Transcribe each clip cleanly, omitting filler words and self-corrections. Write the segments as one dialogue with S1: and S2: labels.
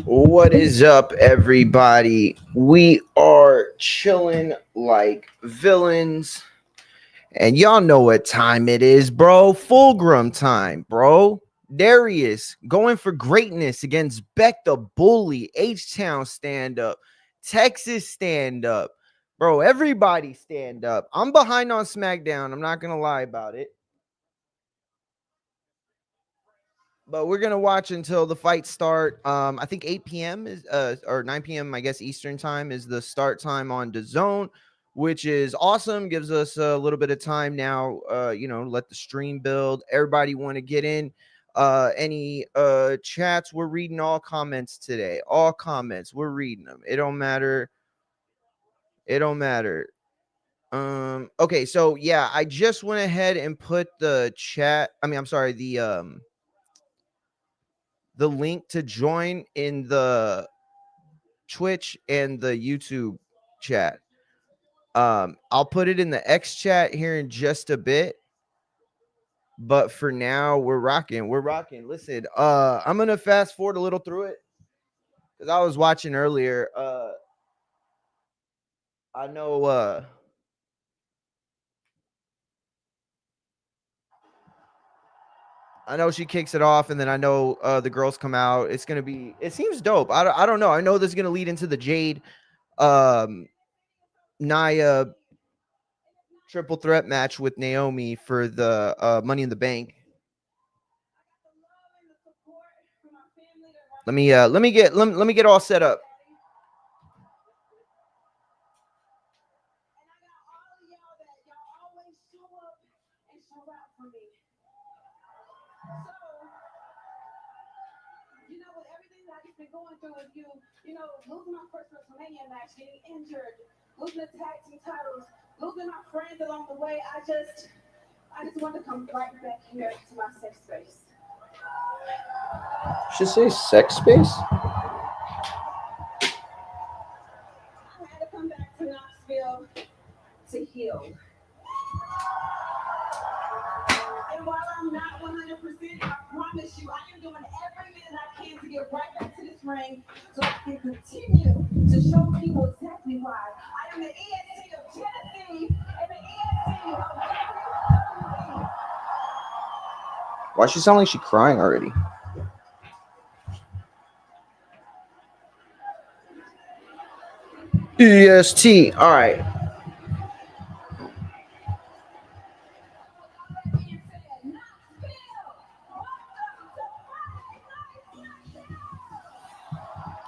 S1: What is up, everybody? We are chilling like villains, and y'all know what time it is, bro. Fulghum time, bro. Darius going for greatness against Beck the Bully, H-Town stand up, Texas stand up, bro. Everybody stand up. I'm behind on Smackdown. I'm not gonna lie about it. But we're gonna watch until the fights start. I think 8 p.m. is or 9 p.m. I guess Eastern time is the start time on Dazn, which is awesome. Gives us a little bit of time now. Let the stream build. Everybody want to get in. Any chats? We're reading all comments today. All comments. We're reading them. It don't matter. It don't matter. Okay, so yeah, I just went ahead and put the chat. I'm sorry, the link to join in the Twitch and the YouTube chat. I'll put it in the X chat here in just a bit. But for now, we're rocking. We're rocking. Listen, I'm gonna fast forward a little through it because I was watching earlier. I know she kicks it off, and then I know the girls come out. It's gonna be. It seems dope. I don't know. I know this is gonna lead into the Jade, Naya triple threat match with Naomi for the Money in the Bank. Let me get all set up. Going through with you, losing my first WrestleMania match, getting injured, losing the tag team titles, losing my friends along the way. I just want to come right back here to my safe space. Should say sex space. Why she sound like she crying already? EST. All right.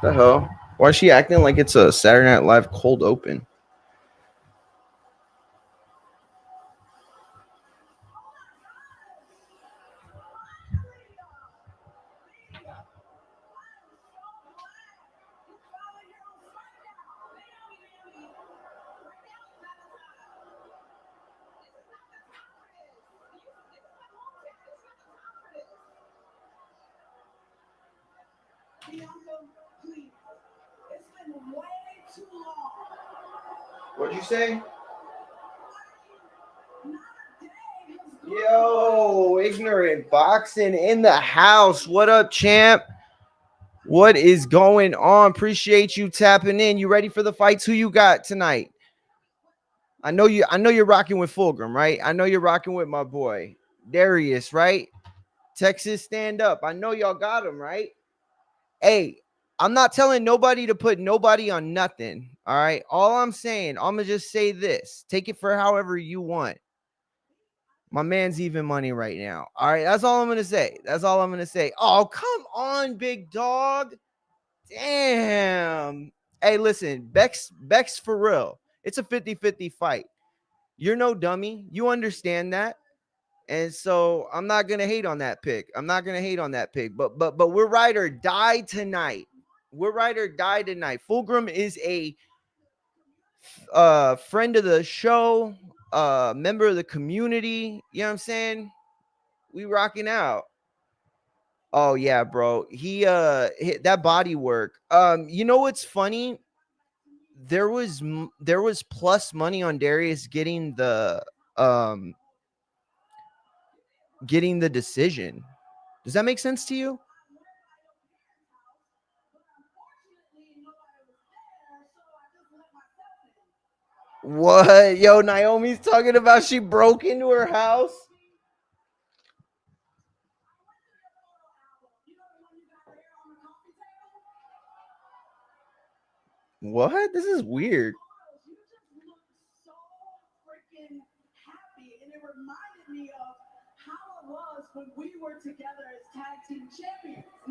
S1: The hell? Why is she acting like it's a Saturday Night Live cold open? What'd you say? Yo, ignorant boxing in the house. What up, champ? What is going on? Appreciate you tapping in. You ready for the fights? Who you got tonight? I know you're rocking with Fulghum, right? I know you're rocking with my boy Darius, right? Texas stand up. I know y'all got him, right? Hey, I'm not telling nobody to put nobody on nothing. All right. All I'm saying, I'm gonna just say this. Take it for however you want. My man's even money right now. All right. That's all I'm gonna say. That's all I'm gonna say. Oh, come on, big dog. Damn. Hey, listen, Bex for real. It's a 50-50 fight. You're no dummy. You understand that. And so I'm not gonna hate on that pick. I'm not gonna hate on that pick. But we're ride or die tonight. We're ride or die tonight. Fulghum is a friend of the show, member of the community. You know what I'm saying? We rocking out. Oh yeah, bro. He hit that body work. You know what's funny? There was plus money on Darius um getting the decision. Does that make sense to you? What? Yo, Naomi's talking about she broke into her house. What? This is weird.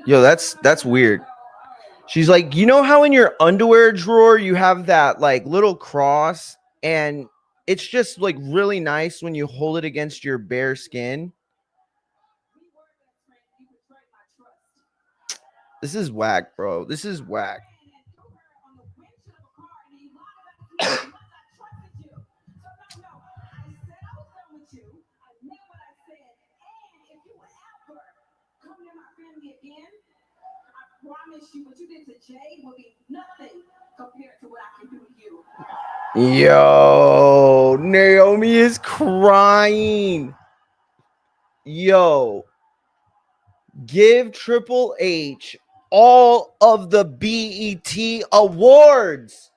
S1: Yo, that's weird. She's like, you know how in your underwear drawer you have that like little cross, and it's just like really nice when you hold it against your bare skin. This is whack, bro. This is whack. Yo, Naomi is crying. Yo, give Triple H all of the BET awards.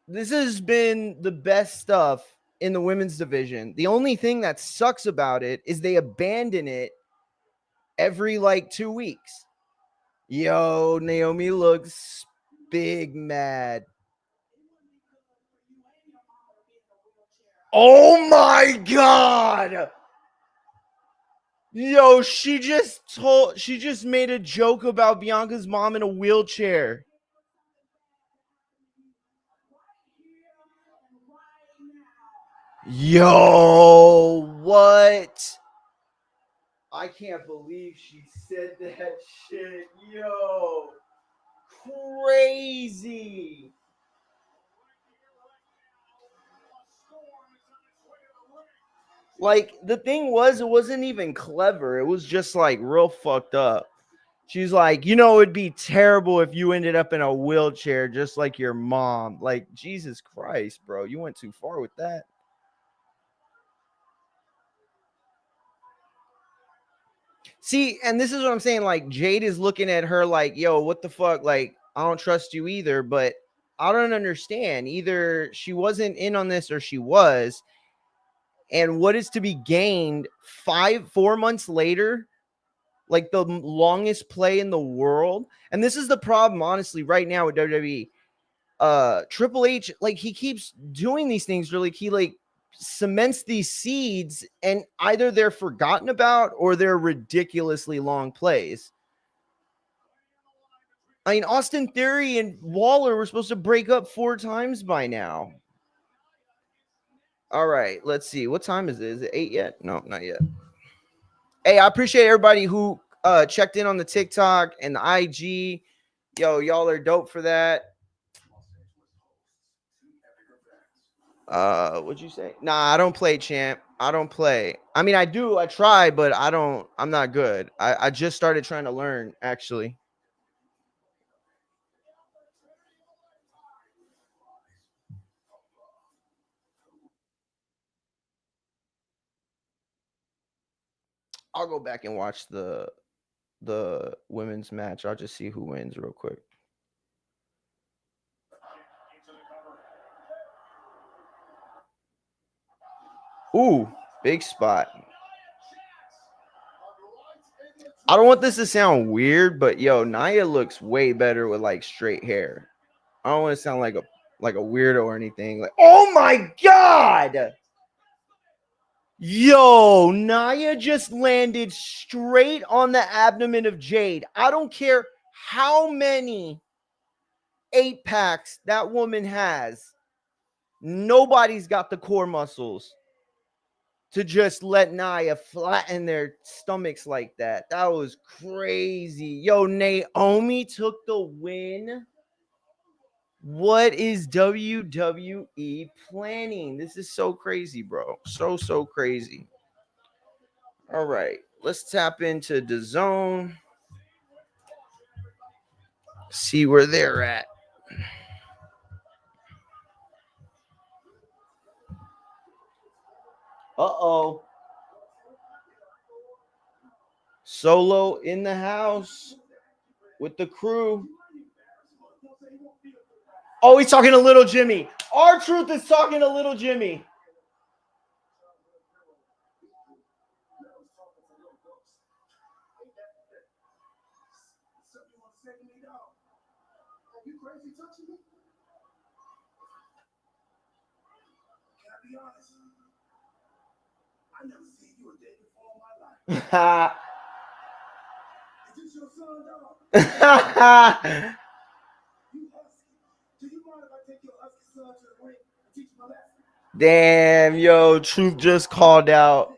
S1: This has been the best stuff in the women's division. The only thing that sucks about it is they abandon it every like 2 weeks. Yo, Naomi looks big mad. Oh my god. Yo, she just made a joke about Bianca's mom in a wheelchair. Yo, what? I can't believe she said that shit. Yo, crazy. Like the thing was, it wasn't even clever. It was just like real fucked up. She's like, it'd be terrible if you ended up in a wheelchair just like your mom. Like, Jesus Christ, bro. You went too far with that. See, and this is what I'm saying. Like, Jade is looking at her like, yo, what the fuck? Like, I don't trust you either, but I don't understand. Either she wasn't in on this or she was. And what is to be gained 4 months later? Like the longest play in the world. And this is the problem, honestly, right now with WWE. Triple H, like he keeps doing these things really. He like cements these seeds, and either they're forgotten about or they're ridiculously long plays. I mean, Austin Theory and Waller were supposed to break up 4 times by now. All right, let's see. What time is it? Is it 8 yet? No, not yet. Hey, I appreciate everybody who checked in on the TikTok and the IG. Yo, y'all are dope for that. What'd you say? Nah, I don't play, champ. I don't play. I mean, I do. I try, but I don't. I'm not good. I just started trying to learn, actually. I'll go back and watch the women's match. I'll just see who wins real quick. Ooh, big spot. I don't want this to sound weird, but yo, Nia looks way better with like straight hair. I don't want to sound like a weirdo or anything. Like, oh my god! Yo, Nia just landed straight on the abdomen of Jade. I don't care how many 8-packs that woman has. Nobody's got the core muscles to just let Nia flatten their stomachs like that. That was crazy. Yo, Naomi took the win. What is WWE planning? This is so crazy, bro. So crazy. All right, let's tap into Dazn. See where they're at. Uh-oh. Solo in the house with the crew. Oh, he's talking to Little Jimmy. R-Truth is talking to Little Jimmy. Damn, yo, Truth just called out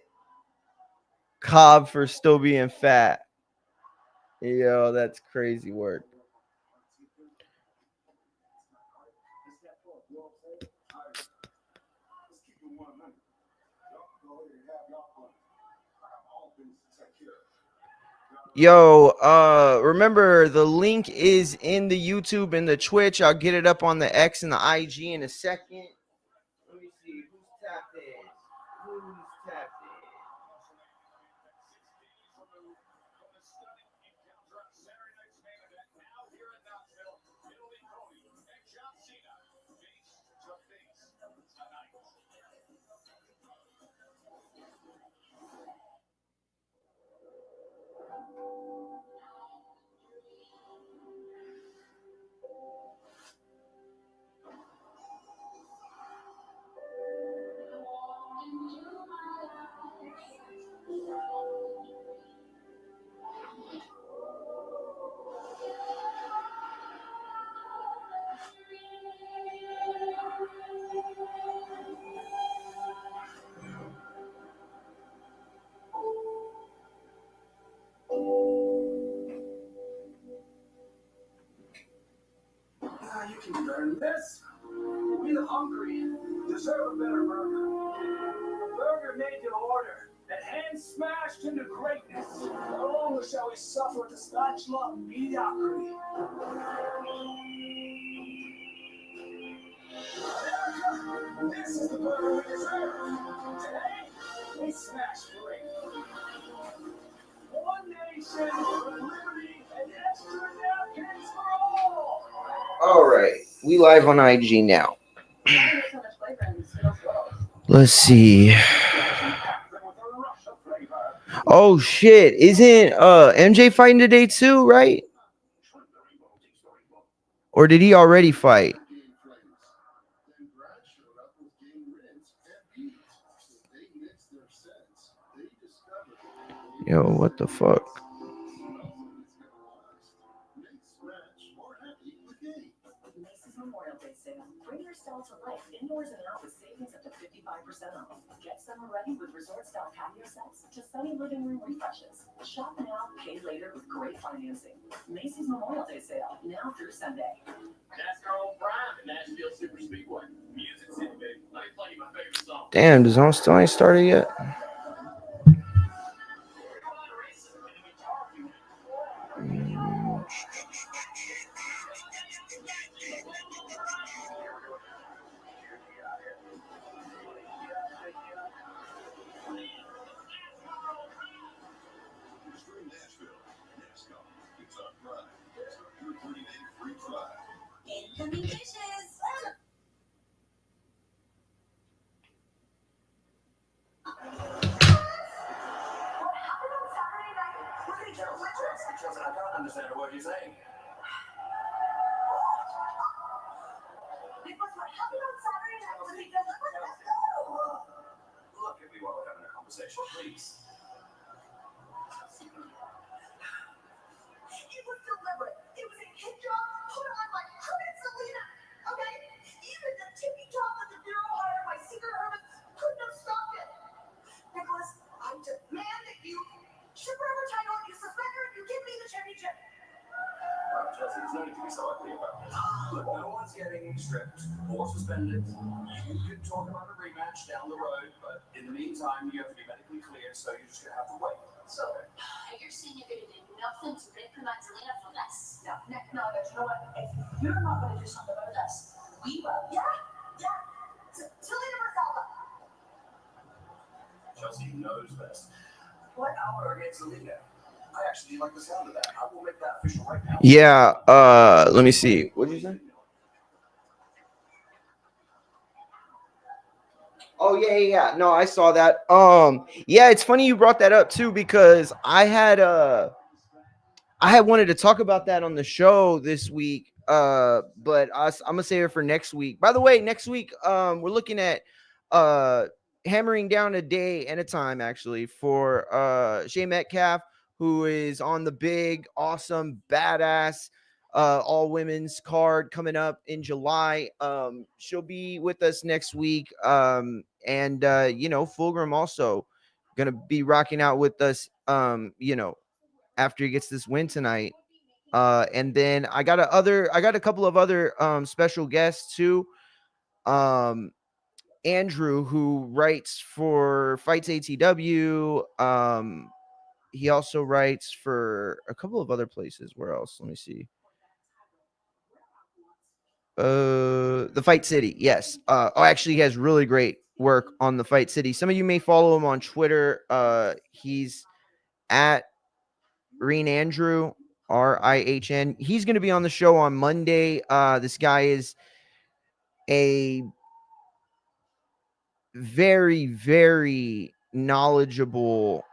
S1: Cobb for still being fat. Yo, that's crazy work. Yo, remember the link is in the YouTube and the Twitch. I'll get it up on the X and the IG in a second. Let me see who's tapped in. Who's tapped in?
S2: You can learn this. We're hungry. Deserve a better burger. A burger made to order and hand smashed into greatness. No longer shall we suffer with the spatula of mediocrity. America, this is the burden we deserve. Today, we smash free. One nation, liberty, and extra napkins for all.
S1: All right, we live on IG now. Let's see. Oh shit! Isn't MJ fighting today too? Right? Or did he already fight? Yo, what the fuck?
S3: Macy's Memorial Day sale. Bring your style to life indoors and out with savings up to 55% off. Get summer ready with resort-style patio sets to sunny living room refreshes. Shop now, pay later with great financing. Macy's Memorial Day sale, now through Sunday.
S2: NASCAR on Prime at Nashville Super Speedway. Music City, baby. Let me play you my favorite song.
S1: Damn, Dazn still ain't started yet.
S3: Incoming dishes. What happened on Saturday night? Look at Chelsea, I can't understand a word you're saying. Because what happened on Saturday night was deliberate. Look at me while we're having a conversation, please. It was deliberate. It was a hit job put on by Herman Selena. Okay? Even the tippy top of the bureau hired by Secret Herman couldn't have stopped it. Nicholas, I demand that you ship whatever title you suspend her and you give me the championship. Well, Chelsea, there's no need to be so ugly about this. Look, no one's getting stripped or suspended. You can talk about a rematch down the road, but in the meantime, you have to be medically cleared, so you're just going to have to wait. So,
S4: You're saying you're going to do nothing to reprimand Selena for this?
S3: no, you know what? If you're not going to do something about this, we will. Yeah. Selena Merzelda.
S2: Chelsea knows best. What hour against Selena? I actually like the sound of that. I will make that official right now.
S1: Yeah. Let me see. What did you say? Oh yeah. No, I saw that. Yeah, it's funny you brought that up too because I had wanted to talk about that on the show this week. But I'm gonna save it for next week. By the way, next week, we're looking at hammering down a day and a time actually for Shay Metcalf, who is on the big, awesome, badass all women's card coming up in July. She'll be with us next week. And Fulghum also gonna be rocking out with us. After he gets this win tonight. And then I got a couple of other special guests too. Andrew, who writes for Fights ATW. He also writes for a couple of other places. Where else? Let me see. The Fight City, yes. Actually, he has really great work on the Fight City. Some of you may follow him on Twitter. He's at Reen Andrew, RIHN. He's going to be on the show on Monday. This guy is a very, very knowledgeable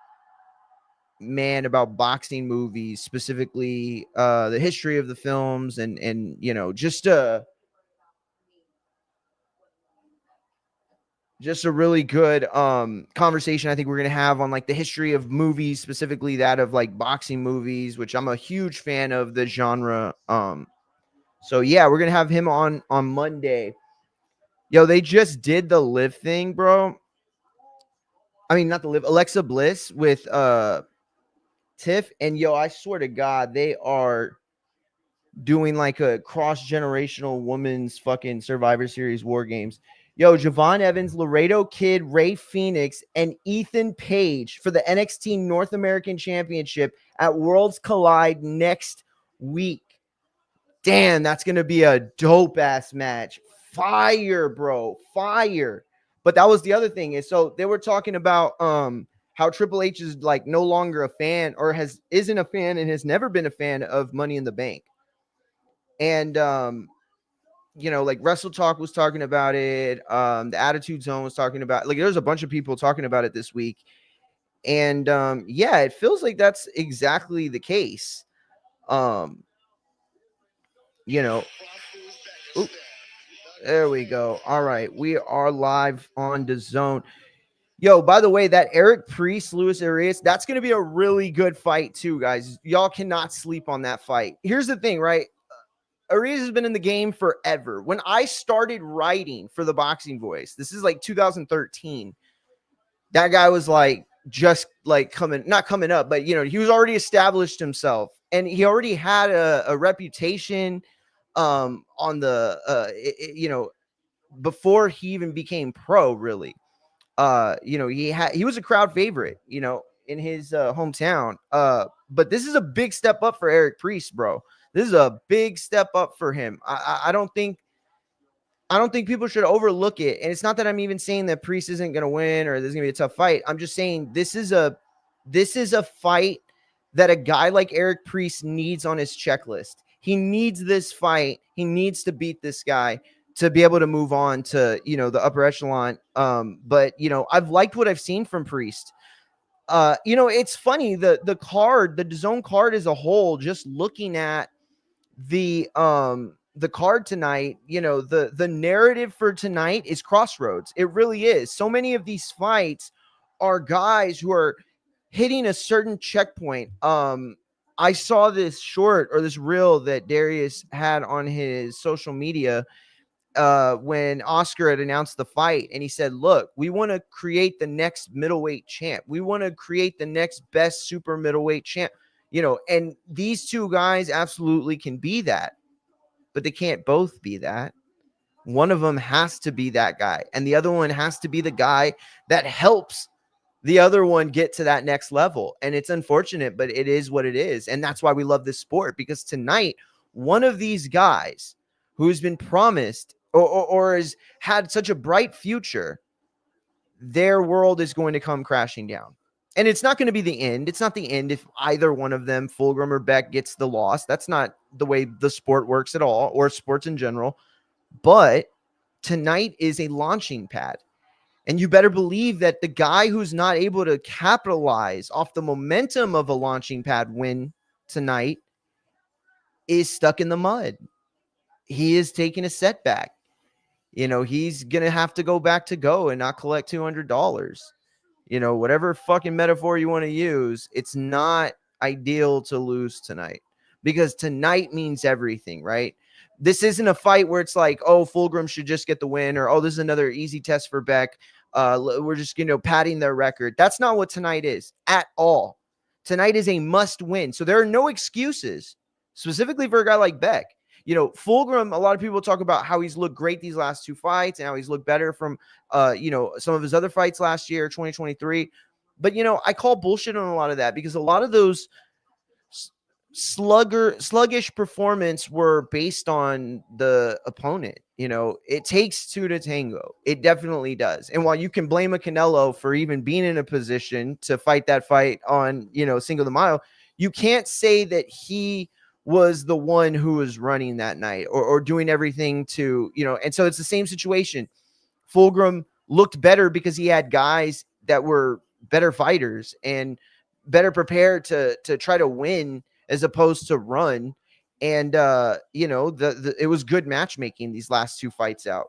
S1: man about boxing movies, specifically the history of the films, and just a really good conversation I think we're going to have on like the history of movies, specifically that of like boxing movies, which I'm a huge fan of the genre. So yeah, we're going to have him on Monday. Yo, they just did the Live thing, bro. I mean, not the Live, Alexa Bliss with Tiff, and yo, I swear to God, they are doing like a cross-generational women's fucking Survivor Series War Games. Yo, Javon Evans, Laredo Kid, Ray Phoenix, and Ethan Page for the NXT North American Championship at Worlds Collide next week. Damn, that's going to be a dope-ass match. Fire, bro. Fire. But that was the other thing. Is so they were talking about how Triple H is like no longer a fan or isn't a fan and has never been a fan of Money in the Bank. And you know, like Wrestle Talk was talking about it. The Attitude Zone was talking about, like, there's a bunch of people talking about it this week. And yeah, it feels like that's exactly the case. You know, ooh, there we go. All right, we are live on Dazn. Yo, by the way, that Eric Priest, Luis Arias, that's going to be a really good fight too, guys. Y'all cannot sleep on that fight. Here's the thing, right? Arias has been in the game forever. When I started writing for the Boxing Voice, this is like 2013. That guy was like just like not coming up, but you know, he was already established himself and he already had a reputation on the you know, before he even became pro, really. You know, he was a crowd favorite, you know, in his hometown. But this is a big step up for Eric Priest, bro. This is a big step up for him. I don't think people should overlook it. And it's not that I'm even saying that Priest isn't going to win or there's going to be a tough fight. I'm just saying this is a fight that a guy like Eric Priest needs on his checklist. He needs this fight. He needs to beat this guy to be able to move on to, you know, the upper echelon. But, you know, I've liked what I've seen from Priest. You know, it's funny, the DAZN card as a whole, just looking at the card tonight, you know, the narrative for tonight is crossroads. It really is. So many of these fights are guys who are hitting a certain checkpoint. I saw this short or this reel that Darius had on his social media when Oscar had announced the fight, and he said, look, we want to create the next middleweight champ. We want to create the next best super middleweight champ, you know, and these two guys absolutely can be that, but they can't both be that. One of them has to be that guy, and the other one has to be the guy that helps the other one get to that next level. And it's unfortunate, but it is what it is. And that's why we love this sport, because tonight, one of these guys who's been promised or has had such a bright future, their world is going to come crashing down. And it's not going to be the end. It's not the end if either one of them, Fulghum or Beck, gets the loss. That's not the way the sport works at all, or sports in general. But tonight is a launching pad. And you better believe that the guy who's not able to capitalize off the momentum of a launching pad win tonight is stuck in the mud. He is taking a setback. You know, he's going to have to go back to go and not collect $200. You know, whatever fucking metaphor you want to use, it's not ideal to lose tonight, because tonight means everything, right? This isn't a fight where it's like, oh, Fulghum should just get the win, or, oh, this is another easy test for Beck. We're just, you know, padding their record. That's not what tonight is at all. Tonight is a must win. So there are no excuses, specifically for a guy like Beck. You know, Fulghum, a lot of people talk about how he's looked great these last two fights and how he's looked better from, you know, some of his other fights last year, 2023. But, you know, I call bullshit on a lot of that, because a lot of those sluggish performance were based on the opponent. You know, it takes two to tango. It definitely does. And while you can blame a Canelo for even being in a position to fight that fight on, you know, Cinco de Mayo, you can't say that he was the one who was running that night or doing everything to, you know. And so it's the same situation. Fulghum looked better because he had guys that were better fighters and better prepared to try to win as opposed to run. And, you know, it was good matchmaking these last two fights out.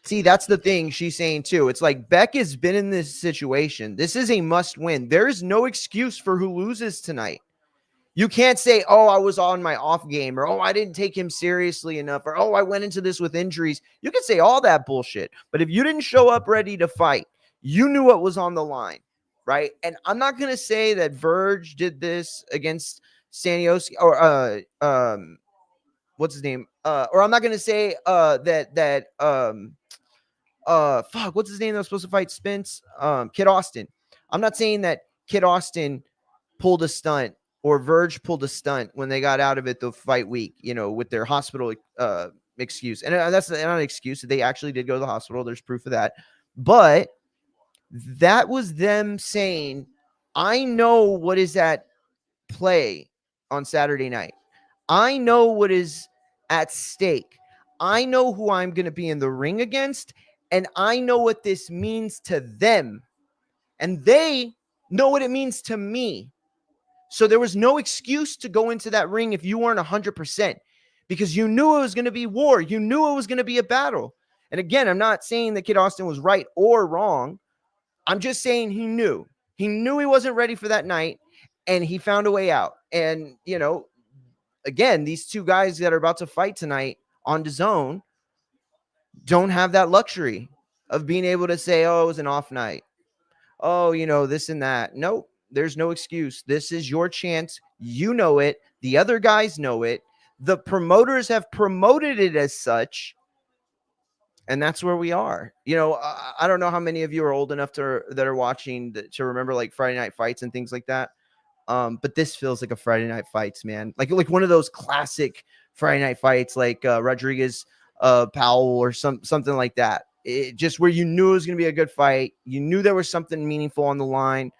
S1: See, that's the thing she's saying too. It's like Beck has been in this situation. This is a must win. There is no excuse for who loses tonight. You can't say, oh, I was on my off game, or, oh, I didn't take him seriously enough, or, oh, I went into this with injuries. You can say all that bullshit. But if you didn't show up ready to fight, You knew what was on the line, right? And I'm not gonna say that Verge did this against Stanioski or what's his name? Or I'm not gonna say fuck, what's his name that was supposed to fight Spence? Kid Austin. I'm not saying that Kid Austin pulled a stunt or Verge pulled a stunt when they got out of it the fight week, with their hospital excuse. And that's not an excuse. They actually did go to the hospital. There's proof of that. But that was them saying, I know what is at play on Saturday night. I know what is at stake. I know who I'm going to be in the ring against, and I know what this means to them. And they know what it means to me. So there was no excuse to go into that ring if you weren't 100%, because you knew it was going to be war. You knew it was going to be a battle. And again, I'm not saying that Kid Austin was right or wrong. I'm just saying he knew. He knew he wasn't ready for that night, and he found a way out. And, again, these two guys that are about to fight tonight on Dazn don't have that luxury of being able to say, oh, it was an off night. Oh, this and that. Nope. There's no excuse. This is your chance. You know it. The other guys know it. The promoters have promoted it as such. And that's where we are. I don't know how many of you are old enough that are watching to remember like Friday Night Fights and things like that. But this feels like a Friday Night Fights, man. Like one of those classic Friday Night Fights, like Rodriguez, Powell, or something like that. It just where you knew it was going to be a good fight. You knew there was something meaningful on the line.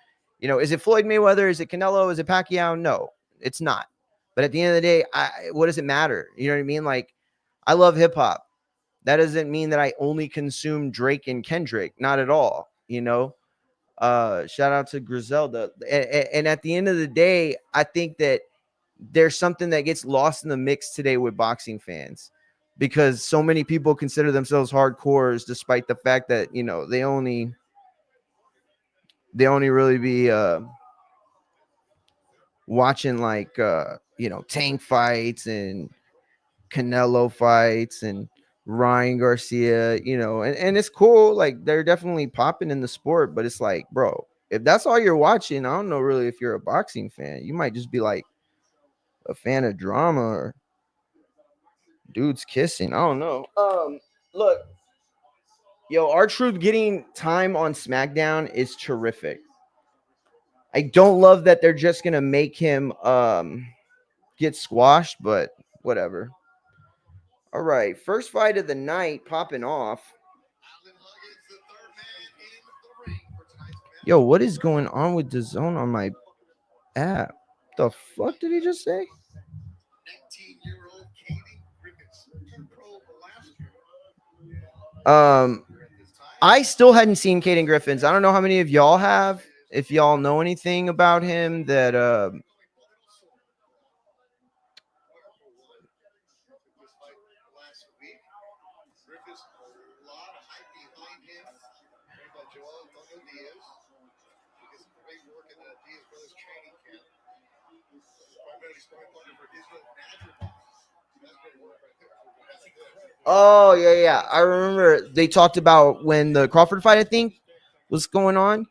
S1: Is it Floyd Mayweather? Is it Canelo? Is it Pacquiao? No, it's not. But at the end of the day, what does it matter? You know what I mean? Like, I love hip hop. That doesn't mean that I only consume Drake and Kendrick. Not at all. Shout out to Griselda. And at the end of the day, I think that there's something that gets lost in the mix today with boxing fans, because so many people consider themselves hardcores, despite the fact that, they only really be watching like Tank fights and Canelo fights and Ryan Garcia, and it's cool. Like, they're definitely popping in the sport, but it's like, bro, if that's all you're watching, I don't know really if you're a boxing fan. You might just be like a fan of drama or dudes kissing. I don't know. Look, R-Truth getting time on SmackDown is terrific. I don't love that they're just gonna make him get squashed, but whatever. All right, first fight of the night popping off. Yo, what is going on with Dazn on my app? The fuck did he just say? 19-year-old Katie Griffiths turned pro last year. I still hadn't seen Caden Griffins. I don't know how many of y'all have. If y'all know anything about him that Oh, yeah. I remember they talked about when the Crawford fight, I think, was going on.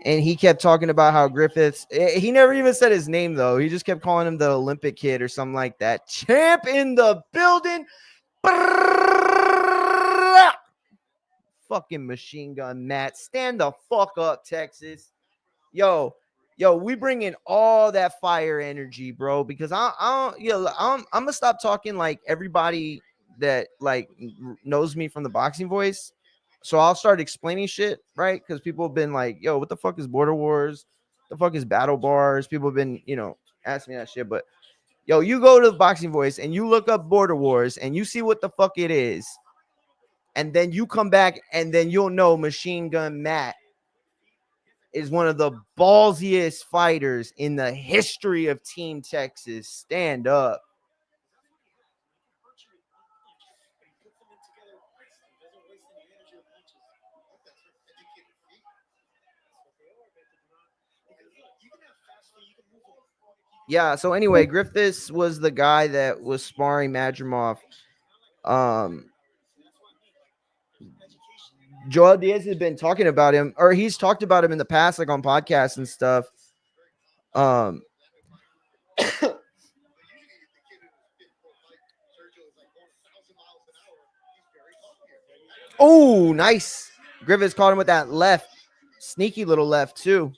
S1: And he kept talking about how Griffiths, he never even said his name, though. He just kept calling him the Olympic kid or something like that. Champ in the building. Fucking Machine Gun Matt. Stand the fuck up, Texas. Yo, we bring in all that fire energy, bro, because I'm going to stop talking like everybody that like knows me from the boxing voice. So I'll start explaining shit, right? Because people have been like, yo, what the fuck is Border Wars? The fuck is Battle Bars? People have been, asking me that shit. But yo, you go to the boxing voice and you look up Border Wars and you see what the fuck it is. And then you come back and then you'll know Machine Gun Matt is one of the ballsiest fighters in the history of Team Texas. Stand up. Yeah, so anyway, Griffiths was the guy that was sparring Madrimov. Joel Diaz has been talking about him, or he's talked about him in the past, like on podcasts and stuff. Um, oh, nice. Griffiths caught him with that left, sneaky little left too,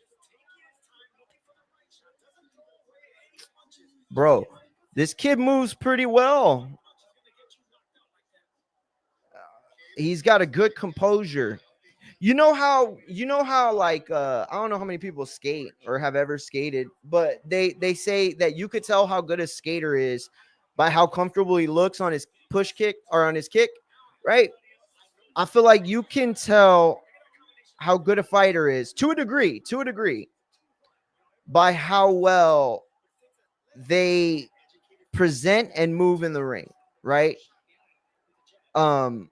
S1: bro. This kid moves pretty well. He's got a good composure. You know how like I don't know how many people skate or have ever skated, but they say that you could tell how good a skater is by how comfortable he looks on his push kick or on his kick, right? I feel like you can tell how good a fighter is to a degree by how well they present and move in the ring, right? Um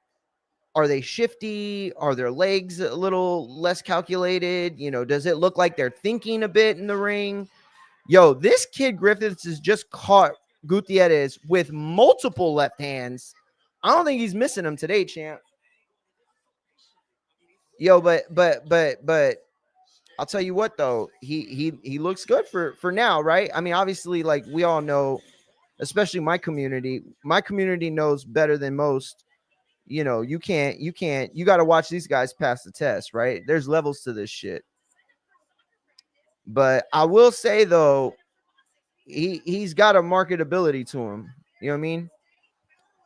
S1: Are they shifty? Are their legs a little less calculated? Does it look like they're thinking a bit in the ring? Yo, this kid Griffiths has just caught Gutierrez with multiple left hands. I don't think he's missing them today, champ. Yo, but I'll tell you what though, he looks good for now, right? I mean, obviously, like we all know, especially my community. My community knows better than most. You got to watch these guys pass the test, right? There's levels to this shit. But I will say though, he's got a marketability to him. You know what I mean?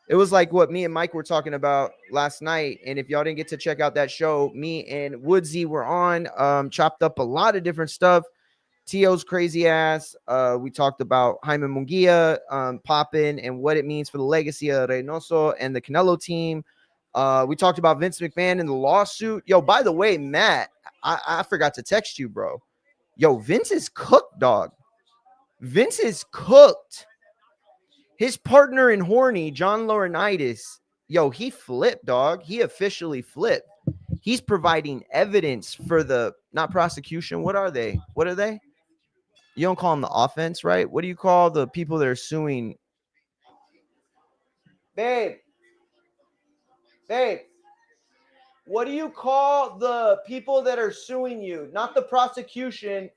S1: It was like what me and Mike were talking about last night. And if y'all didn't get to check out that show, me and Woodsy were on, chopped up a lot of different stuff. Tio's crazy ass. We talked about Jaime Munguia popping and what it means for the legacy of Reynoso and the Canelo team. We talked about Vince McMahon and the lawsuit. Yo, by the way, Matt, I forgot to text you, bro. Yo, Vince is cooked, dog. Vince is cooked. His partner in Horny, John Laurinaitis, yo, he flipped, dog. He officially flipped. He's providing evidence for the, not prosecution. What are they? What are they? You don't call them the offense, right? What do you call the people that are suing? Babe. What do you call the people that are suing you? Not the prosecution.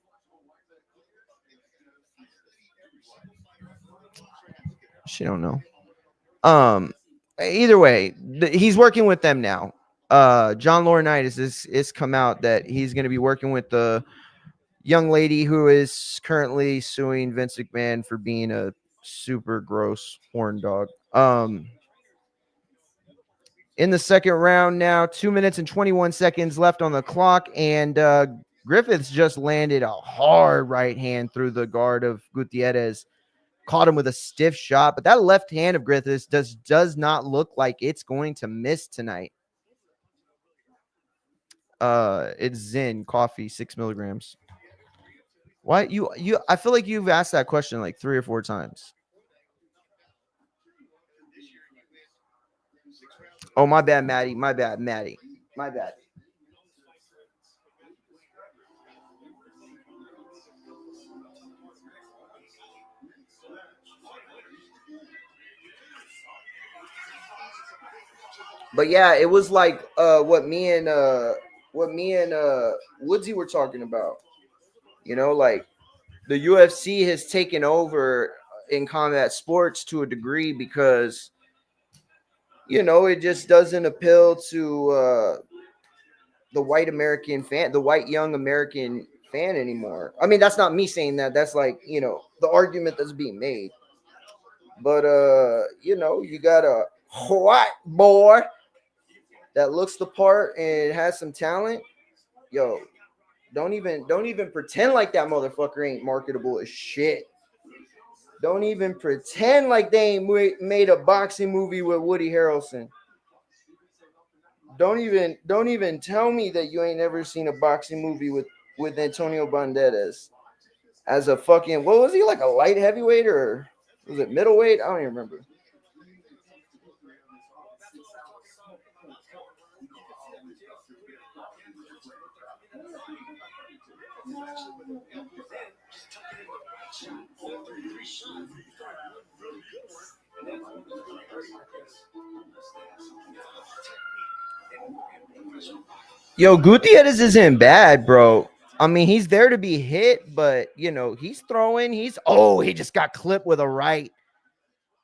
S1: She don't know. Either way, he's working with them now. John Laurinaitis is come out that he's going to be working with the young lady who is currently suing Vince McMahon for being a super gross horn dog. In the second round now, 2 minutes and 21 seconds left on the clock, and Griffiths just landed a hard right hand through the guard of Gutierrez. Caught him with a stiff shot, but that left hand of Griffiths does not look like it's going to miss tonight. It's Zen coffee, 6 milligrams. Why you? I feel like you've asked that question like 3 or 4 times. Oh, my bad, Maddie. My bad. But yeah, it was like what me and Woodsy were talking about. Like the UFC has taken over in combat sports to a degree because it just doesn't appeal to the white American fan, the white young American fan anymore. I mean, that's not me saying that. That's like, the argument that's being made. But you got a white boy that looks the part and has some talent. Yo, don't even pretend like that motherfucker ain't marketable as shit. Don't even pretend like they ain't made a boxing movie with Woody Harrelson. Don't even tell me that you ain't never seen a boxing movie with Antonio Banderas as a fucking, what was he, like a light heavyweight or was it middleweight? I don't even remember. Yo, Gutierrez isn't bad, bro. I mean, he's there to be hit, but you know, he's throwing. He just got clipped with a right.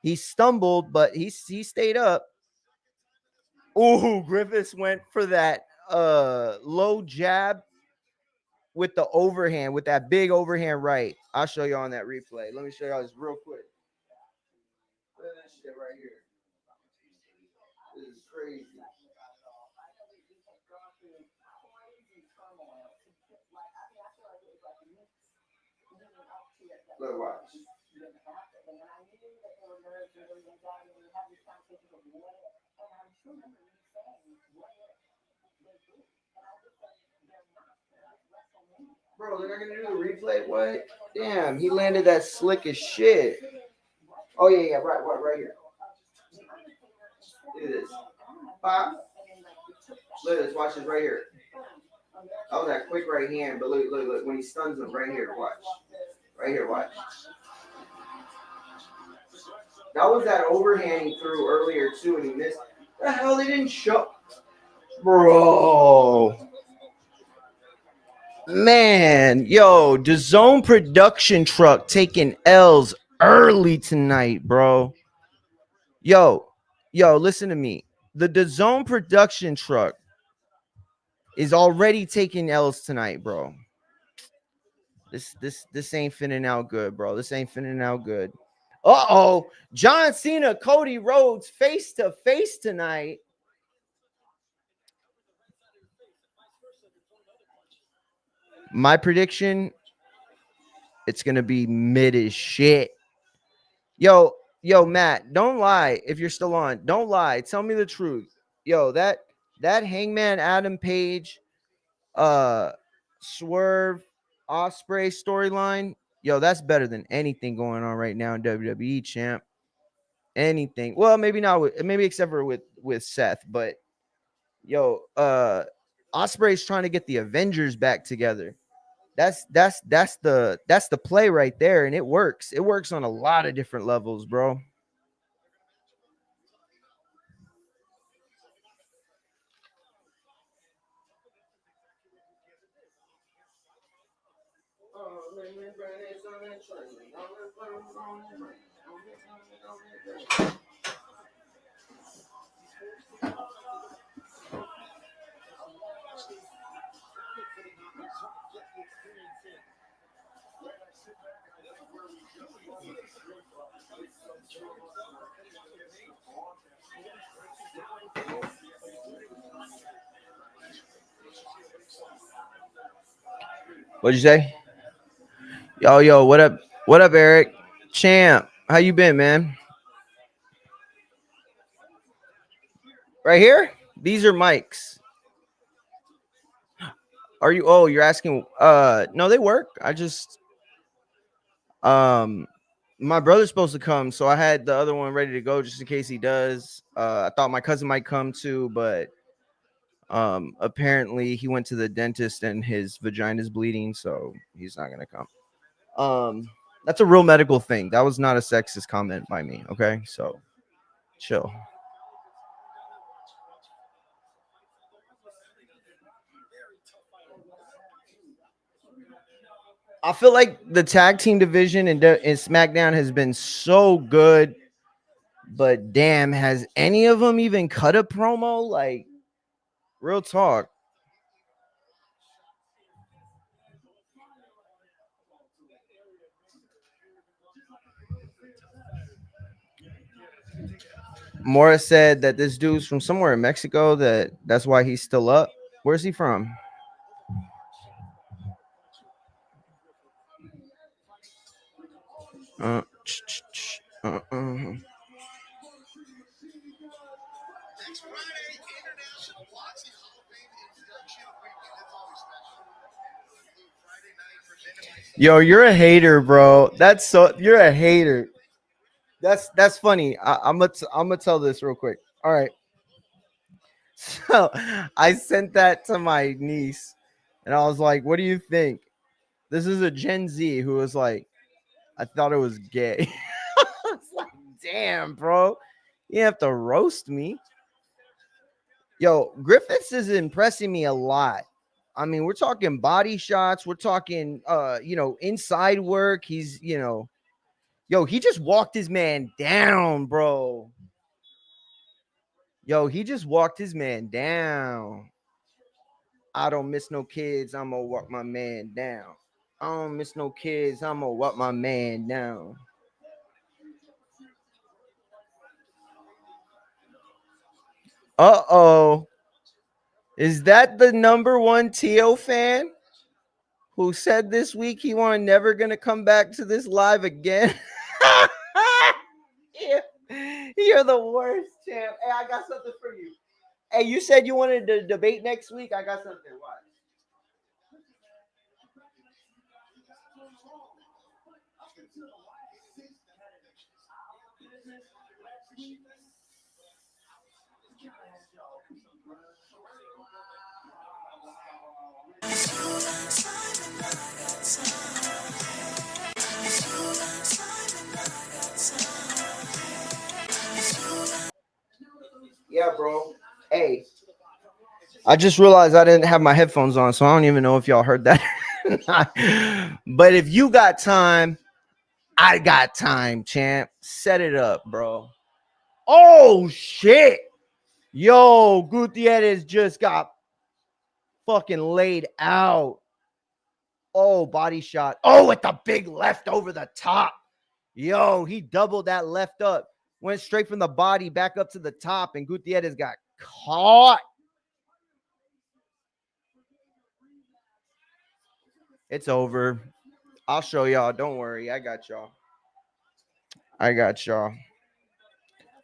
S1: He stumbled, but he stayed up. Ooh, Griffiths went for that low jab with the overhand, with that big overhand right. I'll show you on that replay. Let me show y'all this real quick. Look at this shit right here. This is crazy. Look, watch. Bro, they're not gonna do the replay. What? Damn, he landed that slick as shit. Oh yeah, right here. Look at this. Pop. Look at this. Watch this right here. That was that quick right hand, but look. When he stuns him, right here, watch. Right here, watch. That was that overhand he threw earlier too, and he missed. The hell, they didn't show. Bro. Man, yo, Dazn production truck taking L's early tonight, bro. Yo, listen to me. The Dazn production truck is already taking L's tonight, bro. This ain't finning out good, bro. This ain't finning out good. Uh-oh. John Cena, Cody Rhodes face to face tonight. My prediction, it's gonna be mid as shit. Yo, Matt, don't lie. If you're still on, don't lie. Tell me the truth. Yo, that Hangman Adam Page, Swerve Ospreay storyline. Yo, that's better than anything going on right now in WWE, champ. Anything. Well, maybe not. Maybe except for with Seth, but yo, Ospreay's trying to get the Avengers back together. That's the play right there, and it works. It works on a lot of different levels, bro. What'd you say? Yo, what up? What up, Eric? Champ, how you been, man? Right here? These are mics. Are you? Oh, you're asking. No, they work. I just my brother's supposed to come, so I had the other one ready to go just in case he does. I thought my cousin might come too, but apparently he went to the dentist and his vagina's bleeding, so he's not gonna come. That's a real medical thing. That was not a sexist comment by me. Okay, so chill. I feel like the tag team division in SmackDown has been so good, but damn, has any of them even cut a promo? Like, real talk. Morris said that this dude's from somewhere in Mexico. That's why he's still up. Where's he from? Yo, you're a hater, bro. You're a hater. That's funny. I'm gonna tell this real quick. All right. So I sent that to my niece, and I was like, "What do you think?" This is a Gen Z who was like, "I thought it was gay." I was like, "Damn, bro, you have to roast me." Yo, Griffiths is impressing me a lot. I mean, we're talking body shots, we're talking inside work. He's, yo, he just walked his man down, bro. Yo, he just walked his man down. I don't miss no kids. I'm gonna walk my man down. I don't miss no kids. I'm gonna walk my man down. Uh-oh. Is that the number one Tio fan who said this week he was never gonna come back to this live again? Yeah. You're the worst, champ. Hey, I got something for you. Hey, you said you wanted to debate next week. I got something. Watch. Yeah, bro. Hey, I just realized I didn't have my headphones on, so I don't even know if y'all heard that. But if you got time, I got time, champ. Set it up, bro. Oh, shit. Yo, Gutierrez just got fucking laid out. Oh, body shot. Oh, with the big left over the top. Yo, he doubled that left up. Went straight from the body back up to the top, and Gutierrez got caught. It's over. I'll show y'all. Don't worry. I got y'all.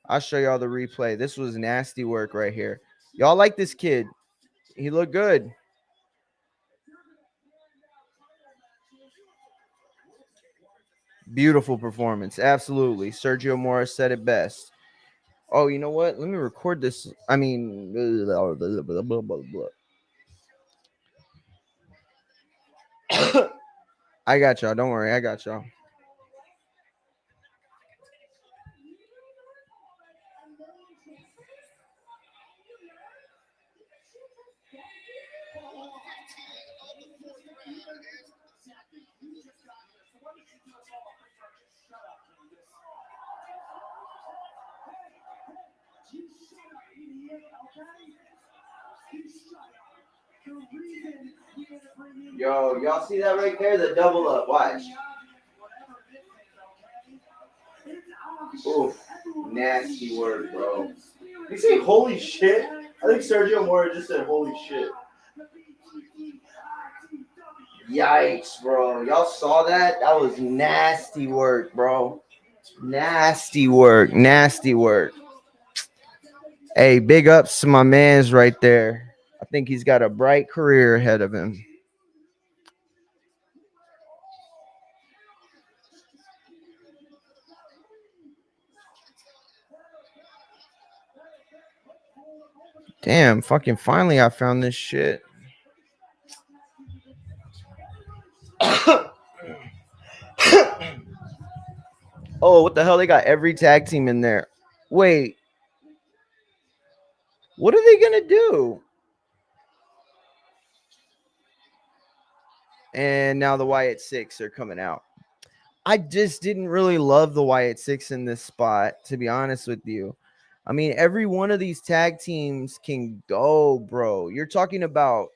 S1: I'll show y'all the replay. This was nasty work right here. Y'all like this kid. He looked good. Beautiful performance. Absolutely. Sergio Morris said it best. Oh, you know what? Let me record this. I mean, I got y'all. Don't worry. I got y'all. Yo, y'all see that right there? The double up. Watch. Oof. Nasty word, bro. You say holy shit? I think Sergio Mora just said holy shit. Yikes, bro. Y'all saw that? That was nasty work, bro. Nasty work. Nasty work. Hey, big ups to my man's right there. I think he's got a bright career ahead of him. Damn, fucking finally I found this shit. Oh, what the hell? They got every tag team in there. Wait. What are they going to do? And now the Wyatt Six are coming out. I just didn't really love the Wyatt Six in this spot, to be honest with you. I mean, every one of these tag teams can go, bro. You're talking about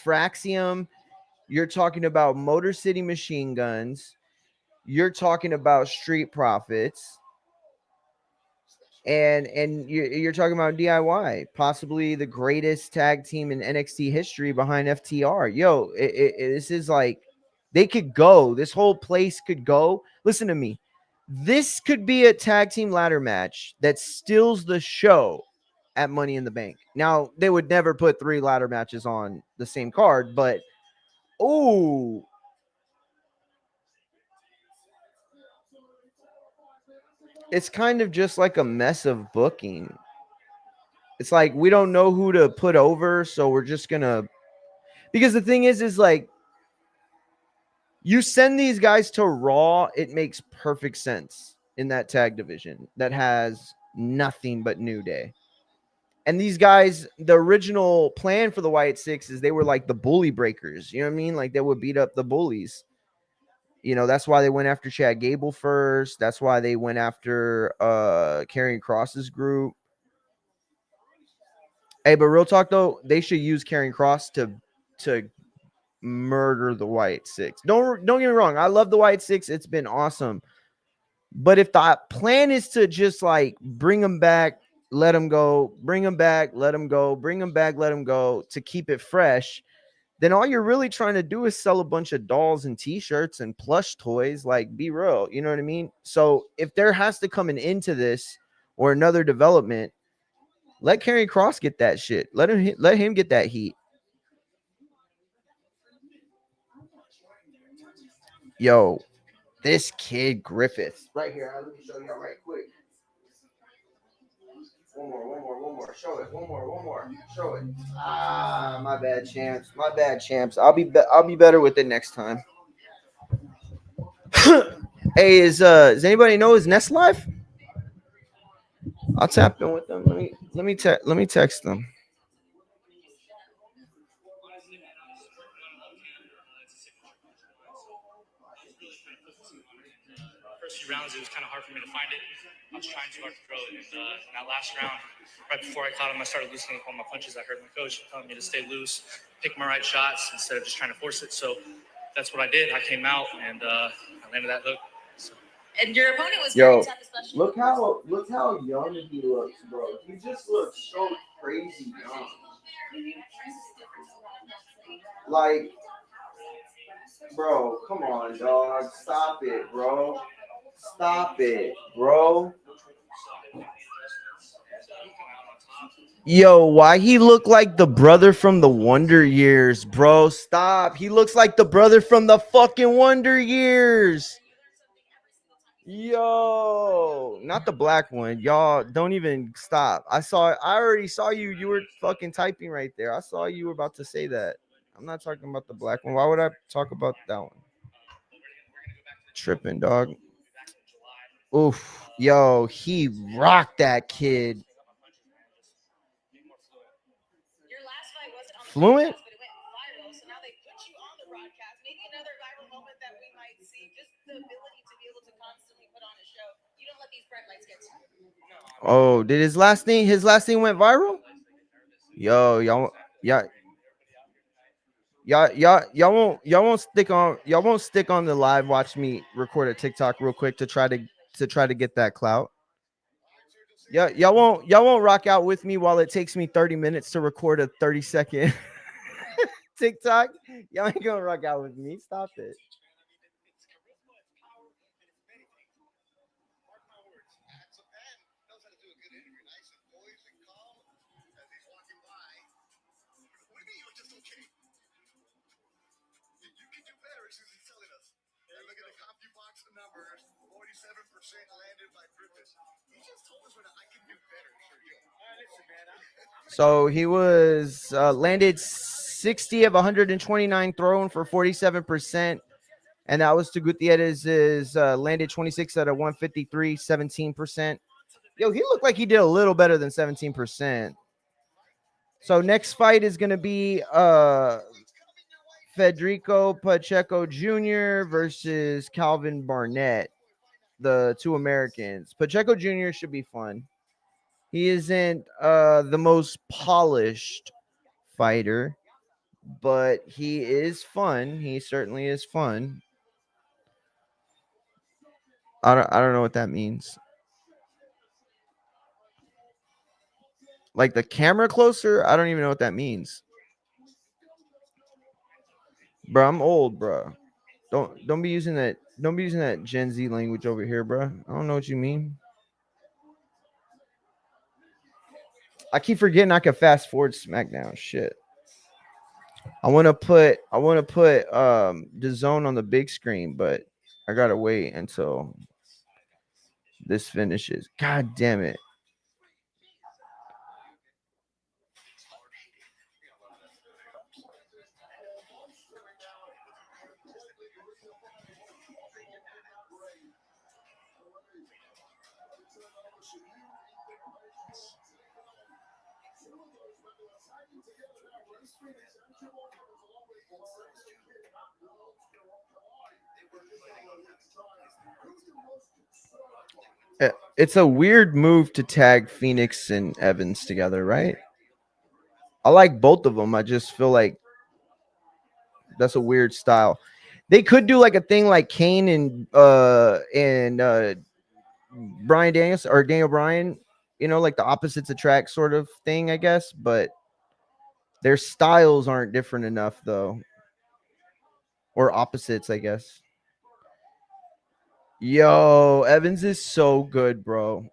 S1: Fraxium. You're talking about Motor City Machine Guns. You're talking about Street Profits. And you're talking about DIY, possibly the greatest tag team in NXT history behind FTR. Yo, this is like, they could go. This whole place could go. Listen to me. This could be a tag team ladder match that steals the show at Money in the Bank. Now, they would never put 3 ladder matches on the same card, but ooh. It's kind of just like a mess of booking. It's like we don't know who to put over, so we're just gonna, because the thing is like, you send these guys to Raw, it makes perfect sense in that tag division that has nothing but New Day. And these guys, the original plan for the White Six is they were like the bully breakers. You know what I mean? Like they would beat up the bullies. You know, that's why they went after Chad Gable first. That's why they went after Karrion Kross's group. Hey, but real talk though, they should use Karrion Kross to murder the White Six. Don't get me wrong. I love the White Six. It's been awesome. But if the plan is to just like bring them back, let them go, bring them back, let them go, bring them back, let them go to keep it fresh, then all you're really trying to do is sell a bunch of dolls and t-shirts and plush toys. Like, be real. You know what I mean? So if there has to come an end to this or another development, let Karrion Kross get that shit. Let him get that heat. Yo, this kid Griffith right here. Let me show you right quick. One more. Show it. One more. Show it. Ah, my bad, champs. I'll be better with it next time. Hey, does anybody know his Nest Live? I'll tap in with them. Let me text them.
S5: First few rounds, it was kind of hard for me to find it. I was trying too hard to throw it. And in that last round, right before I caught him, I started loosening up on my punches. I heard my coach telling me to stay loose, pick my right shots instead of just trying to force it. So that's what I did. I came out and I landed that hook. So.
S6: And your opponent was very tough, especially.
S1: Look how young he looks, bro. He just looks so crazy young. Like, bro, come on, dog. Stop it, bro. Yo, why he look like the brother from the Wonder Years, bro? Stop. He looks like the brother from the fucking Wonder Years. Yo, not the black one. Y'all don't even stop. I already saw you. You were fucking typing right there. I saw you were about to say that. I'm not talking about the black one. Why would I talk about that one? Tripping, dog. Oof. Yo, he rocked that kid.
S6: Your last fight wasn't on the
S1: Fluent?
S6: broadcast, but it went viral. So now they put you on the broadcast. Maybe another viral moment that we might see. Just the ability to be able to constantly put on a show. You don't let these bright lights get to you.
S1: Oh, did his last thing went viral? Yo, y'all won't stick on the live. Watch me record a TikTok real quick to try to get that clout. Yeah, y'all won't rock out with me while it takes me 30 minutes to record a 30-second TikTok. Y'all ain't gonna rock out with me. Stop it. So he was landed 60 of 129 thrown for 47%. And that was to Gutierrez's landed 26 out of 153, 17%. Yo, he looked like he did a little better than 17%. So next fight is going to be Federico Pacheco Jr. versus Calvin Barnett, the two Americans. Pacheco Jr. should be fun. He isn't the most polished fighter, but he is fun. He certainly is fun. I don't know what that means. Like the camera closer? I don't even know what that means. Bro, I'm old, bro. Don't be using that Gen Z language over here, bro. I don't know what you mean. I keep forgetting I can fast forward Smackdown. Shit. I want to put Dazn on the big screen, but I got to wait until this finishes. God damn it. It's a weird move to tag Phoenix and Evans together, right? I like both of them. I just feel like that's a weird style. They could do like a thing like Kane and Brian Daniels or Daniel Bryan, you know, like the opposites attract sort of thing, I guess, but their styles aren't different enough though. Or opposites, I guess. Yo, Evans is so good, bro.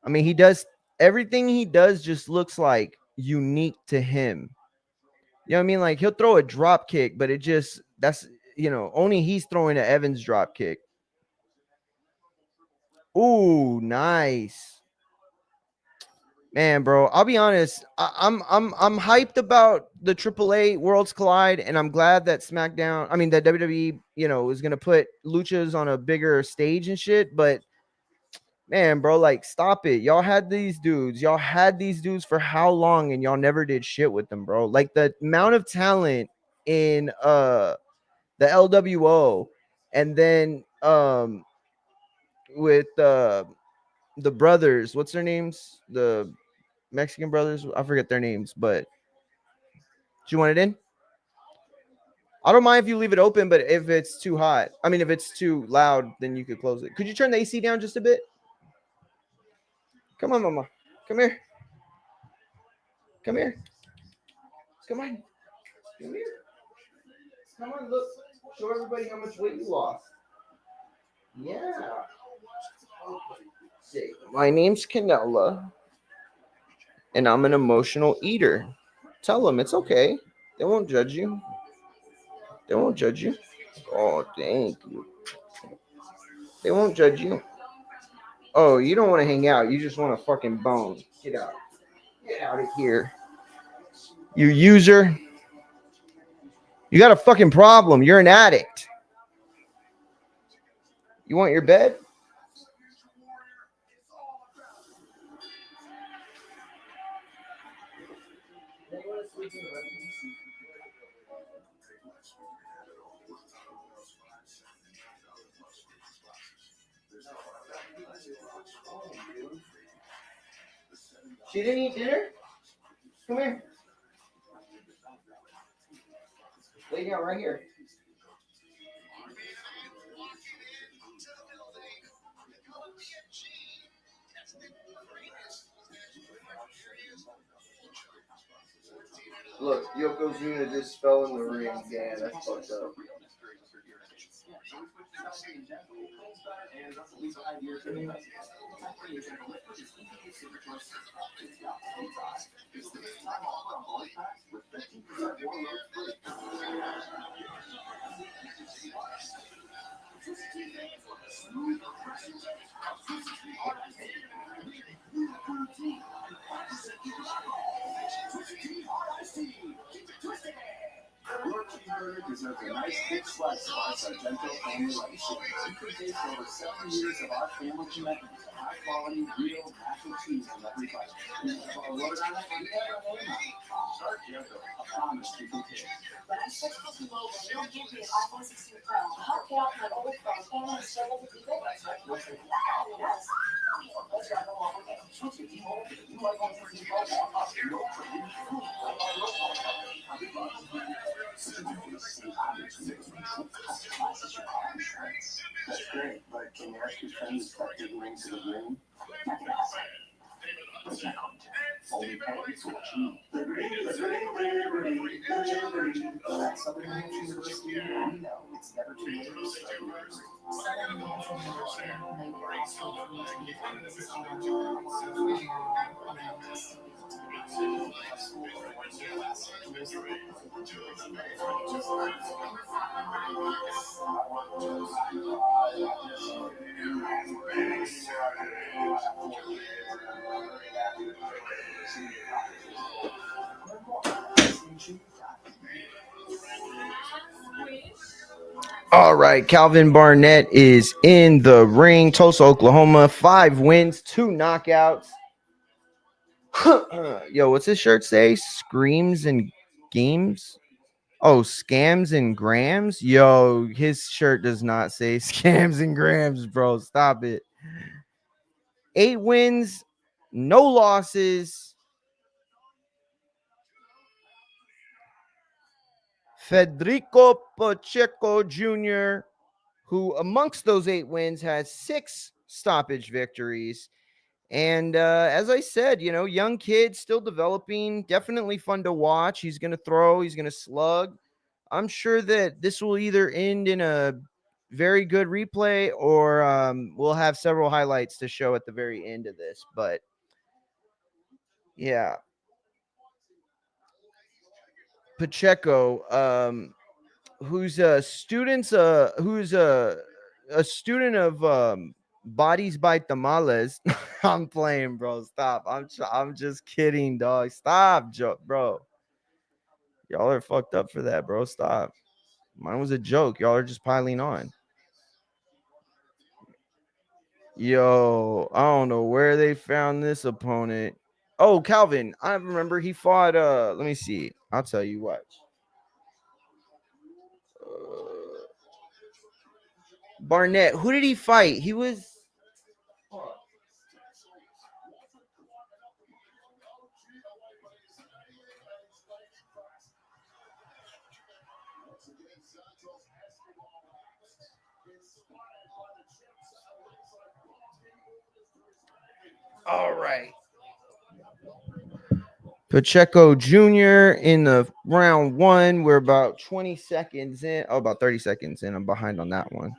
S1: I mean, he does everything he does just looks like unique to him. You know what I mean? Like he'll throw a drop kick, but it just that's only he's throwing an Evans drop kick. Ooh, nice. Man, bro, I'll be honest. I'm hyped about the AAA Worlds Collide, and I'm glad that SmackDown, I mean that WWE, is gonna put luchas on a bigger stage and shit. But man, bro, like stop it. Y'all had these dudes. Y'all had these dudes for how long, and y'all never did shit with them, bro. Like the amount of talent in the LWO, and then with the brothers, what's their names? The Mexican brothers, I forget their names, but do you want it in? I don't mind if you leave it open, but if it's too hot, I mean, if it's too loud, then you could close it. Could you turn the AC down just a bit? Come on, mama. Come here. Come here. Come on. Come here. Come on, look. Show everybody how much weight you lost. Yeah. See, my name's Canella, and I'm an emotional eater. Tell them it's okay. They won't judge you. They won't judge you. Oh, thank you. They won't judge you. Oh, you don't want to hang out. You just want to fucking bone. Get out. Get out of here. You user. You got a fucking problem. You're an addict. You want your bed? She didn't eat dinner? Come here. Lay down right here. Look, Yokozuna just fell in the ring. Yeah, that's fucked up.
S2: Your cheeseburger deserves a nice big slice of our Sargento family legacy. You could taste over 7 years of our family commitment to high quality, real, natural cheese in every bite. You have our word on it, we have our name on it. Sargento, a promise you can taste.
S3: When I switched to T-Mobile, they don't give me an iPhone 16 Pro. How can I my old phone and I struggle to keep it? Yes. Let's go along with it. Switch to T-Mobile to the new iPhone 16 Pro.
S2: That's great, but can you ask your friend to start getting rings to the room? Only pennies will achieve. Southern New Hampshire University, we know it's never too late to start yours.
S3: Southern New Hampshire University may be also
S1: All right, Calvin Barnett is in the ring. Tulsa, Oklahoma, 5 wins, 2 knockouts. Yo, what's his shirt say? Screams and games. Oh, scams and grams. Yo, his shirt does not say scams and grams, bro. Stop it. 8 wins, no losses. Federico Pacheco Jr., who amongst those 8 wins has 6 stoppage victories. And as I said, young kid, still developing, definitely fun to watch. He's going to throw, he's going to slug. I'm sure that this will either end in a very good replay or we'll have several highlights to show at the very end of this. But yeah, Pacheco, who's a student of Bodies by Tamales. I'm playing, bro. Stop. I'm just kidding, dog. Stop, bro. Y'all are fucked up for that, bro. Stop. Mine was a joke. Y'all are just piling on. Yo, I don't know where they found this opponent. Oh, Calvin. I remember he fought let me see. I'll tell you what. Barnett. Who did he fight? He was all right. Pacheco Jr. in the round 1. We're about 20 seconds in. Oh, about 30 seconds in. I'm behind on that one.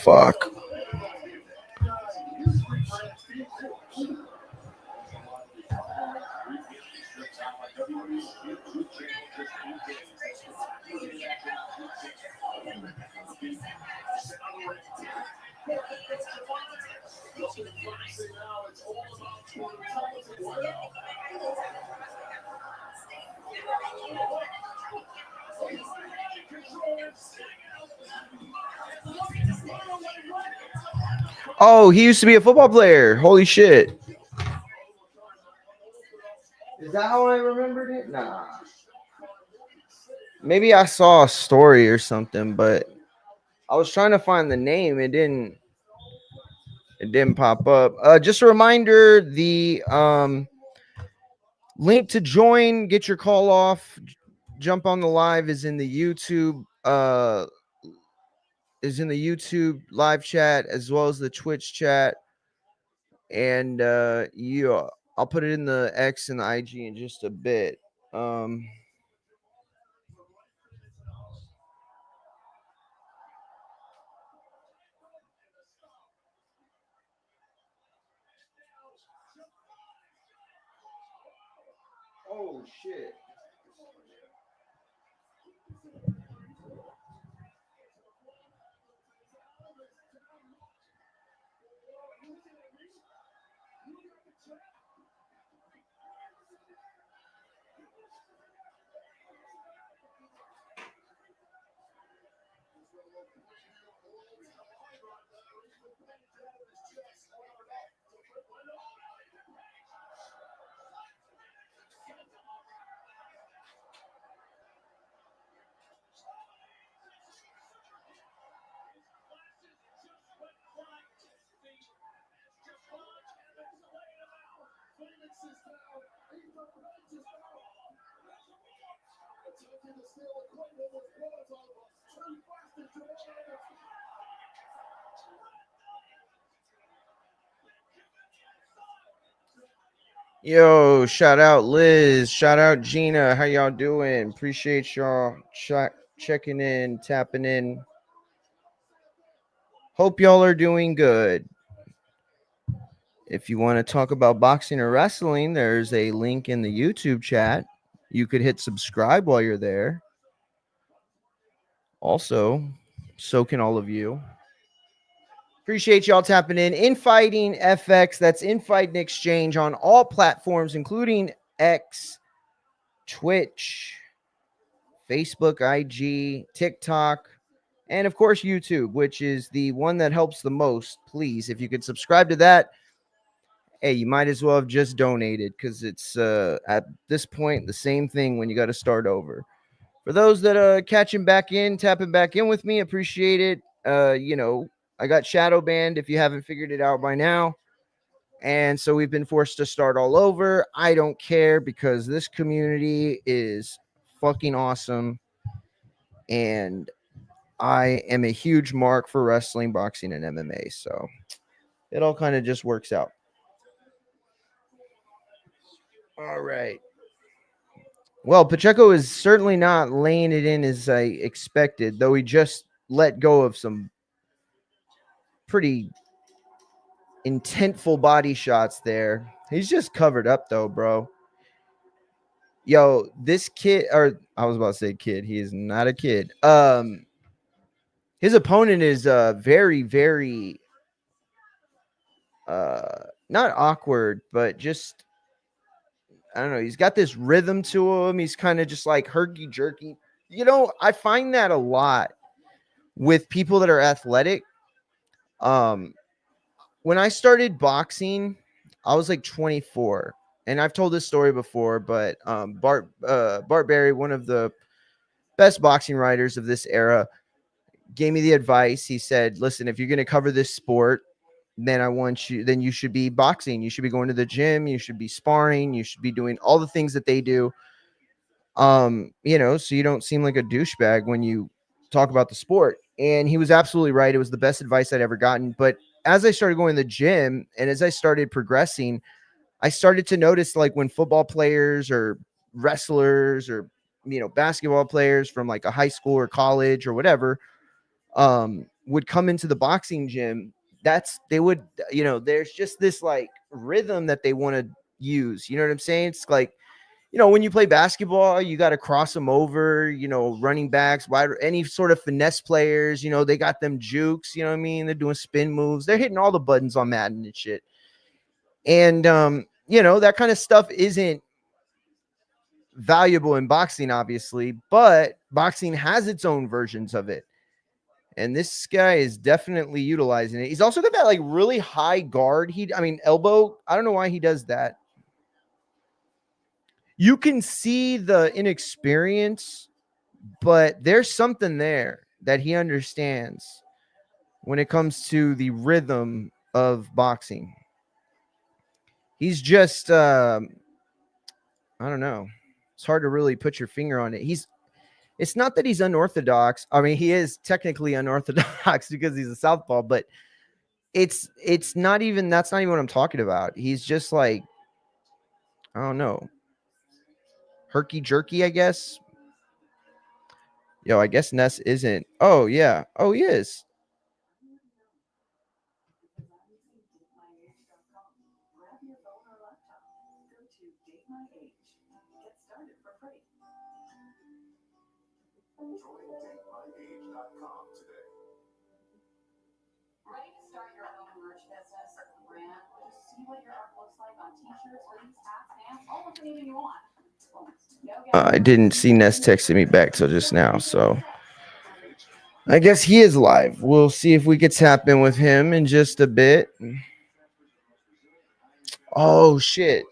S1: Fuck. Oh, he used to be a football player. Holy shit. Is that how I remembered it? Nah. Maybe I saw a story or something, but I was trying to find the name. It didn't pop up. Just a reminder, the link to join, get your call off, jump on the live is in the YouTube live chat as well as the Twitch chat. And I'll put it in the X and the IG in just a bit. Um Oh shit. Yo, shout out Liz, shout out Gina. How y'all doing? Appreciate y'all checking in, tapping in. Hope y'all are doing good. If you want to talk about boxing or wrestling, there's a link in the YouTube chat. You could hit subscribe while you're there. Also, so can all of you. Appreciate y'all tapping in. Infighting FX, that's Infighting Exchange on all platforms, including X, Twitch, Facebook, IG, TikTok, and of course YouTube, which is the one that helps the most. Please, if you could subscribe to that, hey, you might as well have just donated because it's at this point the same thing when you got to start over. For those that are catching back in, tapping back in with me, appreciate it. I got shadow banned if you haven't figured it out by now. And so we've been forced to start all over. I don't care because this community is fucking awesome. And I am a huge mark for wrestling, boxing, and MMA. So it all kind of just works out. All right. Well, Pacheco is certainly not laying it in as I expected, though he just let go of some pretty intentful body shots there. He's just covered up, though, bro. Yo, this kid, or I was about to say kid. He is not a kid. His opponent is very, very not awkward, but just I don't know. He's got this rhythm to him. He's kind of just like herky jerky. I find that a lot with people that are athletic. Um, when I started boxing, I was like 24, and I've told this story before. But Bart Berry, one of the best boxing writers of this era, gave me the advice. He said, "Listen, if you're going to cover this sport, then you should be boxing. You should be going to the gym. You should be sparring. You should be doing all the things that they do. So you don't seem like a douchebag when you talk about the sport." And he was absolutely right. It was the best advice I'd ever gotten. But as I started going to the gym and as I started progressing, I started to notice like when football players or wrestlers or basketball players from like a high school or college or whatever would come into the boxing gym, there's just this like rhythm that they want to use. You know what I'm saying? It's like, when you play basketball, you got to cross them over, running backs, any sort of finesse players, they got them jukes, you know what I mean? They're doing spin moves. They're hitting all the buttons on Madden and shit. And, that kind of stuff isn't valuable in boxing, obviously, but boxing has its own versions of it. And this guy is definitely utilizing it. He's also got that like really high guard. Elbow. I don't know why he does that. You can see the inexperience but there's something there that he understands when it comes to the rhythm of boxing. He's just I don't know. It's hard to really put your finger on it. It's not that he's unorthodox. I mean, he is technically unorthodox because he's a southpaw, but it's not even that's not even what I'm talking about. He's just like, I don't know, herky jerky, I guess. Yo, I guess Ness isn't. Oh yeah. Oh, he is.
S3: Grab your phone or laptop. Go to Date My Age. Get started for free.
S2: Join datemyage.com today.
S4: Ready to start your own merch business or brand? Just see what your art looks like on t-shirts, hoodies, hats, pants, almost anything you want.
S1: I didn't see Ness texting me back till just now, so I guess he is live. We'll see if we could tap in with him in just a bit. Oh shit.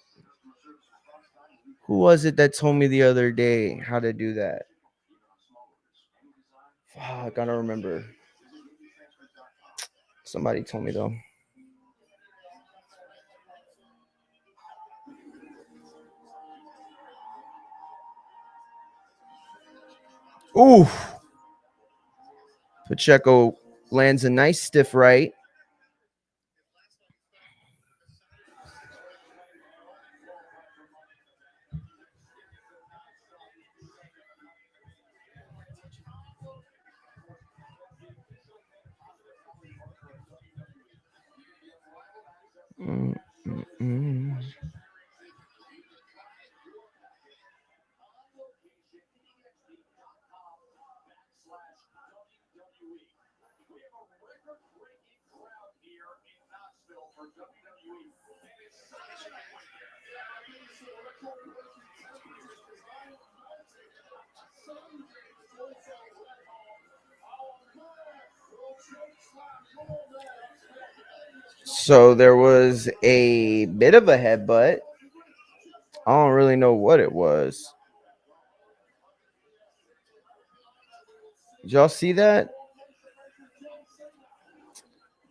S1: Who was it that told me the other day how to do that? Fuck, I don't remember. Somebody told me though. Ooh. Pacheco lands a nice stiff right. Mm, mm, mm. So there was a bit of a headbutt. I don't really know what it was. Did y'all see that?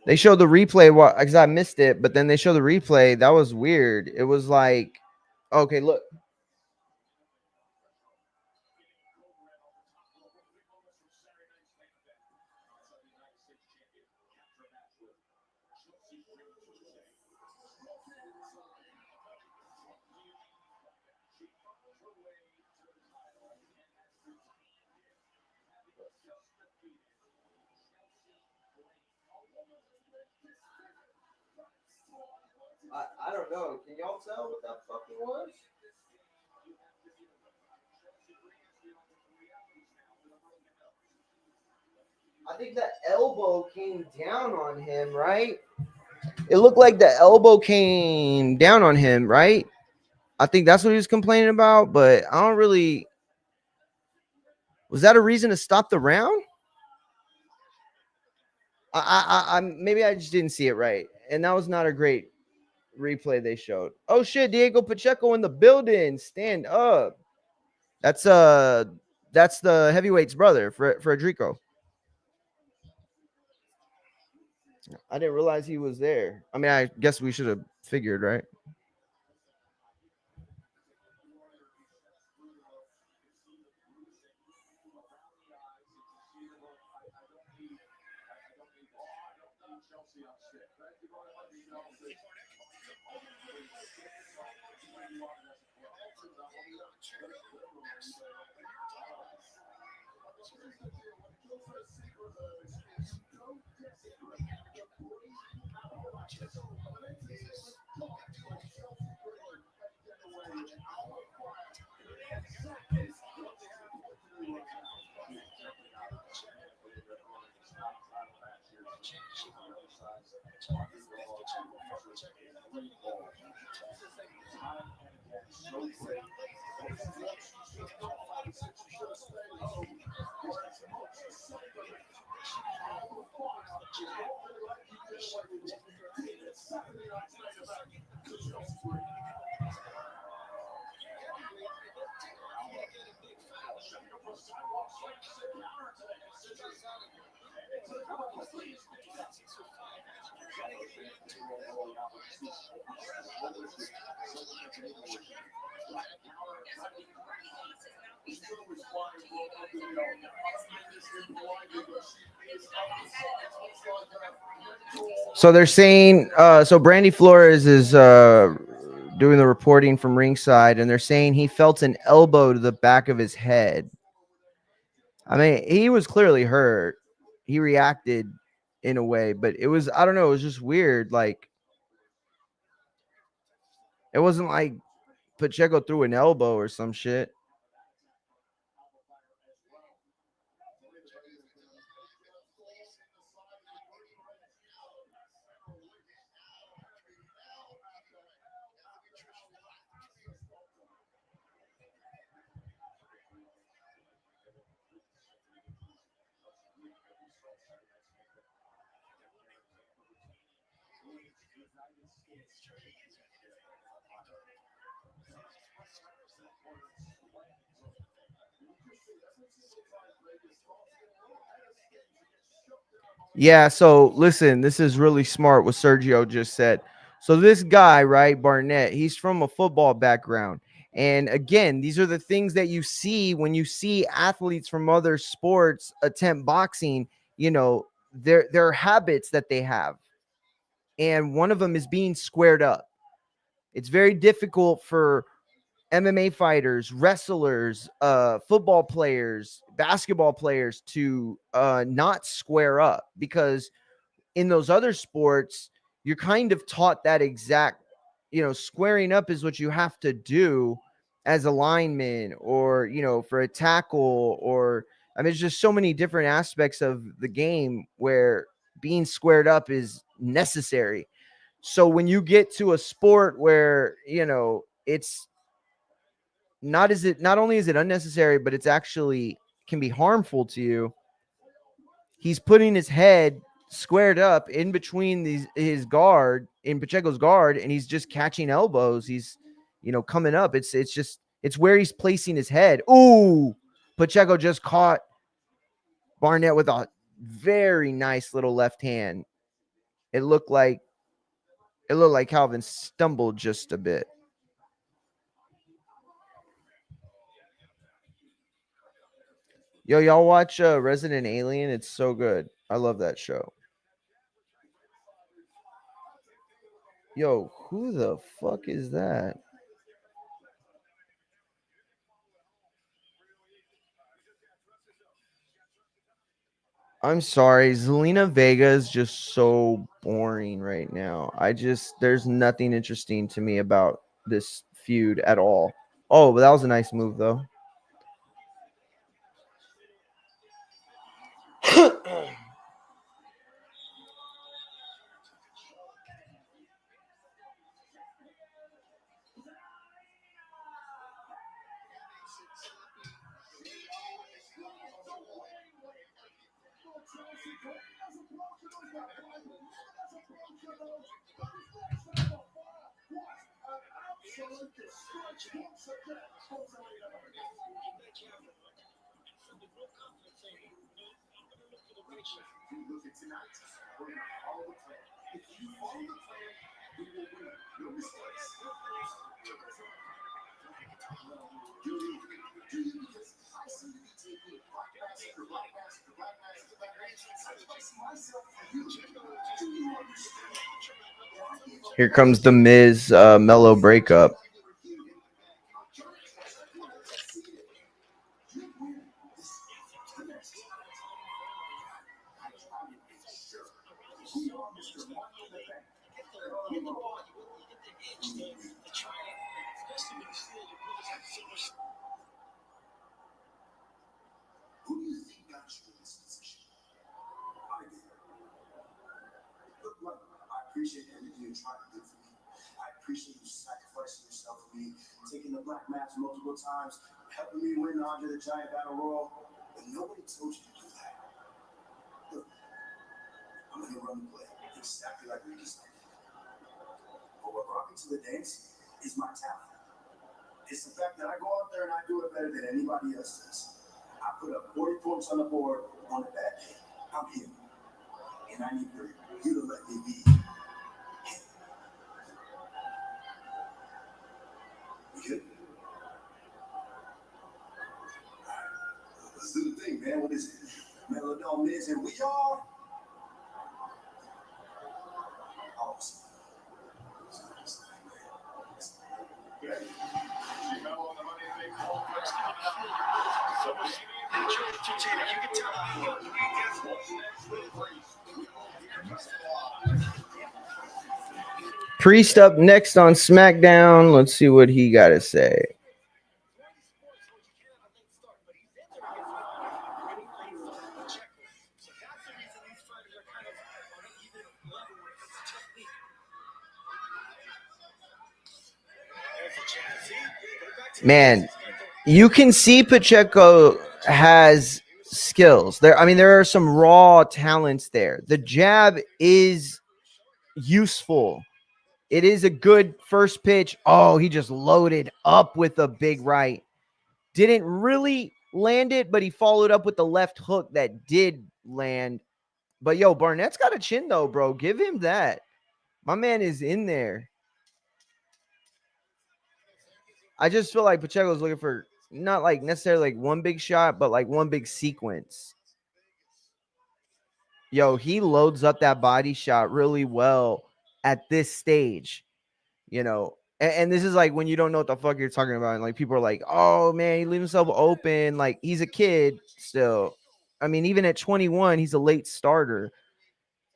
S1: They showed the replay because I missed it, but then they showed the replay. That was weird. It was like, okay, look. I don't know. Can y'all tell what that fucking was? I think that elbow came down on him, right? It looked like the elbow came down on him, right? I think that's what he was complaining about, but I don't really. Was that a reason to stop the round? I maybe I just didn't see it right, and that was not a great replay they showed. Oh shit, Diego Pacheco in the building. Stand up. That's the heavyweight's brother, Frederico. I didn't realize he was there. I mean, I guess we should have figured, right? So they're saying, so Brandy Flores is doing the reporting from ringside, and they're saying he felt an elbow to the back of his head. I mean, he was clearly hurt. He reacted in a way, but it was, I don't know, it was just weird. Like, it wasn't like Pacheco threw an elbow or some shit. Yeah, so listen, this is really smart what Sergio just said. So this guy, right, Barnett, he's from a football background. And again, these are the things that you see when you see athletes from other sports attempt boxing, you know, their habits that they have. And one of them is being squared up. It's very difficult for MMA fighters, wrestlers, football players, basketball players to not square up, because in those other sports, you're kind of taught that exact, you know, squaring up is what you have to do as a lineman, or, you know, for a tackle, or, I mean, there's just so many different aspects of the game where being squared up is necessary. So when you get to a sport where, you know, it's not only is it unnecessary, but it's actually can be harmful to you, he's putting his head squared up in between his guard, in Pacheco's guard, and he's just catching elbows. He's, you know, coming up. It's where he's placing his head. Ooh, Pacheco just caught Barnett with a very nice little left hand. It looked like Calvin stumbled just a bit. Yo, y'all watch Resident Alien? It's so good. I love that show. Yo, who the fuck is that? I'm sorry. Zelina Vega is just so boring right now. There's nothing interesting to me about this feud at all. Oh, but that was a nice move, though. Here comes the Miz Mellow breakup.
S2: Who do you think got you in this position? I did. Look, I appreciate everything you're trying to do for me. I appreciate you sacrificing yourself for me, taking the black match multiple times, helping me win Andre the Giant Battle Royal. But nobody told you to do that. Look, I'm gonna run the play exactly like we just did. But what brought me to the dance is my talent. It's the fact that I go out there and I do it better than anybody else does. I put up 40 points on the board on a bad day. I'm here. And I need for you to let me be. man, what is it? Melodome is, and we are awesome.
S1: Priest up next on SmackDown. Let's see what he got to say. Man, you can see Pacheco has skills. There are some raw talents there. The jab is useful. It is a good first pitch. Oh, he just loaded up with a big right. Didn't really land it, but he followed up with the left hook that did land. But yo, Barnett's got a chin though, bro. Give him that. My man is in there. I just feel like Pacheco's looking for not like necessarily like one big shot, but like one big sequence. Yo, he loads up that body shot really well at this stage, you know. And this is like when you don't know what the fuck you're talking about. And like people are like, oh man, he leaves himself open. Like he's a kid still. I mean, even at 21, he's a late starter.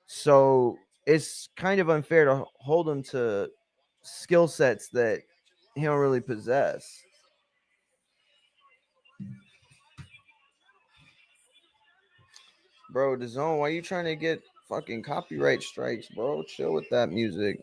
S1: So it's kind of unfair to hold him to skill sets that he don't really possess. Bro, Dazn, why you trying to get fucking copyright strikes, bro? Chill with that music.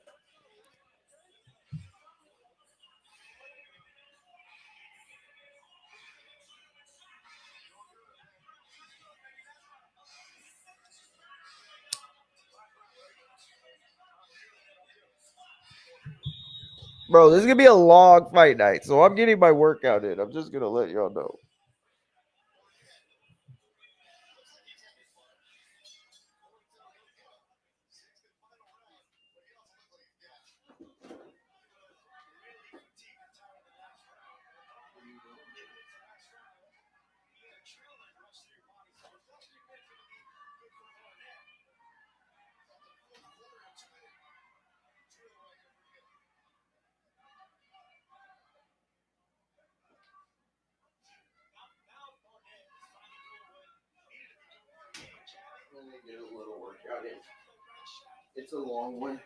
S1: Bro, this is going to be a long fight night, so I'm getting my workout in. I'm just going to let y'all know. Let me get a little workout in. It's a long one.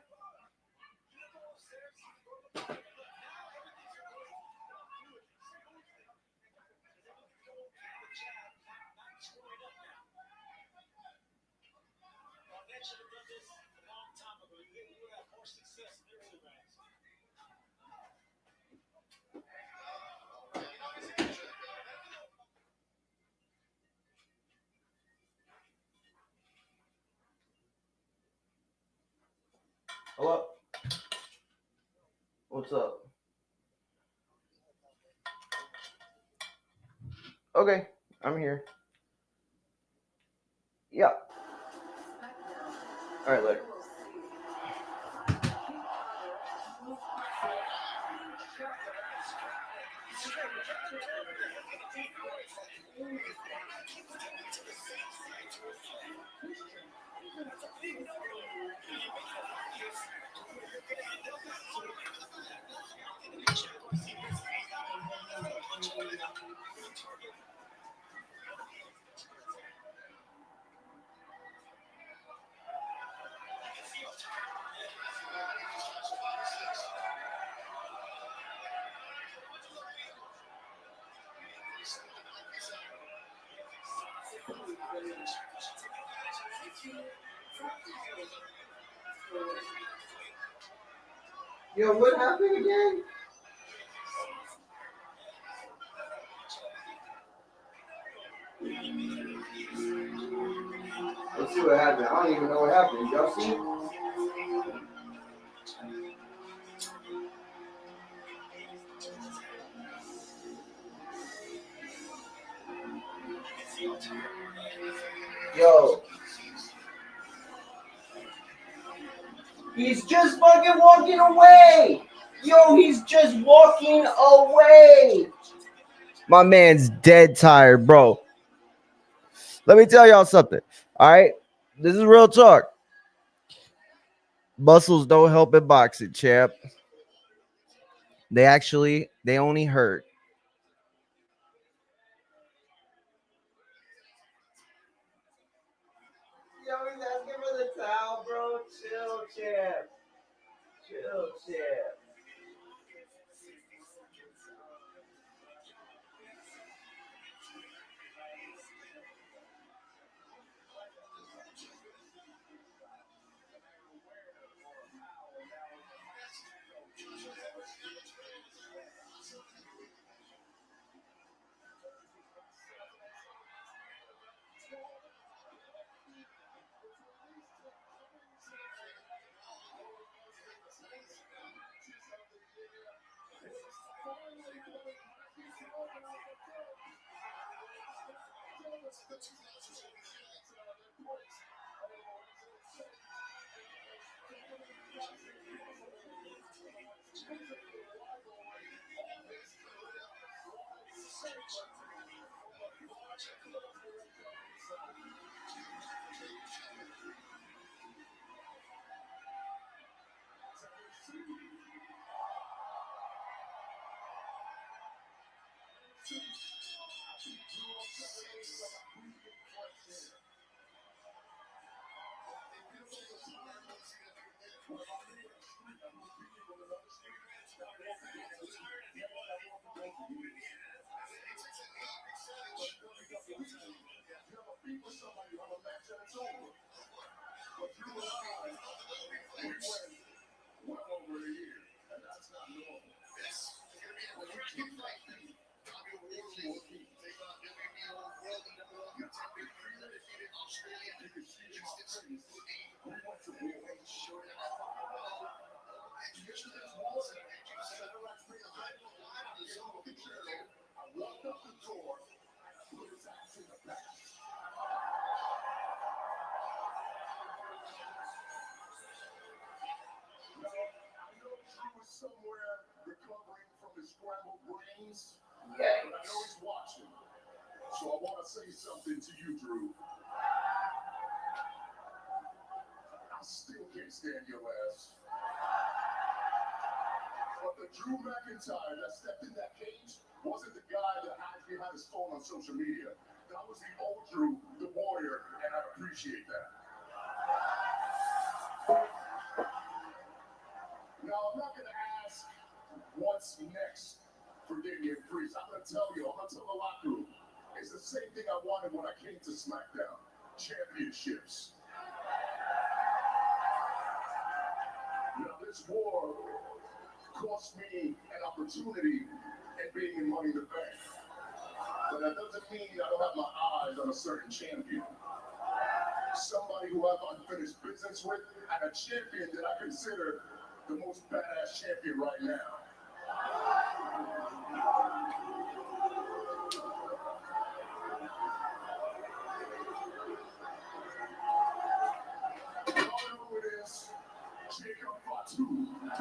S1: Hello? What's up? Okay, I'm here. Yeah. All right, later. Yo, what happened again? Let's see what happened. I don't even know what happened. Y'all see it? Yo. He's just fucking walking away. Yo, he's just walking away. My man's dead tired, bro. Let me tell y'all something. All right. This is real talk. Muscles don't help in boxing, champ. They only hurt. Yo, he's asking for the towel, bro. Chill, champ. Chill, champ.
S2: Somewhere recovering from his scrambled brains, but I know he's watching. So I want to say something to you, Drew. I still can't stand your ass. But the Drew McIntyre that stepped in that cage wasn't the guy that hides behind his phone on social media. That was the old Drew, the warrior, and I appreciate that. Now, I'm not going to ask what's next for Damian Priest. I'm going to tell you, I'm going to tell the locker room. It's the same thing I wanted when I came to Smackdown. Championships. Now, this war cost me an opportunity in being in Money in the Bank. But that doesn't mean I don't have my eyes on a certain champion. Somebody who I have unfinished business with, and a champion that I consider the most badass champion right now.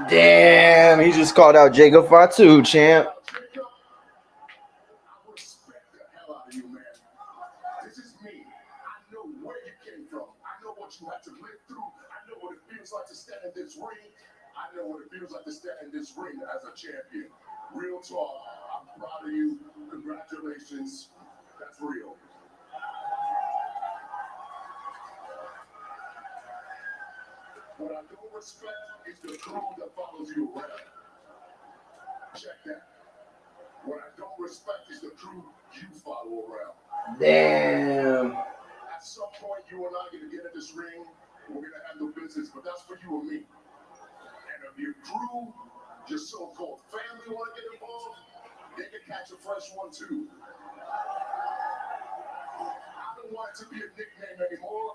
S1: Damn, he just called out Jacob Fatu, champ.
S2: You had to live through. I know what it feels like to stand in this ring. I know what it feels like to stand in this ring as a champion. Real talk. I'm proud of you. Congratulations. That's real. What I don't respect is the crew that follows you around. Check that. What I don't respect is the crew you follow around.
S1: Damn.
S2: At some point, you and I are going to get in this ring. We're going to handle business, but that's for you and me. And if your crew, your so-called family want to get involved, they can catch a fresh one too. I don't want it to be a nickname anymore.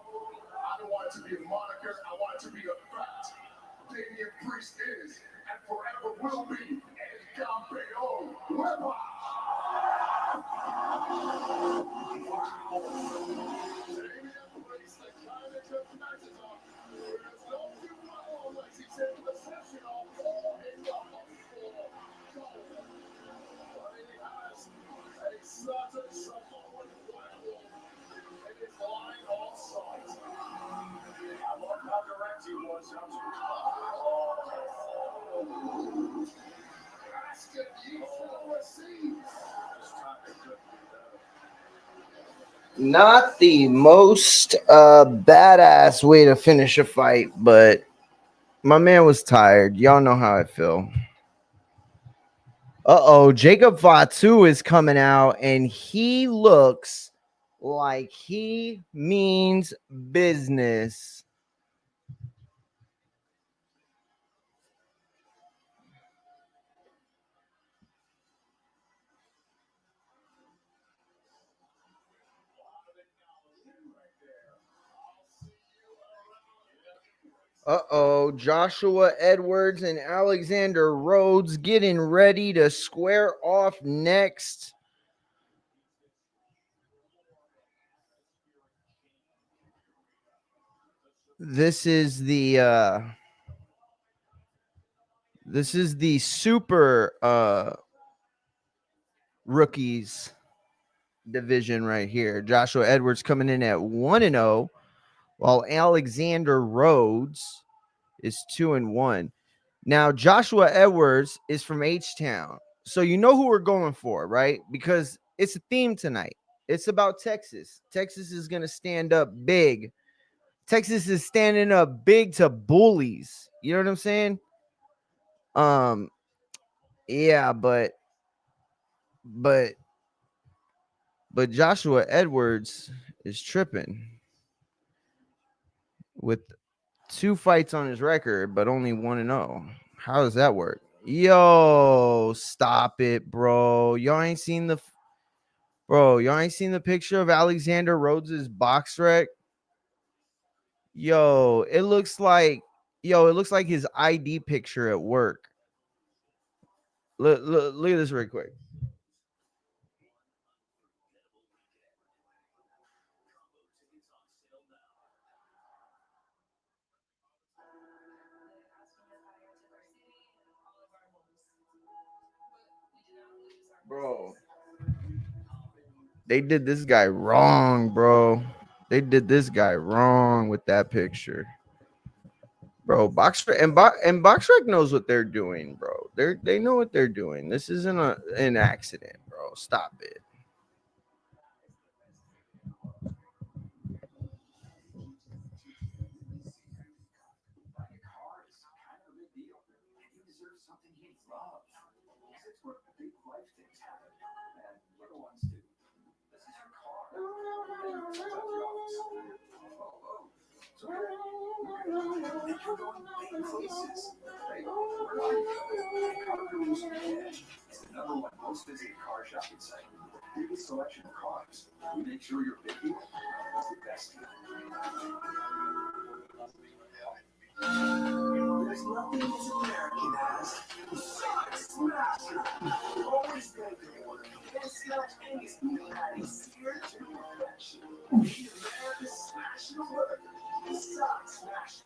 S2: I don't want it to be a moniker. I want it to be a fact. Damian Priest is and forever will be El Campeón. Wepa!
S1: Not the most badass way to finish a fight, but my man was tired. Y'all know how I feel. Jacob Fatu is coming out, and he looks like he means business. Joshua Edwards and Alexander Rhodes getting ready to square off next. This is the super rookies division right here. Joshua Edwards coming in at 1-0, while Alexander Rhodes is 2-1. Now, Joshua Edwards is from H-Town. So you know who we're going for, right? Because it's a theme tonight. It's about Texas. Texas is going to stand up big. Texas is standing up big to bullies. You know what I'm saying? Yeah, but Joshua Edwards is tripping with 2 fights on his record, but only 1-0. How does that work? Yo, stop it, bro. Y'all ain't seen the picture of Alexander Rhodes' box rec? Yo, it looks like his ID picture at work. Look at this real quick. Bro, they did this guy wrong, bro. They did this guy wrong with that picture. Bro, BoxRec knows what they're doing, bro. They know what they're doing. This isn't an accident, bro. Stop it.
S2: It's the #1 most visited car shopping site. Biggest selection of cars. We make sure your big deal is the best deal. There's nothing as American as the Sonic Smasher. Always been one of the best smash things we've had in seared to perfection. The America's Smash the Word. The Sonic Smasher.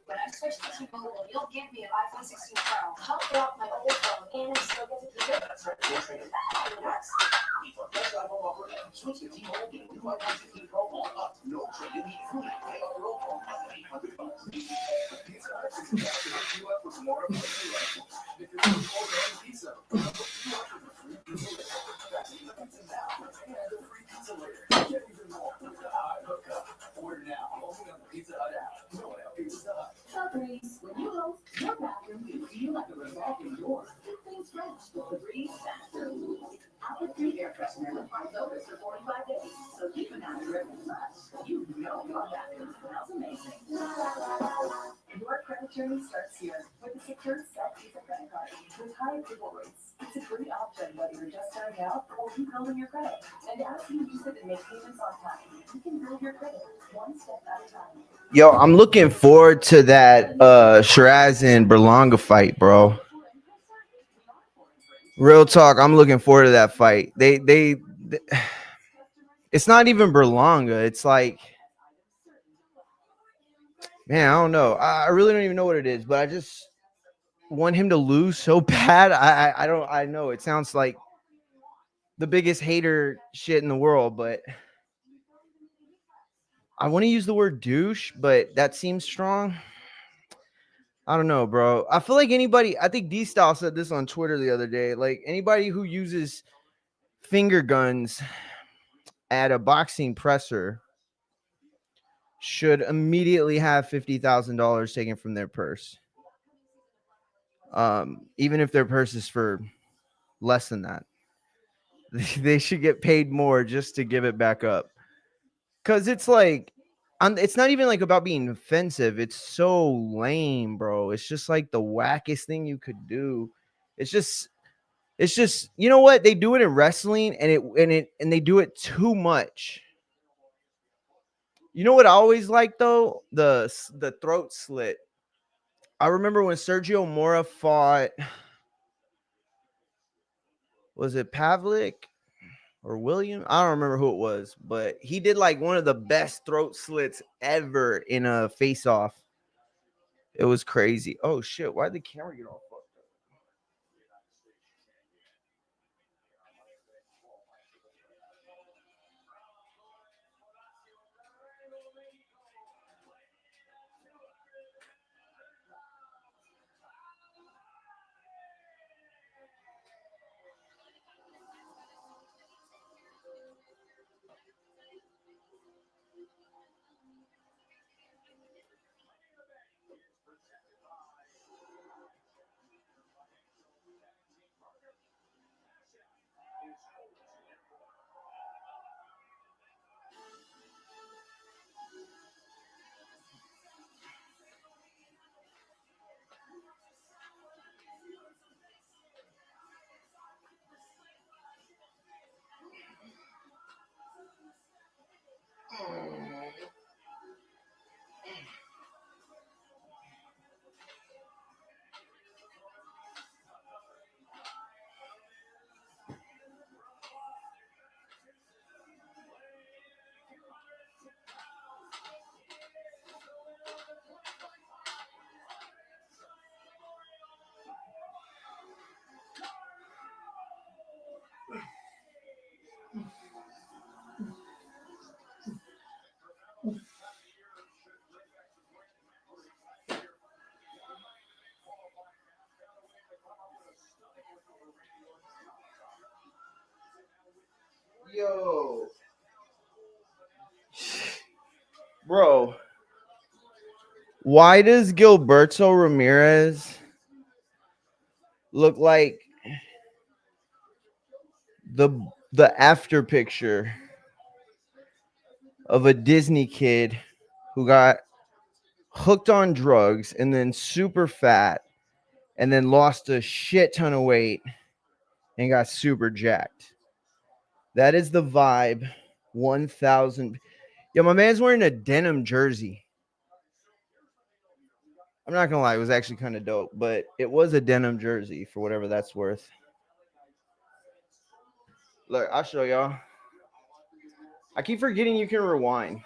S3: When I switch to T-Mobile, you'll give me an iPhone 16 Pro. Help me off my old phone and still get to keep it.
S2: That's right. We'll trade it back. That's the best iPhone offer ever. Switch to T-Mobile, get a new iPhone 16 Pro on up. No trade-in needed. Pay off your old phone plus $800. Pizza Hut is about to hook you up with more of what you like. If you're looking for pizza, we'll hook you up with a free pizza later. That's even pizza now and a free pizza later. Get even more with the Hut hookup. Order now. Only on the Pizza Hut app. No one else. Pizza Hut.
S3: Breeze, when you host, your bathroom can feel like a revolving door. Keep things fresh with the Breeze bathroom. Outlet-free air freshener with hard odors for 45 days. So keep an eye on your flush. You know your bathroom smells amazing. Your credit journey starts here with a secure Visa credit card with high approval rates. It's a great option whether you're just starting out or rebuilding your credit. And as you use it and make payments on time, you can build your credit one step at a time.
S1: Yo, I'm looking forward to that Shiraz and Berlanga fight, bro. Real talk, I'm looking forward to that fight. They it's not even Berlanga. It's like, man, I don't know. I really don't even know what it is, but I just want him to lose so bad. I know it sounds like the biggest hater shit in the world, but I want to use the word douche, but that seems strong. I don't know, bro. I feel like I think D-Style said this on Twitter the other day. Like anybody who uses finger guns at a boxing presser should immediately have $50,000 taken from their purse. Even if their purse is for less than that, they should get paid more just to give it back up. Cause it's like, it's not even like about being offensive. It's so lame, bro. It's just like the wackest thing you could do. It's just, you know what? They do it in wrestling, and they do it too much. You know what I always like though? The throat slit. I remember when Sergio Mora fought, was it Pavlik or William? I don't remember who it was, but he did like one of the best throat slits ever in a face off. It was crazy. Oh shit, why did the camera get all fucked up? Yo, bro, why does Gilberto Ramirez look like the the after picture of a Disney kid who got hooked on drugs and then super fat and then lost a shit ton of weight and got super jacked? That is the vibe. 1,000. Yo, my man's wearing a denim jersey. I'm not gonna lie, it was actually kind of dope, but it was a denim jersey for whatever that's worth. Look, I'll show y'all. I keep forgetting you can rewind.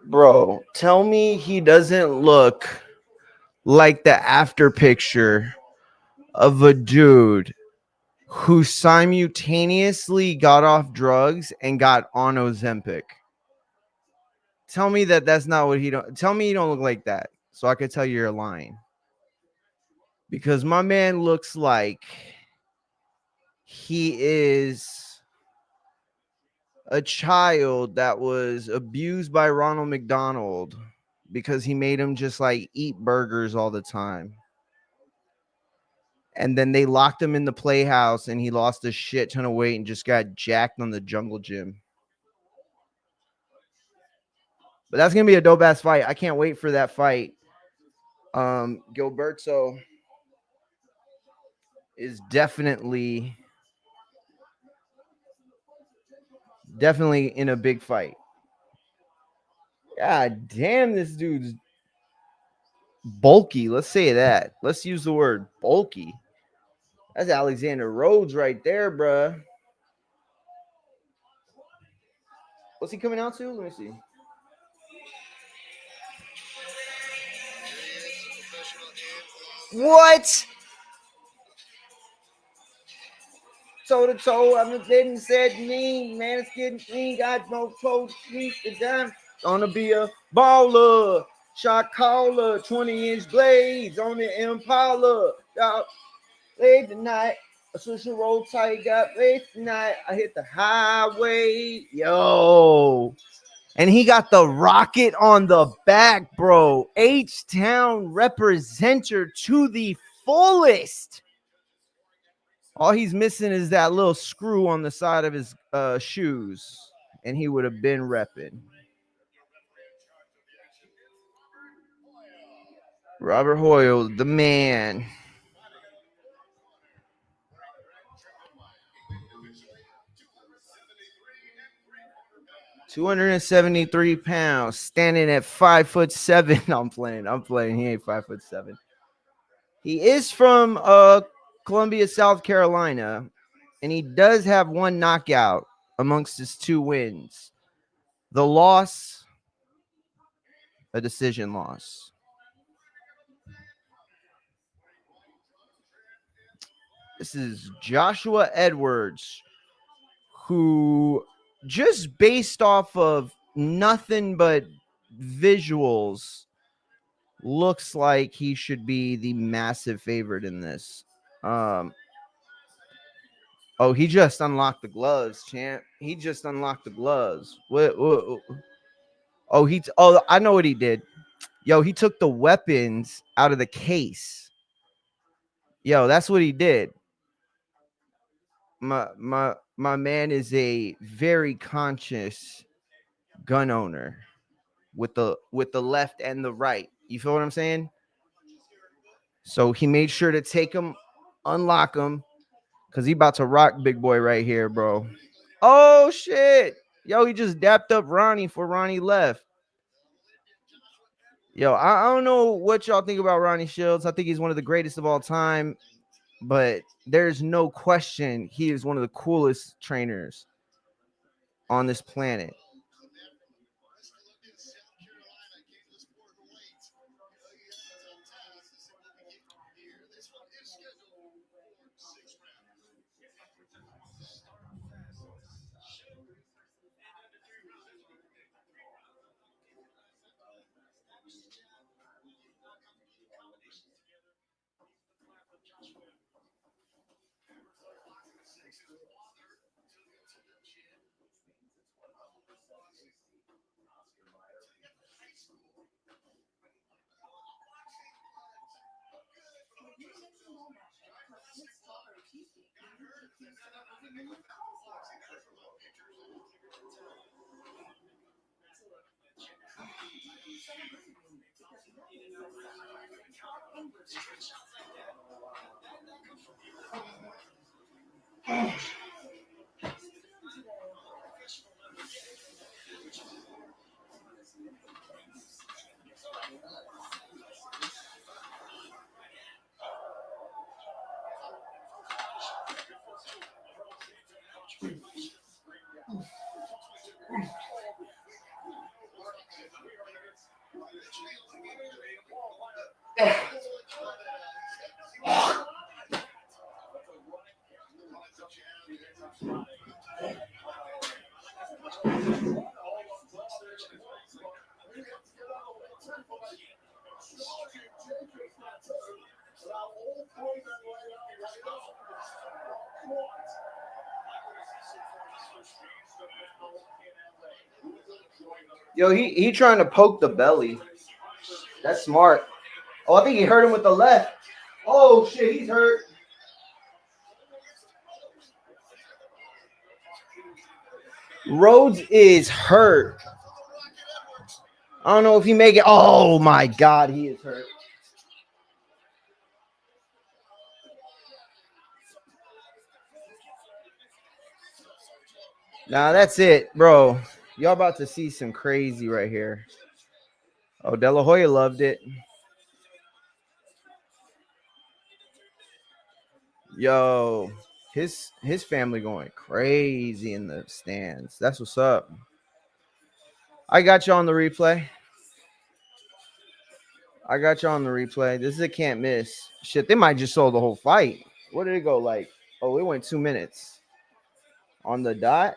S1: Bro, tell me he doesn't look like the after picture of a dude who simultaneously got off drugs and got on Ozempic. Tell me that that's not what he don't. Tell me you don't look like that, so I could tell you're lying. Because my man looks like he is a child that was abused by Ronald McDonald because he made him just like eat burgers all the time. And then they locked him in the playhouse and he lost a shit ton of weight and just got jacked on the jungle gym. But that's gonna be a dope ass fight. I can't wait for that fight. Gilberto is definitely in a big fight. God damn, this dude's bulky. Let's say that. Let's use the word bulky. That's Alexander Rhodes right there, bruh. What's he coming out to? Let me see. What? Toe to toe, I'm getting said me, man. It's getting me. Got no clothes, me the dime. Gonna be a baller, shot caller, 20-inch blades on the Impala. Got late tonight, a social roll tight. Got late tonight. I hit the highway, yo. And he got the rocket on the back, bro. H-Town representer to the fullest. All he's missing is that little screw on the side of his shoes, and he would have been repping. Robert Hoyle, the man. £273, standing at 5'7". I'm playing. He ain't 5'7". He is from Columbia, South Carolina, and he does have one knockout amongst his 2 wins. The loss, a decision loss. This is Joshua Edwards, who just based off of nothing but visuals looks like he should be the massive favorite in this. Oh, he just unlocked the gloves, champ. He just unlocked the gloves. What? Oh, I know what he did. Yo, he took the weapons out of the case. Yo, that's what he did. My man is a very conscious gun owner with the left and the right. You feel what I'm saying? So he made sure to take him, unlock him, because he about to rock big boy right here, bro. Oh, shit. Yo, he just dapped up Ronnie for Ronnie left. Yo, I don't know what y'all think about Ronnie Shields. I think he's one of the greatest of all time, but there's no question he is one of the coolest trainers on this planet. Yo, he trying to poke the belly. That's smart. Oh, I think he hurt him with the left. Oh, shit, he's hurt. Rhodes is hurt. I don't know if he make it. Oh, my God, he is hurt. Nah, that's it, bro. Y'all about to see some crazy right here. Oh, De La Hoya loved it. Yo, his family going crazy in the stands. That's what's up. I got you on the replay. This is a can't miss. Shit, they might just sold the whole fight. What did it go like? Oh, it went 2 minutes on the dot.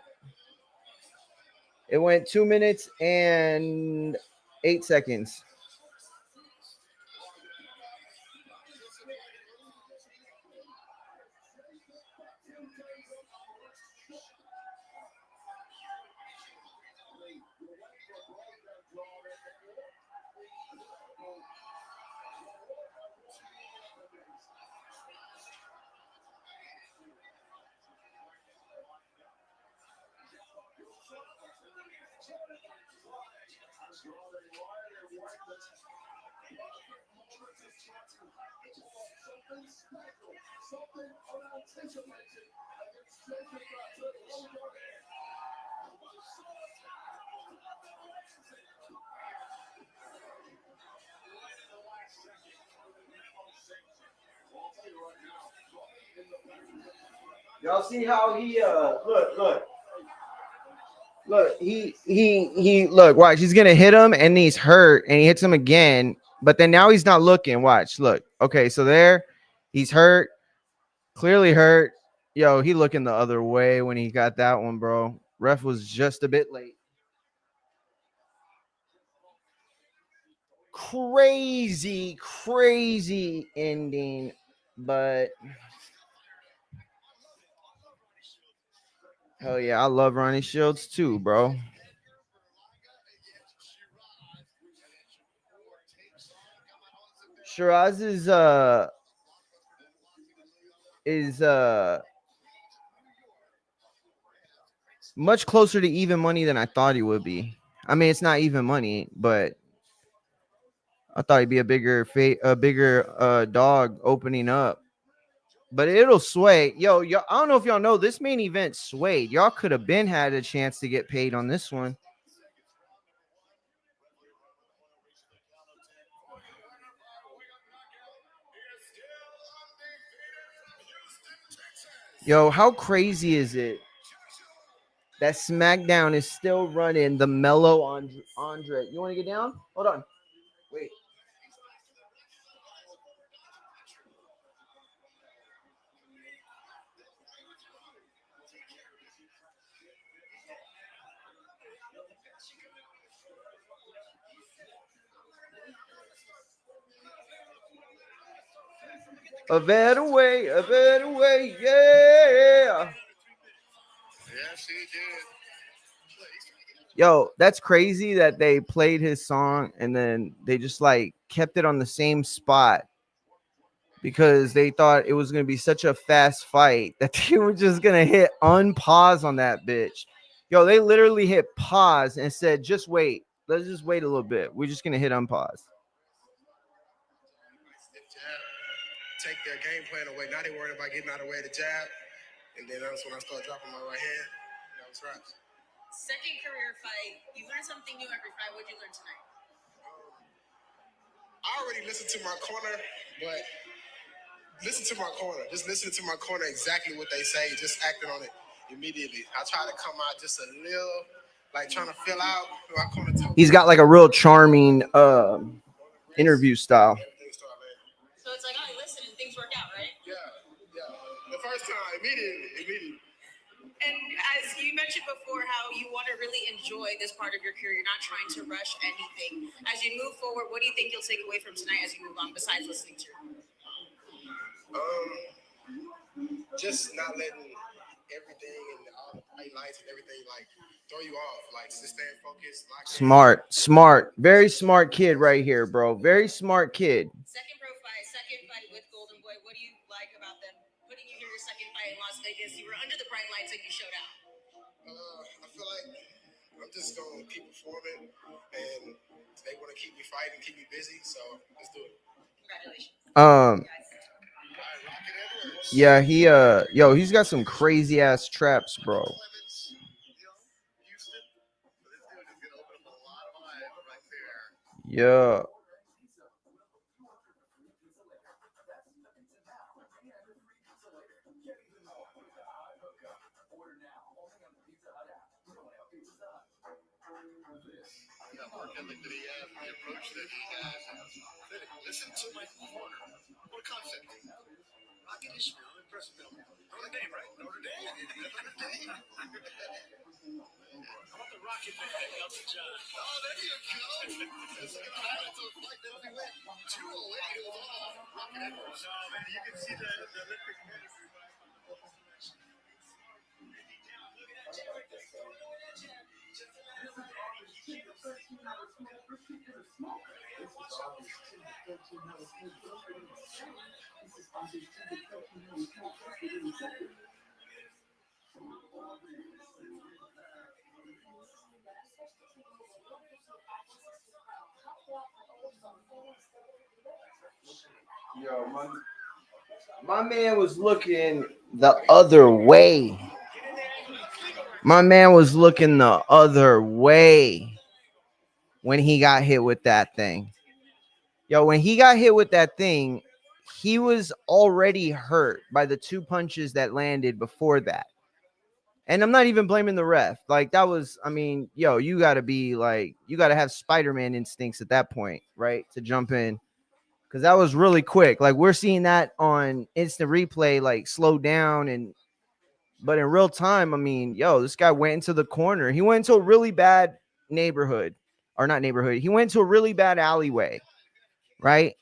S1: It went 2 minutes and 8 seconds. Y'all see how he look, he look, watch, he's gonna hit him and he's hurt and he hits him again, but then now he's not looking. Watch, look. Okay, so there, he's hurt, clearly hurt. Yo, he looking the other way when he got that one, bro. Ref was just a bit late. Crazy ending, but hell yeah, I love Ronnie Shields too, bro. Shiraz is much closer to even money than I thought he would be. I mean, it's not even money, but I thought he'd be a bigger dog opening up. But it'll sway. Yo, I don't know if y'all know this main event swayed. Y'all could have been had a chance to get paid on this one. Yo, how crazy is it that Smackdown is still running the Mellow Andre? You want to get down? Hold on. Wait. A better way, yeah.
S7: Yes, he did.
S1: Yo, that's crazy that they played his song and then they just like kept it on the same spot because they thought it was gonna be such a fast fight that they were just gonna hit unpause on that bitch. Yo, they literally hit pause and said, just wait. Let's just wait a little bit. We're just gonna hit unpause.
S7: Take their game plan away. Now they worried about getting out of the way of the jab. And then that's when I start dropping my right hand. That was right.
S6: Second career fight. You learn something new every fight. What'd you learn tonight?
S7: I already listened to my corner, but listen to my corner. Just listen to my corner exactly what they say. Just acting on it immediately. I try to come out just a little, like trying to fill out my corner.
S1: He's got like a real charming interview style.
S6: So it's like, oh, listen, and things work out, right?
S7: Yeah. The first time, immediately.
S6: And as you mentioned before, how you want to really enjoy this part of your career, you're not trying to rush anything. As you move forward, what do you think you'll take away from tonight as you move on, besides listening to?
S7: Just not letting everything and all the bright lights and everything like throw you off. Like just staying focused.
S1: Smart, very smart kid right here, bro. Very smart kid.
S6: Second fight with Golden Boy. What do you like about them putting you here your second fight in Las Vegas? You were under the bright lights and you showed out.
S7: I feel like I'm just gonna keep performing, and they want to keep me fighting, keep me busy. So let's do it.
S6: Congratulations.
S1: Yeah, he's got some crazy ass traps, bro. Yeah.
S7: Listen to my corner. What concept? Rocket Ishmael and Percival. Notre Dame, right? Notre Dame. How about the Rocket Man, Elton John? Oh, there you go. This is going to happen to a flight that only went 208. It was all Rocket Edwards. No, man, you can see the Olympic ministry.
S1: Yo, my man was looking the other way. My man was looking the other way when he got hit with that thing. Yo, when he got hit with that thing, he was already hurt by the two punches that landed before that. And I'm not even blaming the ref. Like, that was, I mean, yo, you got to be like, you got to have Spider-Man instincts at that point, right? To jump in. Because that was really quick. Like, we're seeing that on instant replay, like, slow down. But in real time, I mean, yo, this guy went into the corner. He went into a really bad neighborhood. Or not neighborhood. He went into a really bad alleyway, right?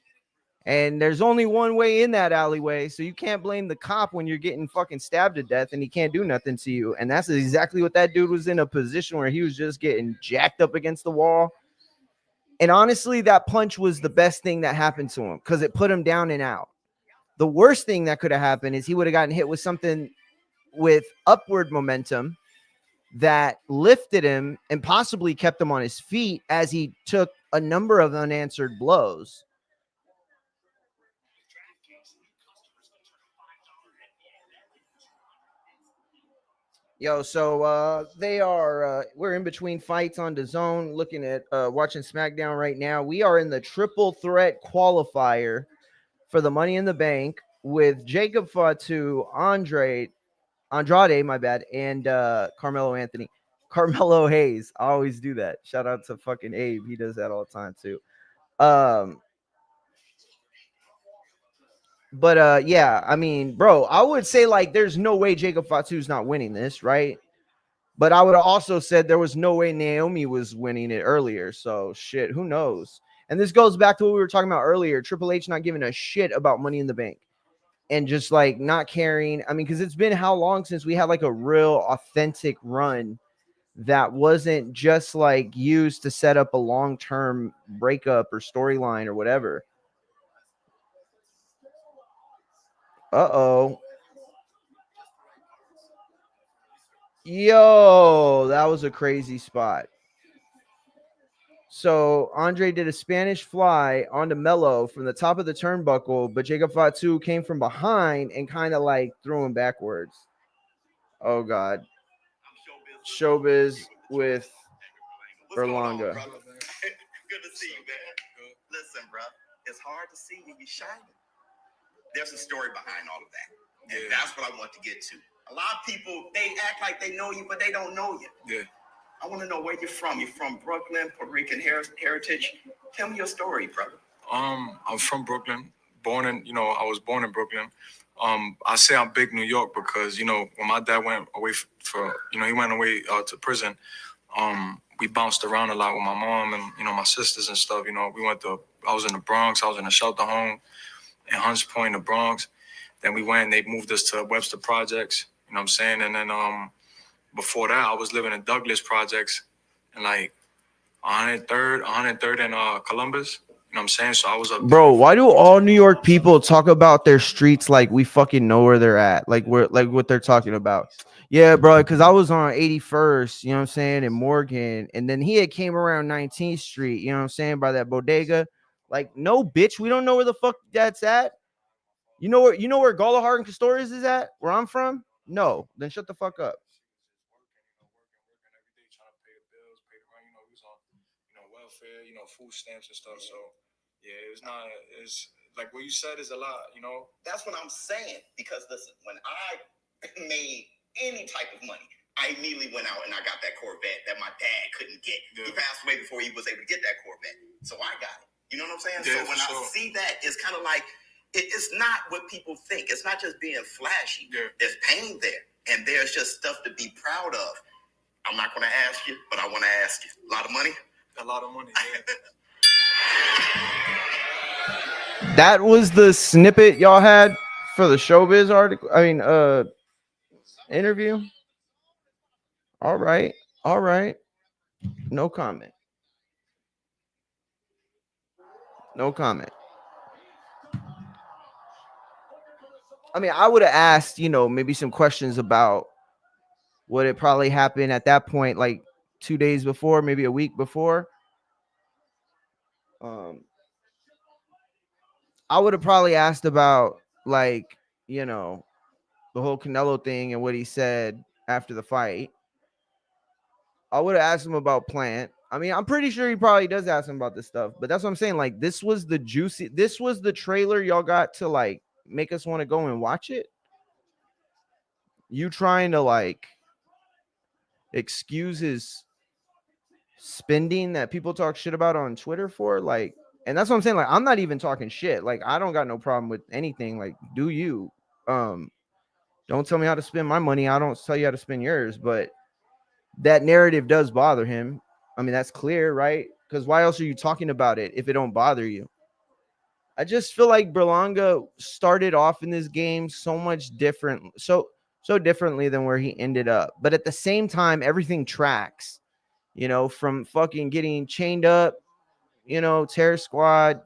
S1: And there's only one way in that alleyway, so you can't blame the cop when you're getting fucking stabbed to death and he can't do nothing to you. And that's exactly what that dude was in, a position where he was just getting jacked up against the wall. And honestly, that punch was the best thing that happened to him because it put him down and out. The worst thing that could have happened is he would have gotten hit with something with upward momentum that lifted him and possibly kept him on his feet as he took a number of unanswered blows. Yo, so we're in between fights on Dazn, looking at watching Smackdown right now. We are in the triple threat qualifier for the Money in the Bank with Jacob Fatu, Andrade, my bad, and Carmelo Hayes. I always do that. Shout out to fucking Abe. He does that all the time too. But yeah, I mean, bro, I would say like there's no way Jacob Fatu's not winning this, right? But I would have also said there was no way Naomi was winning it earlier. So shit, who knows? And this goes back to what we were talking about earlier. Triple H not giving a shit about Money in the Bank and just like not caring. I mean, because it's been how long since we had like a real authentic run that wasn't just like used to set up a long-term breakup or storyline or whatever. Uh-oh. Yo, that was a crazy spot. So Andre did a Spanish fly onto Mello from the top of the turnbuckle, but Jacob Fatu came from behind and kind of like threw him backwards. Oh God. Showbiz with Berlanga.
S8: Good to see you, man. Listen, bro, it's hard to see when you're shining. There's a story behind all of that. And that's what I want to get to. A lot of people, they act like they know you, but they don't know you. Yeah. I want to know where you're from. You're from Brooklyn, Puerto Rican heritage. Tell me your story, brother.
S9: I'm from Brooklyn. I was born in Brooklyn. I say I'm big New York because, when my dad went away he went away to prison. We bounced around a lot with my mom and, my sisters and stuff. I was in the Bronx. I was in a shelter home in Hunts Point, the Bronx. Then we went and they moved us to Webster Projects. You know what I'm saying? And then before that, I was living in Douglas Projects and like 103rd in Columbus. You know what I'm saying? So I was up.
S1: Bro, why do all New York people talk about their streets like we fucking know where they're at? Like what they're talking about. Yeah, bro, because I was on 81st, you know what I'm saying, in Morgan, and then he had came around 19th Street, you know what I'm saying, by that bodega. Like, no, bitch, we don't know where the fuck that's at. You know where Galahar and Castores is at? Where I'm from? No, then shut the fuck up.
S9: Welfare, food stamps and stuff. So yeah, it's like what you said is a lot,
S8: That's what I'm saying. Because listen, when I made any type of money, I immediately went out and I got that Corvette that my dad couldn't get. He passed away before he was able to get that Corvette. So I got it. You know what I'm saying?
S9: Yeah,
S8: so when
S9: for
S8: I
S9: sure.
S8: see that, it's kind of like, it's not what people think. It's not just being flashy.
S9: Yeah.
S8: There's pain there. And there's just stuff to be proud of. I'm not going to ask you, but I want to ask you. A lot of money?
S9: A lot of money. Yeah.
S1: That was the snippet y'all had for the Showbiz article. I mean, interview. All right. All right. No comment. No comment. I mean, I would have asked, maybe some questions about what had probably happened at that point, like 2 days before, maybe a week before. I would have probably asked about, like, the whole Canelo thing and what he said after the fight. I would have asked him about Plant. I mean, I'm pretty sure he probably does ask him about this stuff, but that's what I'm saying. Like, this was the trailer y'all got to, like, make us want to go and watch it. You trying to, like, excuse his spending that people talk shit about on Twitter for, like, and that's what I'm saying. Like, I'm not even talking shit. Like, I don't got no problem with anything. Like, do you? Don't tell me how to spend my money. I don't tell you how to spend yours. But that narrative does bother him. I mean, that's clear, right? Because why else are you talking about it if it don't bother you? I just feel like Berlanga started off in this game so much different, so differently than where he ended up. But at the same time, everything tracks, from fucking getting chained up, Terror Squad,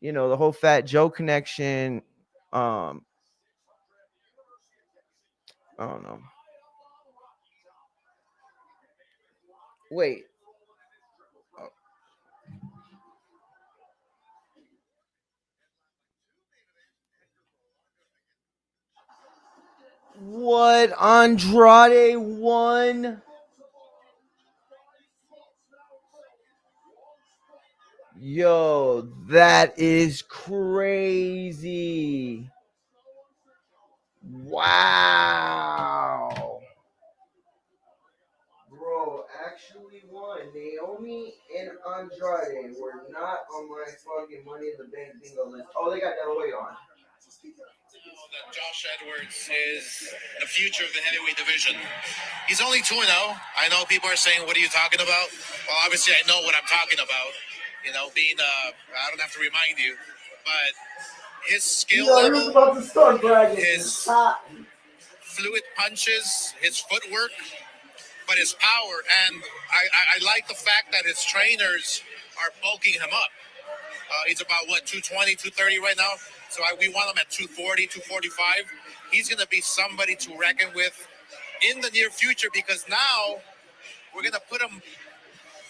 S1: the whole Fat Joe connection. I don't know. Wait. What? Andrade won? Yo, that is crazy. Wow. Bro, actually won. Naomi and Andrade were not on my fucking Money in the Bank bingo list. Oh, they got that weight on.
S10: That Josh Edwards is the future of the heavyweight division. He's only 2-0. I know people are saying, what are you talking about? Well, obviously, I know what I'm talking about. Being, I don't have to remind you, but his skill level,
S1: about to start bragging.
S10: his fluid punches, his footwork, but his power. And I like the fact that his trainers are bulking him up. He's about, 220, 230 right now. So we want him at 240, 245. He's going to be somebody to reckon with in the near future, because now we're going to put him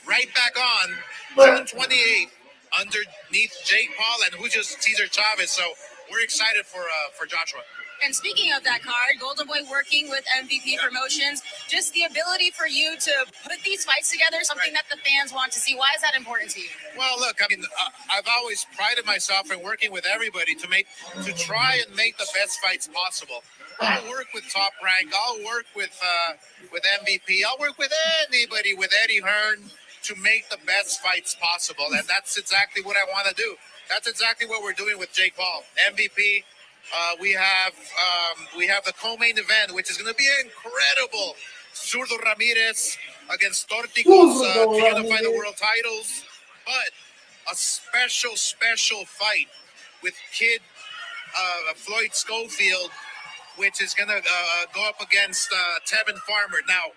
S10: right back on June 28th underneath Jake Paul and Cesar Chavez. So we're excited for Joshua.
S6: And speaking of that card, Golden Boy working with MVP Promotions, just the ability for you to put these fights together, something that the fans want to see. Why is that important to you?
S10: Well, look, I mean, I've always prided myself in working with everybody to try and make the best fights possible. I'll work with Top Rank. I'll work with MVP. I'll work with anybody, with Eddie Hearn, to make the best fights possible. And that's exactly what I want to do. That's exactly what we're doing with Jake Paul. MVP. We have the co-main event, which is going to be incredible. Zurdo Ramirez against Torticos to unify the world titles. But a special fight with Kid Floyd Schofield, which is going to go up against Tevin Farmer. Now,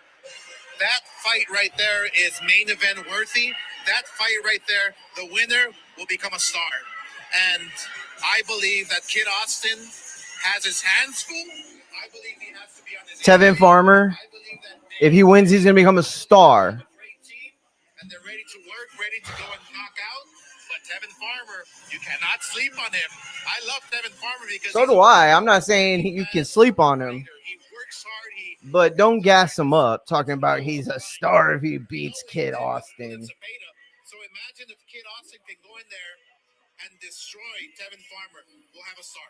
S10: that fight right there is main event worthy. That fight right there, the winner will become a star. And I believe that Kid Austin has his hands full. I believe he has to be on his
S1: Tevin Farmer, if he wins, he's going to become a star.
S10: Great team, and they're ready to work, ready to go and knock out. But Tevin Farmer, you cannot sleep on him. I love Tevin Farmer because
S1: So do I. I'm not saying you can sleep on him,
S10: he works hard.
S1: but don't gas him up talking about he's a star if he beats Kid Austin.
S10: So imagine if Kid Austin can go in there and destroy Tevin Farmer. We'll have a star.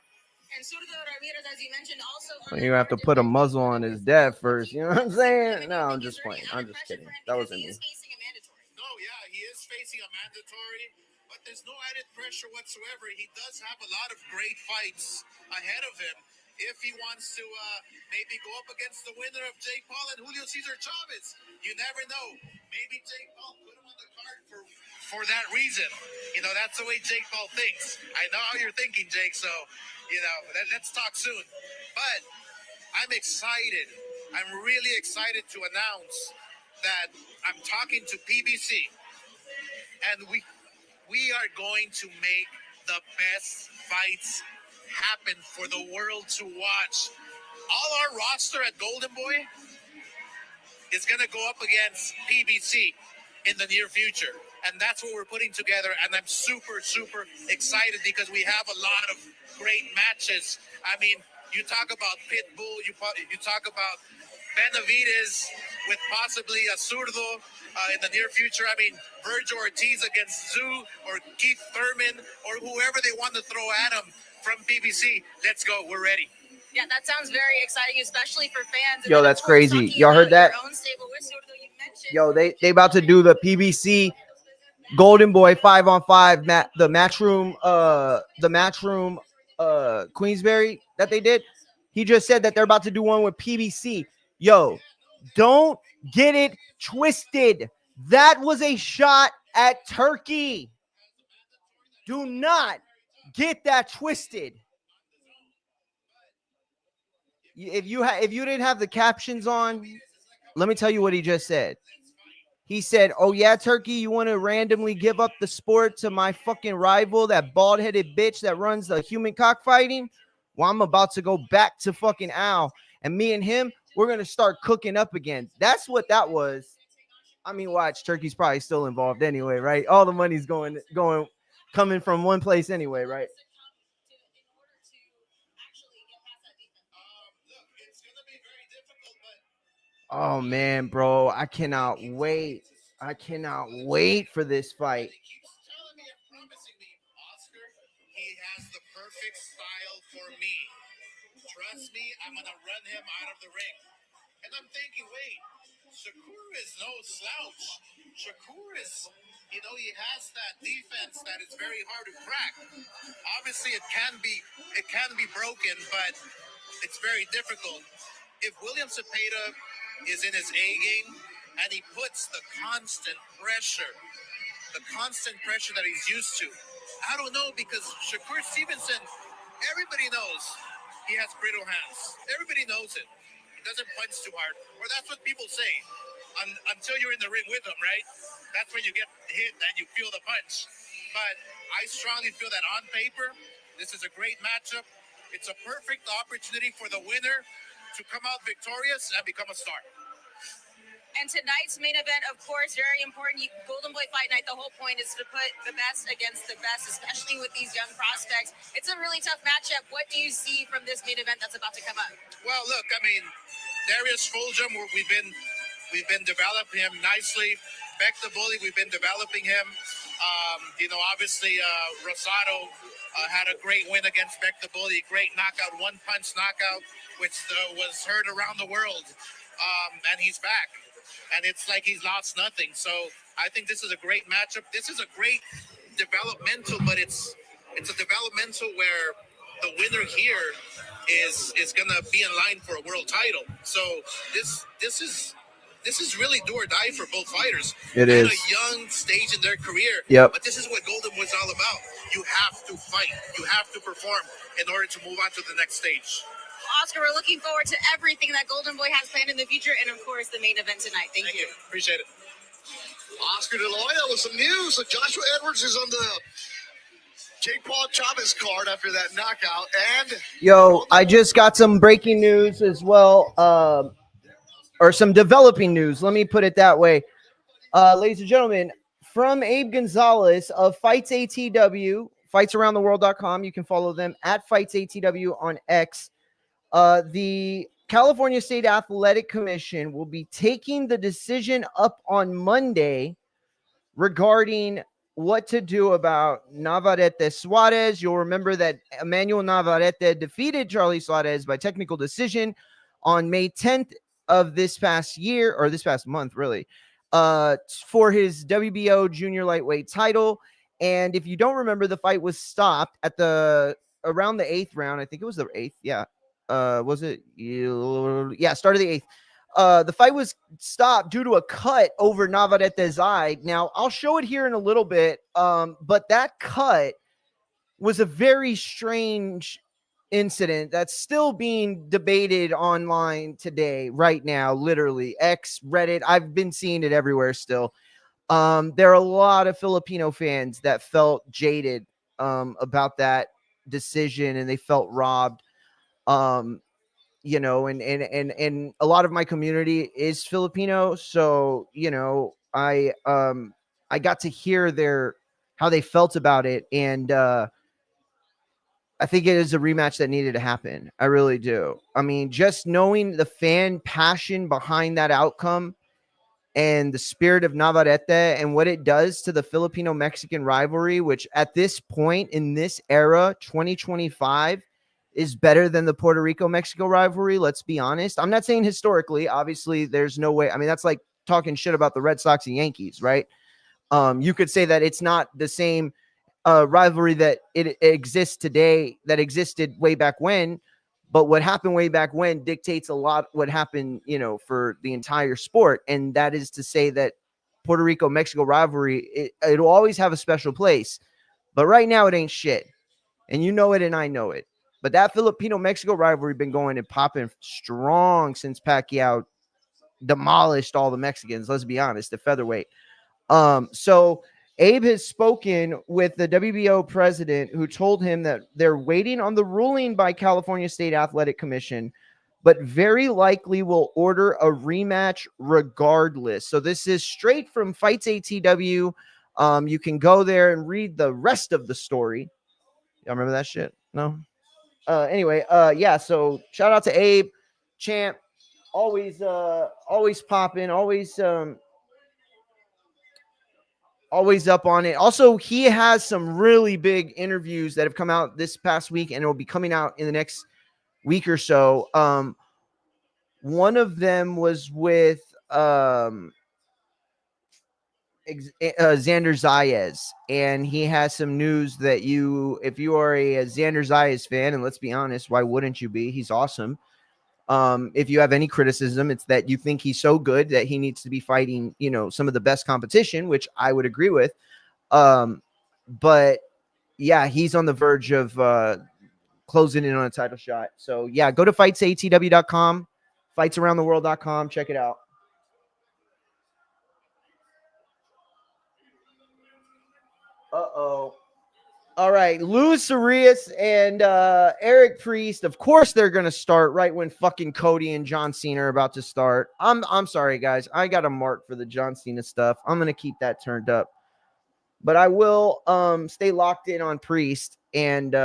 S6: And Zurdo Ramirez, as you mentioned, also.
S1: Well, you have to put a muzzle on his dad first. You know what I'm saying? No, I'm just playing. I'm just kidding. That wasn't me.
S10: No, yeah, he is facing a mandatory, but there's no added pressure whatsoever. He does have a lot of great fights ahead of him. If he wants to maybe go up against the winner of Jake Paul and Julio Cesar Chavez, you never know. Maybe Jake Paul put him on the card for that reason. You know, that's the way Jake Paul thinks. I know how you're thinking, Jake, so, you know, let's talk soon. But I'm excited. I'm really excited to announce that I'm talking to PBC, and we are going to make the best fights happen for the world to watch. All our roster at Golden Boy is going to go up against PBC in the near future. And that's what we're putting together. And I'm super, super excited because we have a lot of great matches. I mean, you talk about Pitbull, you talk about Benavidez with possibly a Zurdo in the near future. I mean, Virgil Ortiz against Zoo or Keith Thurman or whoever they want to throw at him from PBC. Let's go. We're ready.
S6: Yeah, that sounds very exciting, especially for fans.
S1: Yo, that's crazy. Y'all heard that? Yo, they about to do the PBC Golden Boy 5-on-5 the matchroom Queensberry that they did. He just said that they're about to do one with PBC. Yo, don't get it twisted. That was a shot at Turkey. Do not get that twisted. If you didn't have the captions on, let me tell you what he just said. He said, "Oh yeah, Turkey, you want to randomly give up the sport to my fucking rival, that bald-headed bitch that runs the human cockfighting? Well, I'm about to go back to fucking Al, and me and him, we're gonna start cooking up again." That's what that was. I mean, watch, Turkey's probably still involved anyway, right? All the money's coming from one place anyway, right? Oh man, bro, I cannot wait. I cannot wait for this fight.
S10: He has the perfect style for me. Trust me, I'm going to run him out of the ring. And I'm thinking, wait, Shakur is no slouch. Shakur is, he has that defense that is very hard to crack. Obviously, it can be broken, but it's very difficult. If William Cepeda is in his A game and he puts the constant pressure that he's used to, I don't know, because Shakur Stevenson, everybody knows he has brittle hands. Everybody knows it. He doesn't punch too hard, or that's what people say. Until you're in the ring with him, right? That's when you get hit and you feel the punch. But I strongly feel that on paper, this is a great matchup. It's a perfect opportunity for the winner to come out victorious and become a star.
S6: And tonight's main event, of course, very important. Golden Boy Fight Night, the whole point is to put the best against the best, especially with these young prospects. It's a really tough matchup. What do you see from this main event that's about to come up?
S10: Well, look, I mean, Darius Fulghum, we've been developing him nicely. Beck the Bully, we've been developing him. Obviously, Rosado had a great win against Beck the Bully, great knockout, one-punch knockout, which was heard around the world. And he's back. And it's like he's lost nothing. So I think this is a great matchup. This is a great developmental, but it's a developmental where the winner here is gonna be in line for a world title. So this is really do or die for both fighters.
S1: It
S10: is
S1: a
S10: young stage in their career.
S1: Yep.
S10: But this is what Golden was all about. You have to fight. You have to perform in order to move on to the next stage.
S6: Oscar, we're looking forward to everything that Golden Boy has planned in the future, and of course, the main event tonight. Thank you.
S10: Appreciate it.
S11: Oscar De La Hoya with some news. So Joshua Edwards is on the Jake Paul Chavez card after that knockout. And
S1: yo, I just got some breaking news as well, or some developing news. Let me put it that way. Ladies and gentlemen, from Abe Gonzalez of Fights ATW, fightsaroundtheworld.com. You can follow them at Fights ATW on X. The California State Athletic Commission will be taking the decision up on Monday regarding what to do about Navarrete Suarez. You'll remember that Emmanuel Navarrete defeated Charlie Suarez by technical decision on May 10th of this past year, or this past month, really, for his WBO junior lightweight title. And if you don't remember, the fight was stopped at around the 8th round. I think it was the 8th. Yeah. Was it? Yeah, start of the 8th. The fight was stopped due to a cut over Navarrete's eye. Now, I'll show it here in a little bit, but that cut was a very strange incident that's still being debated online today, right now, literally. X, Reddit, I've been seeing it everywhere still. There are a lot of Filipino fans that felt jaded about that decision, and they felt robbed. You know, and a lot of my community is Filipino, so you know, I got to hear how they felt about it, and I think it is a rematch that needed to happen. I really do. I mean, just knowing the fan passion behind that outcome and the spirit of Navarrete and what it does to the Filipino-Mexican rivalry, which at this point in this era, 2025, is better than the Puerto Rico-Mexico rivalry. Let's be honest. I'm not saying historically. Obviously, there's no way. I mean, that's like talking shit about the Red Sox and Yankees, right? You could say that it's not the same rivalry that it exists today that existed way back when. But what happened way back when dictates a lot what happened, you know, for the entire sport. And that is to say that Puerto Rico-Mexico rivalry, it'll always have a special place. But right now it ain't shit. And you know it and I know it. But that Filipino-Mexico rivalry been going and popping strong since Pacquiao demolished all the Mexicans, let's be honest, the featherweight. So Abe has spoken with the WBO president, who told him that they're waiting on the ruling by California State Athletic Commission, but very likely will order a rematch regardless. So this is straight from Fights ATW. You can go there and read the rest of the story. Y'all remember that shit? No? Anyway, yeah, so shout out to Abe, champ, always popping, always up on it. Also, he has some really big interviews that have come out this past week, and it will be coming out in the next week or so. One of them was with Xander Zayas, and he has some news that if you are a Xander Zayas fan, and let's be honest, why wouldn't you be? He's awesome. If you have any criticism, it's that you think he's so good that he needs to be fighting, you know, some of the best competition, which I would agree with. But yeah, he's on the verge of closing in on a title shot. So yeah, go to fightsatw.com, fightsaroundtheworld.com. Check it out. Uh-oh. All right, Luis Arias and Eric Priest. Of course, they're gonna start right when fucking Cody and John Cena are about to start. I'm sorry, guys. I got a mark for the John Cena stuff. I'm gonna keep that turned up, but I will stay locked in on Priest and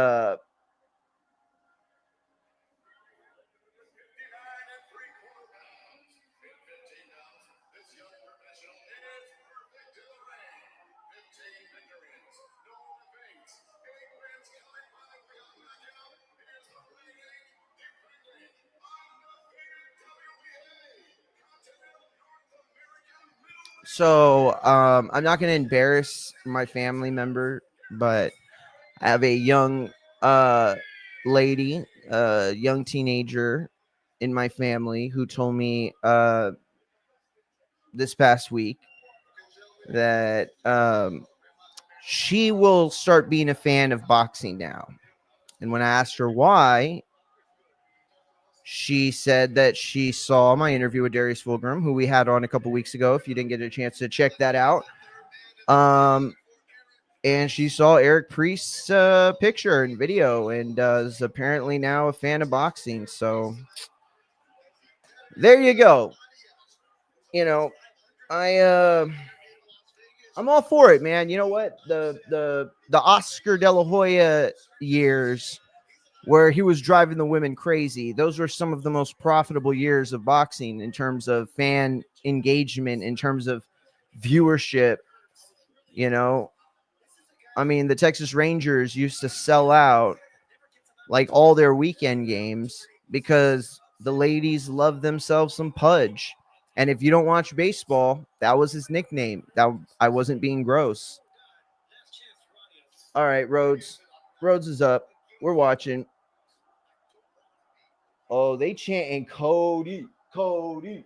S1: so I'm not gonna embarrass my family member, but I have a young lady, young teenager in my family who told me this past week that she will start being a fan of boxing now. And when I asked her why, she said that she saw my interview with Darius Fulghum, who we had on a couple weeks ago. If you didn't get a chance to check that out, and she saw Eric Priest's picture and video, and is apparently now a fan of boxing. So there you go. You know, I'm all for it, man. You know what? The Oscar De La Hoya years, where he was driving the women crazy, those were some of the most profitable years of boxing in terms of fan engagement, in terms of viewership. You know, I mean, the Texas Rangers used to sell out like all their weekend games because the ladies love themselves some Pudge. And if you don't watch baseball, that was his nickname. That I wasn't being gross. All right, Rhodes. Rhodes is up. We're watching. Oh, they chanting Cody, Cody.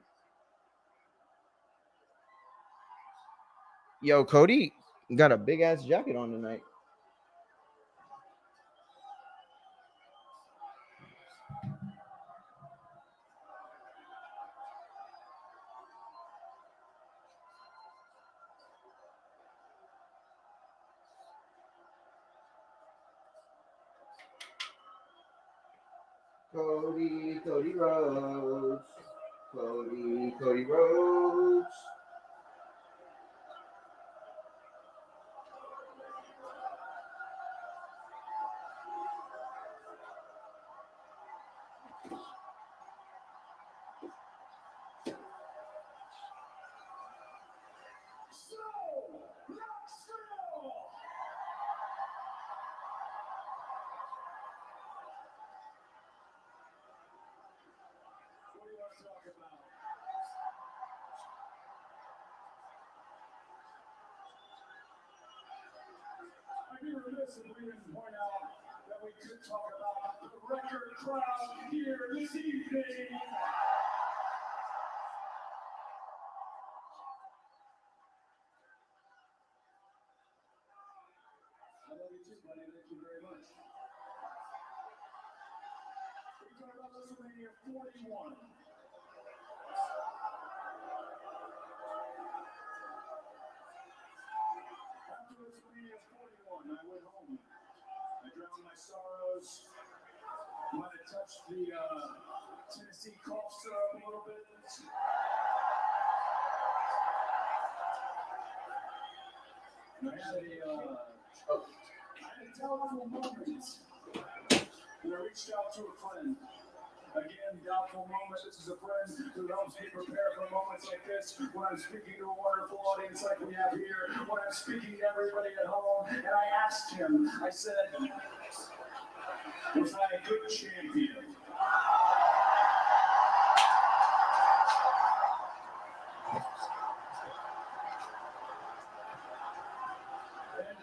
S1: Yo, Cody got a big ass jacket on tonight. Cody, Cody Rhodes. Cody, Cody Rhodes.
S2: I'd be remiss if we didn't point out that we could talk about the record crowd here this evening. I love you too, buddy. Thank you very much. We talk about WrestleMania 41. After WrestleMania 41, I went home. I drowned my sorrows. Might have touched the Tennessee cough syrup a little bit. And I had a doubtful moment. And I reached out to a friend. Again, doubtful moment. This is a friend who helps me prepare for moments like this. When I'm speaking to a wonderful audience like we have here. When I'm speaking to everybody at home. And I asked him, I said, was I a good champion? And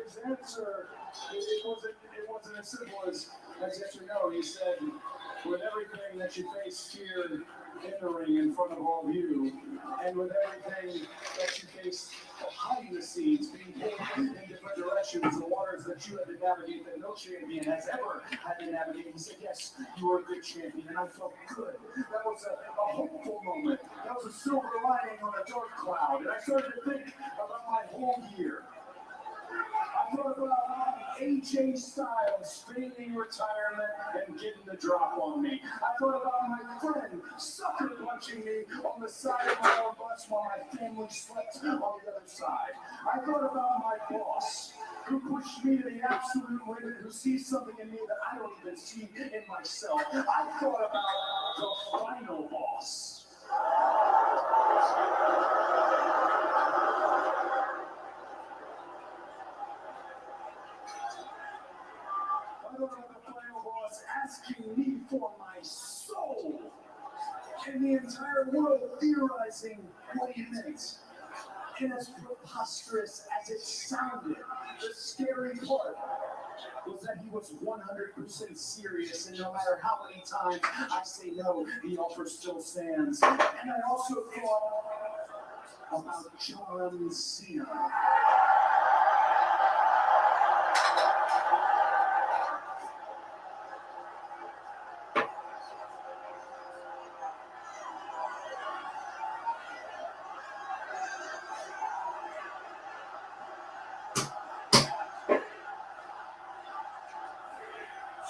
S2: his answer, it wasn't as simple as yes or no. He said, with everything that you faced here in the ring in front of all of you, and with everything that you faced behind the scenes, being pulled in different directions, the waters that you had to navigate that no champion has ever had to navigate, he said, yes, you were a good champion, and I felt good. That was a hopeful moment. That was a silver lining on a dark cloud, and I started to think about my whole year. I thought about AJ Styles feigning retirement and getting the drop on me. I thought about my friend sucker punching me on the side of my own bus while my family slept on the other side. I thought about my boss who pushed me to the absolute limit, who sees something in me that I don't even see in myself. I thought about the final boss. I thought about the final boss asking me for my soul, and the entire world theorizing what he meant. And as preposterous as it sounded, the scary part was that he was 100% serious, and no matter how many times I say no, the offer still stands. And I also thought about John Cena.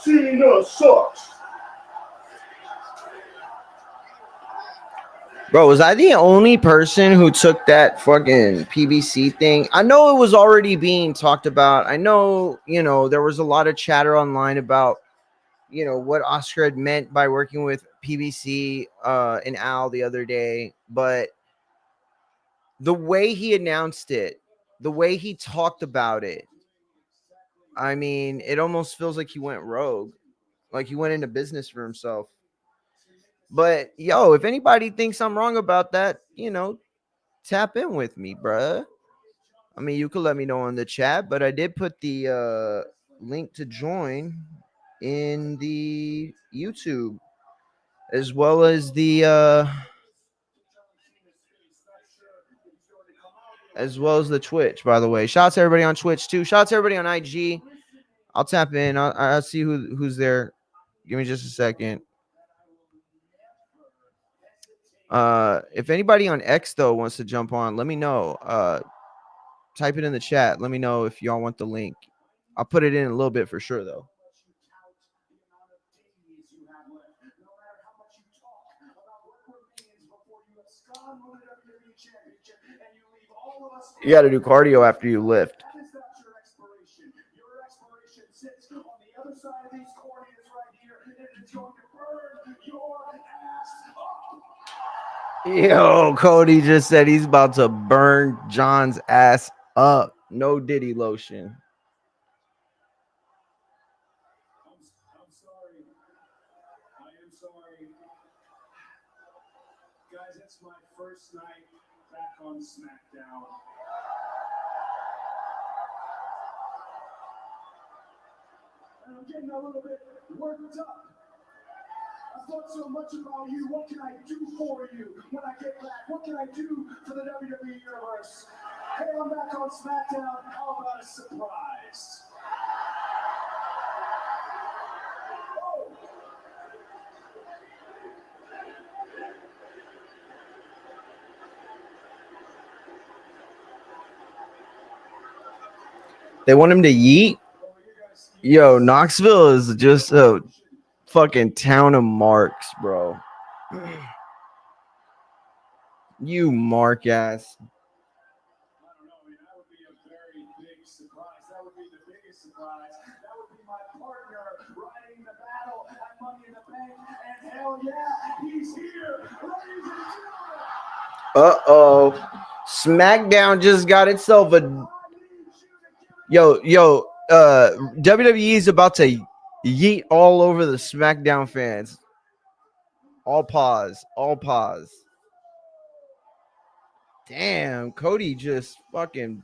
S2: Cena sucks.
S1: Bro, was I the only person who took that fucking PBC thing? I know it was already being talked about. I know, there was a lot of chatter online about, what Oscar had meant by working with PBC and Al the other day. But the way he announced it the way he talked about it, I mean, it almost feels like he went rogue, like he went into business for himself. But yo, if anybody thinks I'm wrong about that, tap in with me, bruh. I mean, you could let me know in the chat, but I did put the link to join in the YouTube as well as the Twitch, by the way. Shout out to everybody on Twitch too. Shout out to everybody on IG. I'll tap in. I'll see who's there. Give me just a second. If anybody on X though wants to jump on, let me know. Type it in the chat. Let me know if y'all want the link. I'll put it in a little bit for sure though. You got to do cardio after you lift. Yo, Cody just said he's about to burn John's ass up. No Diddy lotion.
S2: I'm sorry. I am sorry. Guys, it's my first night back on Smackdown. And I'm getting a little bit worked up. I thought so much about you. What can I do for you when I get back? What can I do for the WWE Universe? Hey, I'm back on Smackdown. How about a surprise? Oh.
S1: They want him to yeet? Yo, Knoxville is just a fucking town of marks, bro. You mark ass.
S2: I don't know. I mean, that would be a very big surprise. That would be the biggest surprise. That would be my partner riding the battle at Money in the Bank. And hell yeah, he's here. Ladies and gentlemen.
S1: Uh-oh. SmackDown just got itself a... Yo, WWE is about to yeet all over the SmackDown fans. All pause. Damn, Cody just fucking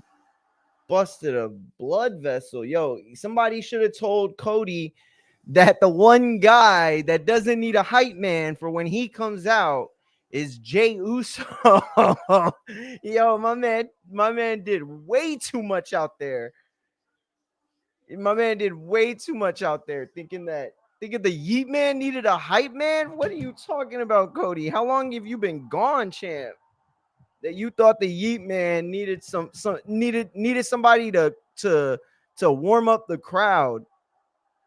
S1: busted a blood vessel. Yo, somebody should have told Cody that the one guy that doesn't need a hype man for when he comes out is Jey Uso. Yo, my man did way too much out there. Thinking the Yeet Man needed a hype man. What are you talking about, Cody? How long have you been gone, champ? That you thought the Yeet Man needed needed somebody to warm up the crowd.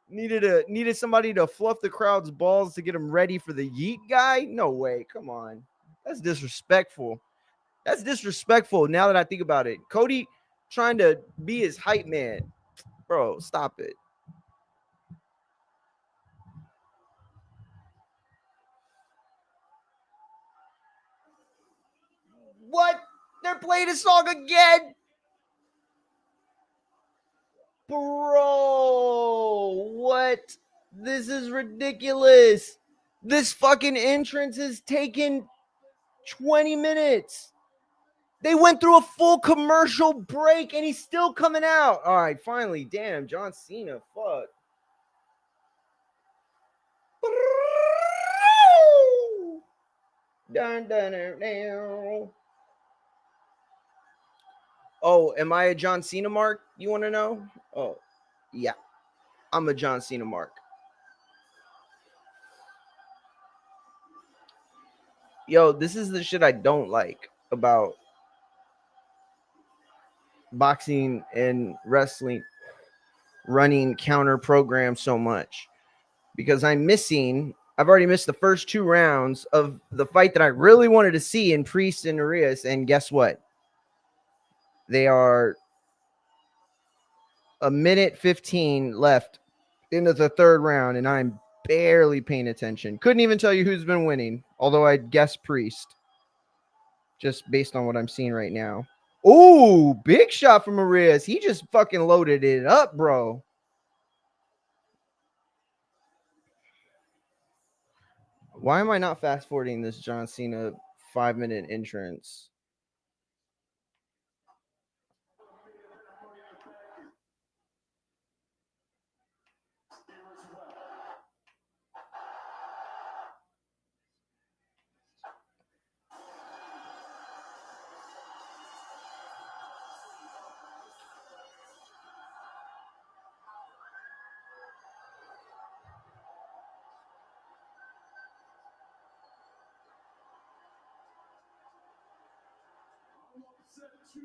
S1: Needed somebody to fluff the crowd's balls to get them ready for the Yeet guy? No way. Come on. That's disrespectful. Now that I think about it. Cody trying to be his hype man. Bro, stop it. What? They're playing a song again? Bro, what? This is ridiculous. This fucking entrance is taking 20 minutes. They went through a full commercial break and he's still coming out. All right, finally. Damn, John Cena. Fuck. Dun, dun, dun, dun. Oh, am I a John Cena mark? You want to know? Oh, yeah. I'm a John Cena mark. Yo, this is the shit I don't like about boxing and wrestling running counter programs so much. Because I've already missed the first 2 rounds of the fight that I really wanted to see in Priest and Arias. And guess what? They are a minute 15 left into the 3rd round, and I'm barely paying attention. Couldn't even tell you who's been winning, although I'd guess Priest, just based on what I'm seeing right now. Ooh, big shot from Arias. He just fucking loaded it up, bro. Why am I not fast forwarding this John Cena 5-minute entrance?
S2: Set two.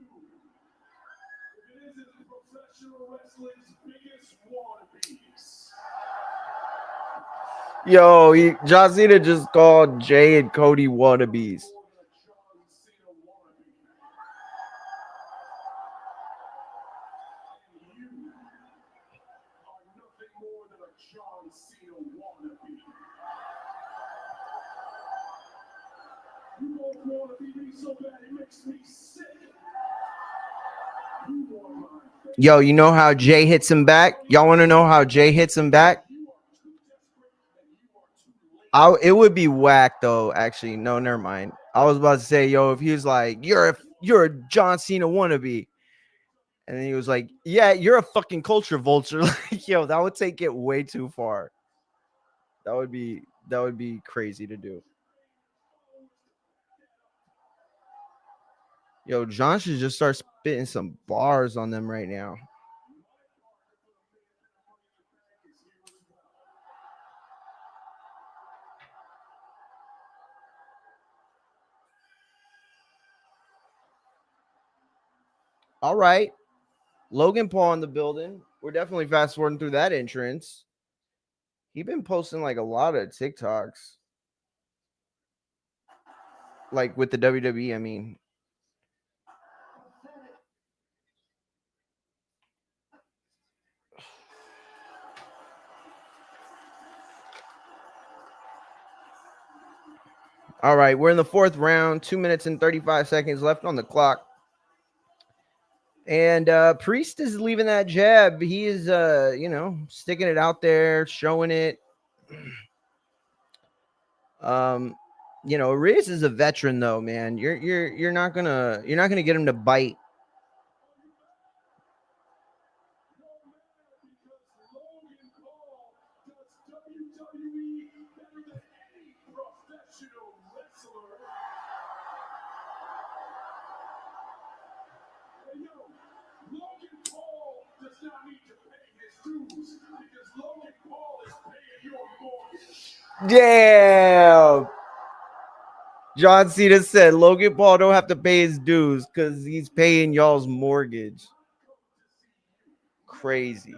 S2: If it isn't professional wrestling's biggest wannabes.
S1: Yo, John Cena just called Jay and Cody wannabes.
S2: John Cena wannabe. You both wanna be me so bad it makes me sick. You are my
S1: Yo, you know how Jay hits him back? Y'all want to know how Jay hits him back? It would be whack though. Actually, no, never mind. I was about to say, yo, if he was like, you're a John Cena wannabe, and then he was like, yeah, you're a fucking culture vulture. Like, yo, that would take it way too far. That would be crazy to do. Yo, John should just start spitting some bars on them right now. All right. Logan Paul in the building. We're definitely fast forwarding through that entrance. He been posting like a lot of TikToks. Like with the WWE, I mean. All right, we're in the fourth round, 2 minutes and 35 seconds left on the clock. And Priest is leaving that jab. He is sticking it out there, showing it. Riz is a veteran though, man. You're not gonna get him to bite. Damn. John Cena said Logan Paul don't have to pay his dues because he's paying y'all's mortgage. Crazy.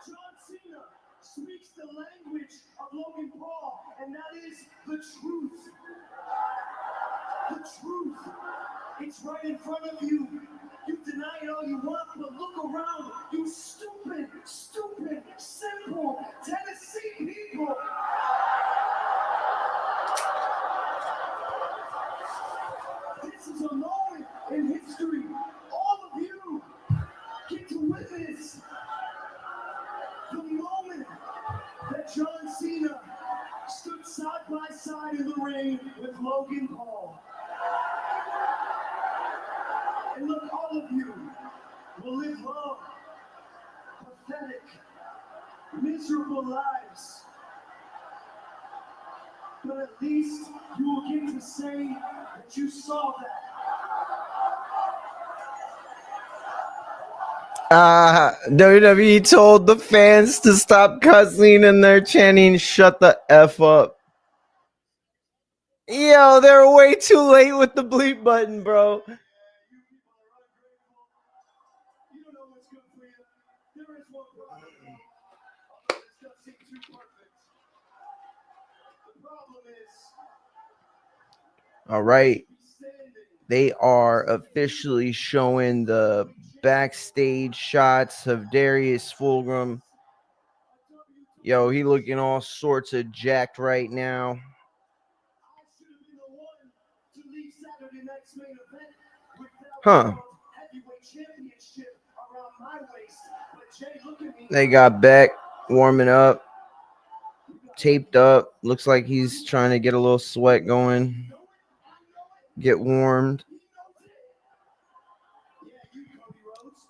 S2: John Cena speaks the language of Logan Paul, and that is the truth. The truth. It's right in front of you. You deny it all you want, but look around. You stupid, simple Tennessee people. This is a moment in history. All of you get to witness the moment that John Cena stood side by side in the ring with Logan Paul. And look, all of you will live long, pathetic, miserable lives. But at least you will get to say that you saw that. WWE told the fans to stop cussing and they're chanting, shut the F up. Yo, they're way too late with the bleep button, bro.
S1: All right. They are officially showing the backstage shots of Darius Fulghum. Yo, he looking all sorts of jacked right now. Huh. They got Beck warming up, taped up. Looks like he's trying to get a little sweat going, get warmed.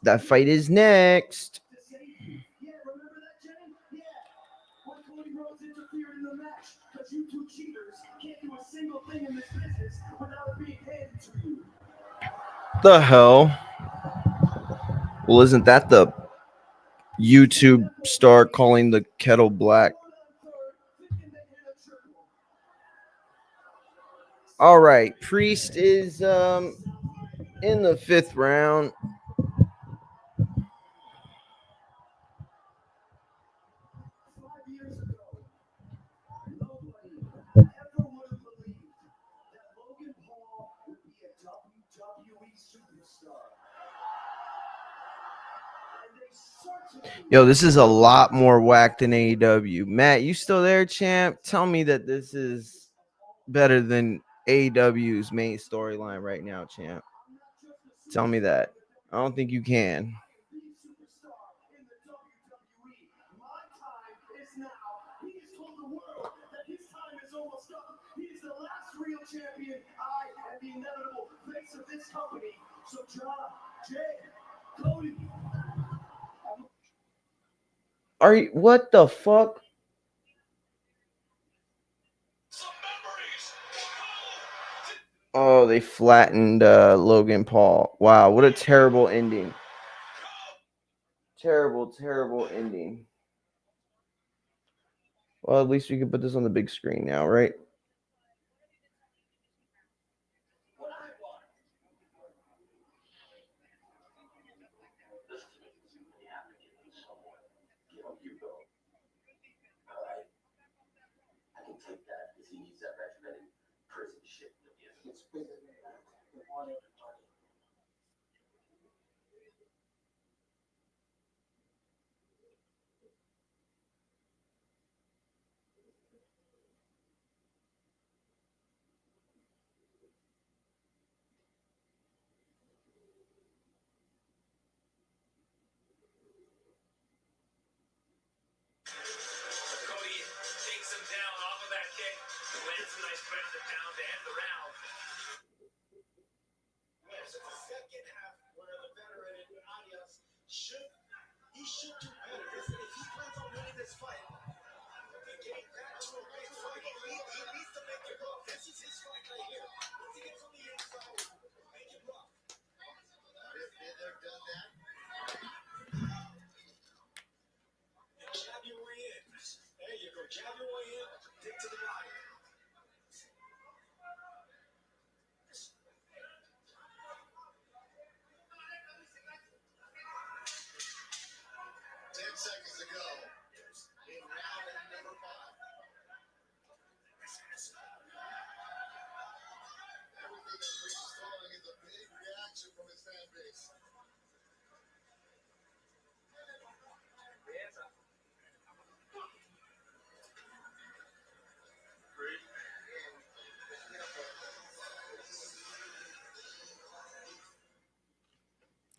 S1: That fight is next. The hell? Well, isn't that the YouTube star calling the kettle black? All right, Priest is in the 5th round. Yo, this is a lot more whack than AEW. Matt, you still there, champ? Tell me that this is better than AEW's main storyline right now, champ. Tell me that. I don't think you can. Are you, what the fuck? Oh, they flattened Logan Paul. Wow, what a terrible ending. Terrible, terrible ending. Well, at least we can put this on the big screen now, right?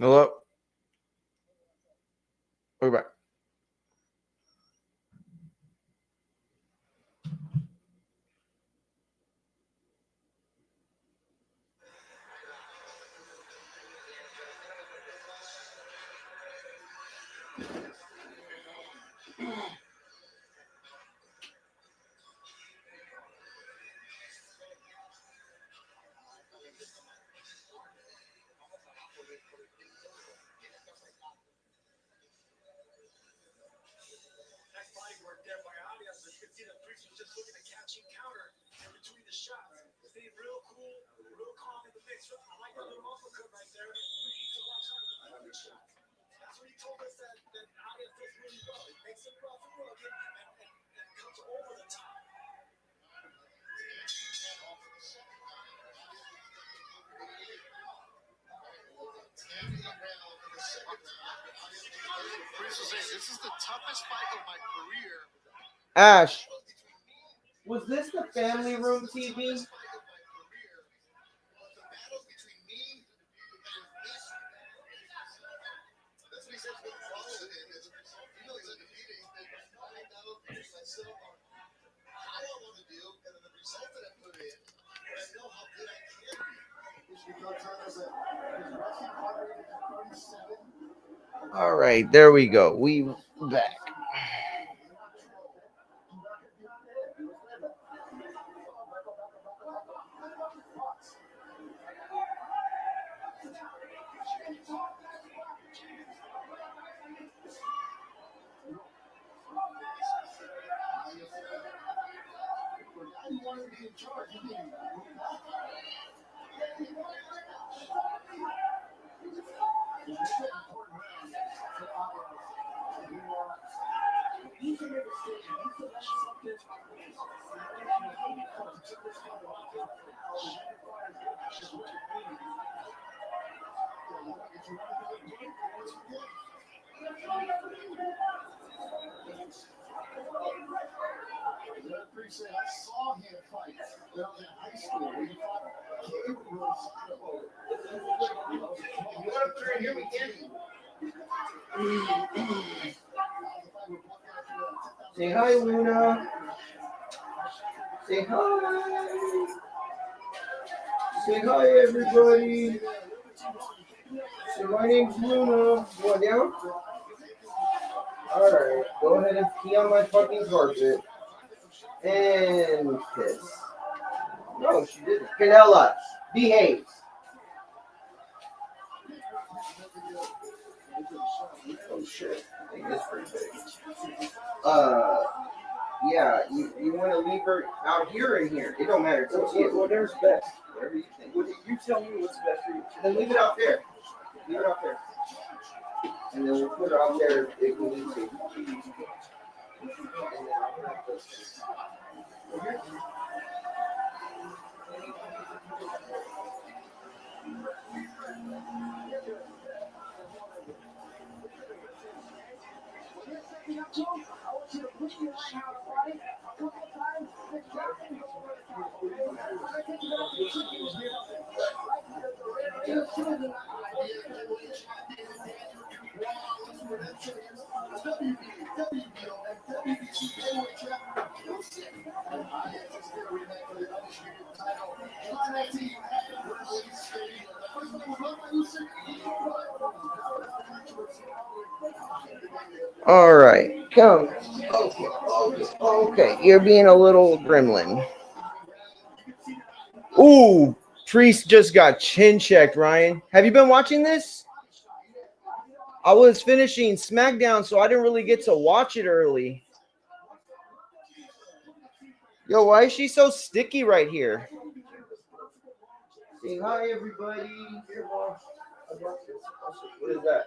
S1: Hello? We're back.
S11: This is the toughest fight of my career.
S1: Ash, was this the family room TV? All right, there we go. We back. Say hi, Luna. Say hi. Say hi, everybody. So my name's Luna. You want down? Alright, go ahead and pee on my fucking carpet. And piss. No, she didn't. Canella, behave. Oh shit. I think that's pretty big. Yeah, you want to leave her out here or in here? It don't matter. It's up to you. Whatever's best. Whatever you think. You tell me what's best for you. Then leave it out there. Leave it out there. And then we'll put it out there if we need to. All right, come. Okay, you're being a little gremlin. Ooh, Priest just got chin checked, Ryan. Have you been watching this? I was finishing Smackdown, so I didn't really get to watch it early. Yo, why is she so sticky right here? Say hi, everybody. What is that?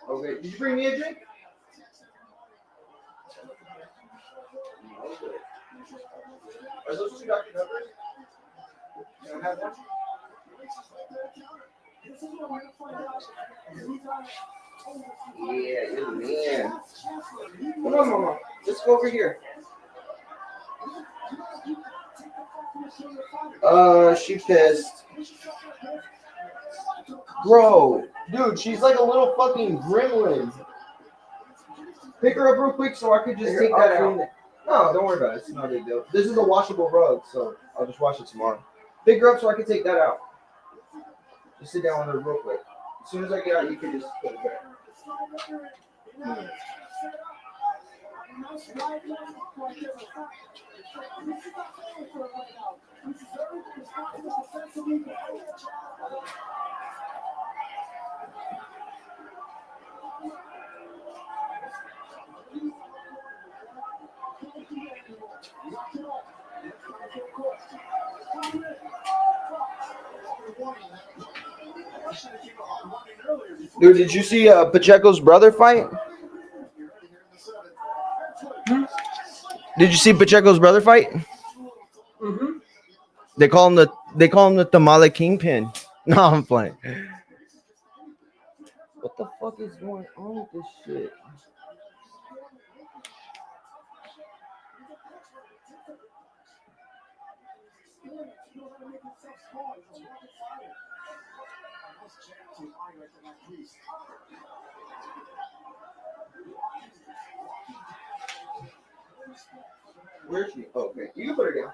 S1: Okay, did you bring me a drink? Okay. Are those 2 Dr. Peppers? Can I have one? Yeah, you're the man. Come on, Mama. Let's go over here. She pissed. Bro, dude, she's like a little fucking gremlin. Pick her up real quick so I could just take that out. No, don't worry about it. It's not a big deal. This is a washable rug, so I'll just wash it tomorrow. Pick her up so I can take that out. Just sit down with her real quick. As soon as I get out, you can just put it back. Dude, did you see Pacheco's brother fight? Did you see Pacheco's brother fight? Mm-hmm. They call him the Tamale Kingpin. No, I'm playing. What the fuck is going on with this shit? Where's she? Oh, okay, you can put her down.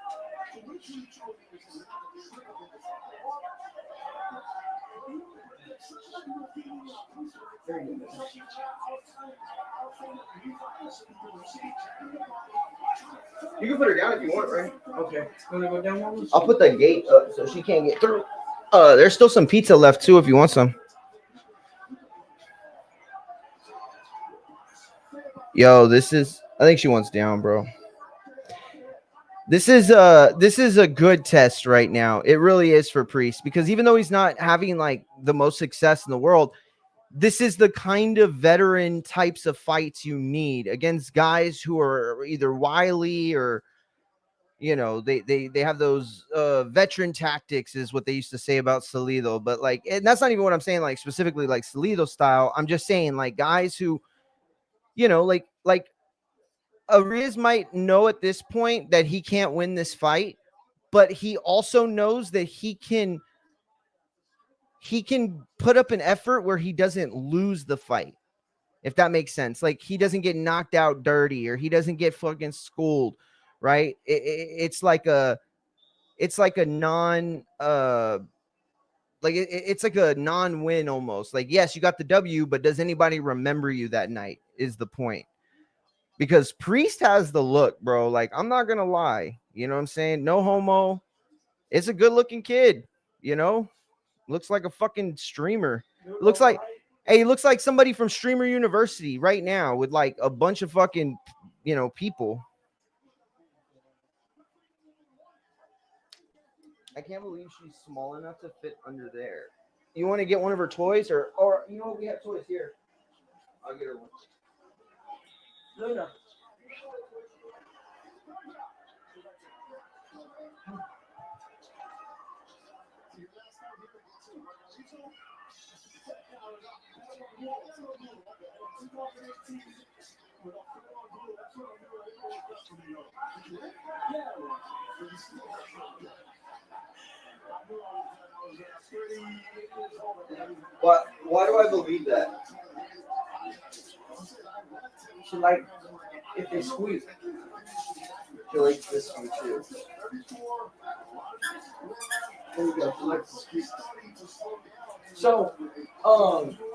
S1: You can put her down if you want, right?
S12: Okay. Wanna go down one?
S1: I'll put the gate up so she can't get through. There's still some pizza left too if you want some. Yo, I think she wants down, bro. This is a good test right now. It really is for Priest, because even though he's not having like the most success in the world, this is the kind of veteran types of fights you need against guys who are either wily or, you know, they have those veteran tactics, is what they used to say about Salido. But like, and that's not even what I'm saying, like specifically like Salido style. I'm just saying like guys who, you know, like Arias might know at this point that he can't win this fight, but he also knows that he can put up an effort where he doesn't lose the fight, if that makes sense. Like he doesn't get knocked out dirty, or he doesn't get fucking schooled, right? It's like a non it's like a non-win almost. Like, yes, you got the W, but does anybody remember you that night is the point. Because Priest has the look, bro. Like, I'm not gonna lie, you know what I'm saying? No homo. It's a good looking kid, you know, looks like a fucking streamer. Looks like, hey, he looks like somebody from Streamer University right now with like a bunch of fucking, you know, people. I can't believe she's small enough to fit under there. You want to get one of her toys, or you know what? We have toys here. I'll get her one.
S12: Luna.
S1: Why do I believe that?
S12: She like if they squeeze.
S1: She likes this one too.
S12: There you go. She likes to squeeze. So,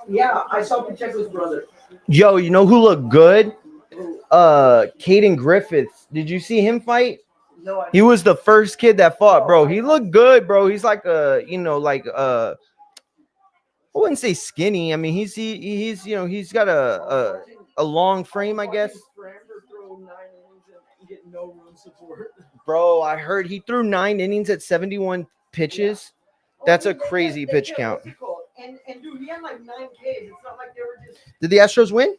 S12: yeah, I saw Pacheco's brother.
S1: Yo, you know who looked good? Caden Griffiths. Did you see him fight?
S12: No,
S1: He was the first kid that fought, bro. He looked good, bro. He's like I wouldn't say skinny. I mean, he's you know, he's got a long frame, I guess. Bro, I heard he threw 9 innings at 71 pitches. That's a crazy pitch count.
S12: And dude, he had like 9 Ks. It's not like they were just.
S1: Did the Astros win?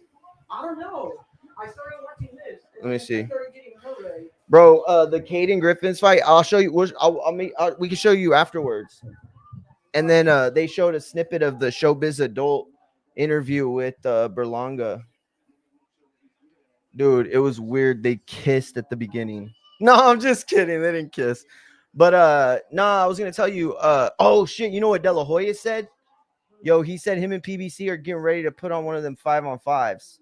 S12: I don't know. I started watching this.
S1: Let me see.
S12: I started getting hooray.
S1: Bro, the Caden Griffiths fight, I'll show you. We can show you afterwards. And then they showed a snippet of the Showbiz Adult interview with Berlanga. Dude, it was weird. They kissed at the beginning. No, I'm just kidding. They didn't kiss. But I was gonna tell you. Oh shit, you know what De La Hoya said? Yo, he said him and PBC are getting ready to put on one of them 5-on-5s.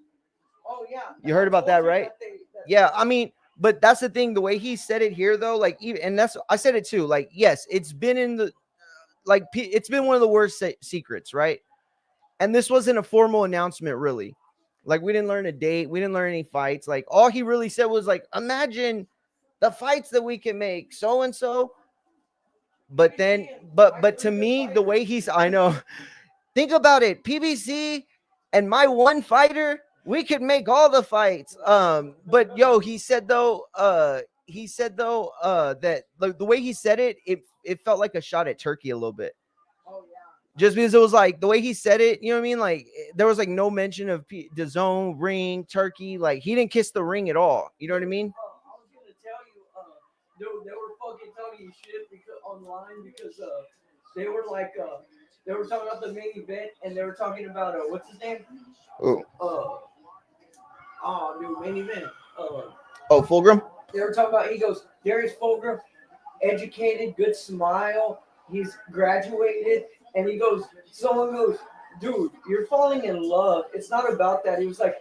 S12: Oh yeah.
S1: You heard about that, right? Yeah, I mean, but that's the thing. The way he said it here, though, like, even, and that's, I said it too. Like, yes, it's been in the, like, it's been one of the worst secrets, right? And this wasn't a formal announcement, really. Like, we didn't learn a date. We didn't learn any fights. Like, all he really said was, like, imagine the fights that we can make, so and so. But then, but to me, the way he's, I know, think about it, PBC and my one fighter, we could make all the fights. But yo, he said though, that like the way he said it, it felt like a shot at Turkey a little bit.
S12: Oh yeah.
S1: Just because it was like the way he said it, you know what I mean? Like there was like no mention of Dazn, ring, Turkey. Like he didn't kiss the ring at all. You know what I mean?
S12: I was gonna tell you, dude, they were fucking telling you shit because online because they were like They were talking about the main event, and they were talking about what's his name?
S1: Oh,
S12: Main event.
S1: oh, Fulghum.
S12: They were talking about. He goes, Darius Fulghum, educated, good smile. He's graduated, and he goes. Someone goes, dude, you're falling in love. It's not about that. He was like,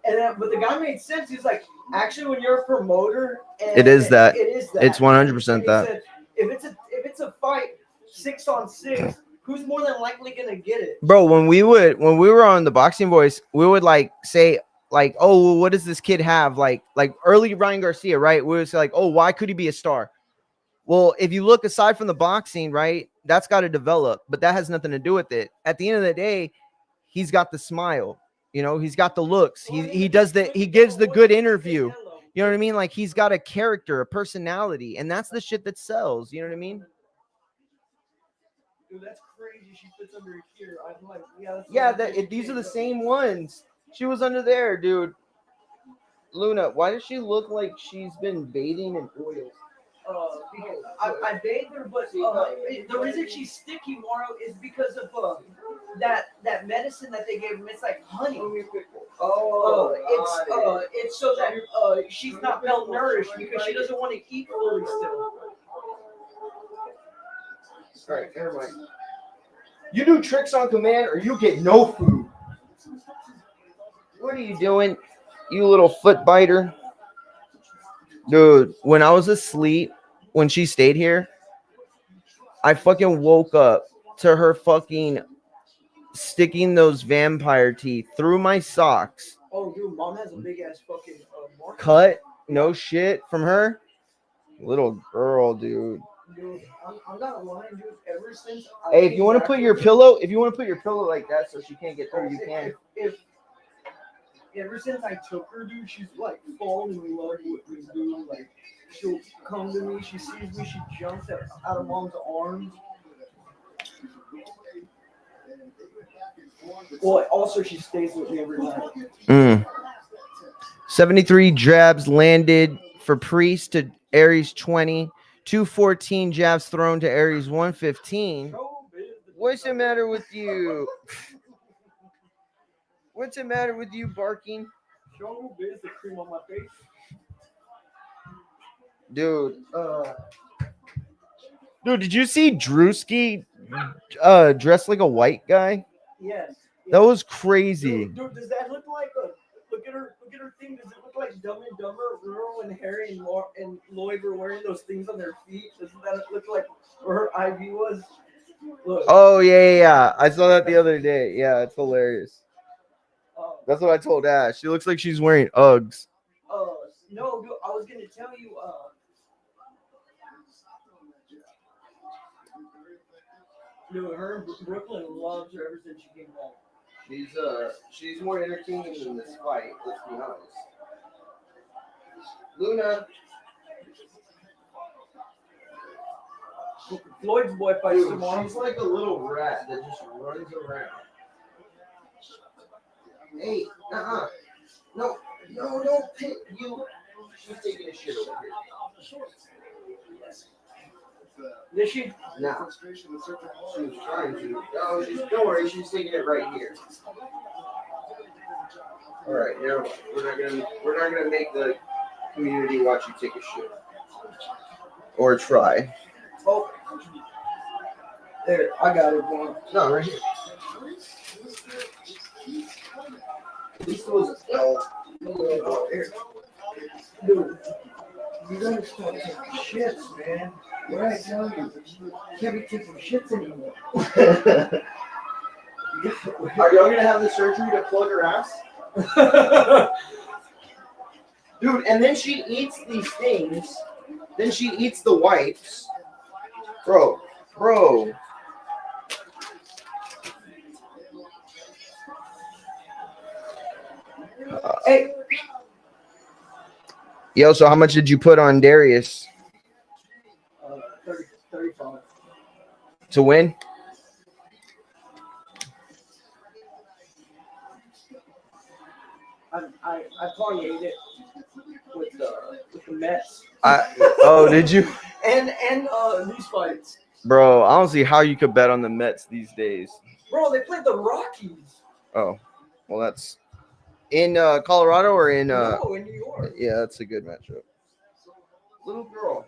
S12: and then, but the guy made sense. He's like, actually, when you're a promoter, and
S1: It is that.
S12: It is that.
S1: It's 100%
S12: And he
S1: that.
S12: said, if it's a fight 6-on-6, who's more than likely gonna get it?
S1: Bro, when we were on the Boxing Voice, we would like say like, oh, well, what does this kid have? Like early Ryan Garcia, right? We would say like, oh, why could he be a star? Well, if you look aside from the boxing, right, that's got to develop, but that has nothing to do with it. At the end of the day, he's got the smile, you know, he's got the looks. He gives the good interview. You know what I mean? Like he's got a character, a personality, and that's the shit that sells. You know what I mean?
S12: Dude, that's crazy. She fits under here. I'm like, yeah.
S1: These are the same ones. She was under there, dude. Luna, why does she look like she's been bathing in oils?
S12: Because I bathed her, but the reason she's sticky, Moro, is because of that medicine that they gave him. It's like honey. It's so that she's not malnourished because she doesn't want to eat fully still.
S1: All right, never mind. You do tricks on command, or you get no food. What are you doing, you little foot biter? Dude, when I was asleep, when she stayed here, I fucking woke up to her fucking sticking those vampire teeth through my socks.
S12: Oh, dude, mom has a big ass fucking mark.
S1: Cut? No shit from her? Little girl, dude.
S12: Dude, I'm not lying, dude. Ever since
S1: Hey, if you want to put your pillow like that so she can't get through, you can.
S12: If ever since I took her, dude, she's like fallen in love with me, dude. Like she'll come to me, she sees me, she jumps out of mom's arms. Well, also she stays with me every night.
S1: 73 jabs landed for Priest to Aries 20. 214 jabs thrown to Aries 115. What's the matter with you? What's the matter with you barking?
S12: Show biz the cream on my face.
S1: Dude, did you see Drewski dressed like a white guy?
S12: Yes.
S1: That was crazy.
S12: Dude, does that look like look at her thing? Does it look like Dumb and Dumber? Remember when Harry and Lloyd were wearing those things on their feet? Doesn't that look like where her IV was? Look.
S1: Oh yeah. I saw that the other day. Yeah, it's hilarious. That's what I told Ash. She looks like she's wearing Uggs.
S12: No, dude, I was gonna tell you. Dude, her and Brooklyn loves her ever since she came home.
S1: She's more entertaining than this fight. Let's be honest. Luna.
S12: Floyd's boy fights tomorrow.
S1: She's like a little rat that just runs around. Hey, no, don't pick you. She's taking a shit over here.
S12: Did she?
S1: No. She was trying to. Oh, don't worry, she's taking it right here. All right, never mind. We're not gonna make the community watch you take a shit. Or try.
S12: Oh. There, I got it, man.
S1: No, right here. At least it was there.
S12: Dude, you gotta stop taking shits, man. What I tell you, you can't be taking shits anymore.
S1: Are y'all gonna have the surgery to plug her ass? Dude, and then she eats these things. Then she eats the wipes. Bro.
S12: Hey.
S1: Yo, so how much did you put on Darius?
S12: 35.
S1: To win?
S12: I parlayed it with the Mets.
S1: Oh, did you?
S12: And these fights.
S1: Bro, I don't see how you could bet on the Mets these days.
S12: Bro, they played the Rockies.
S1: Oh, well, that's in Colorado or in
S12: No, in New York.
S1: yeah, that's a good matchup.
S12: Little girl.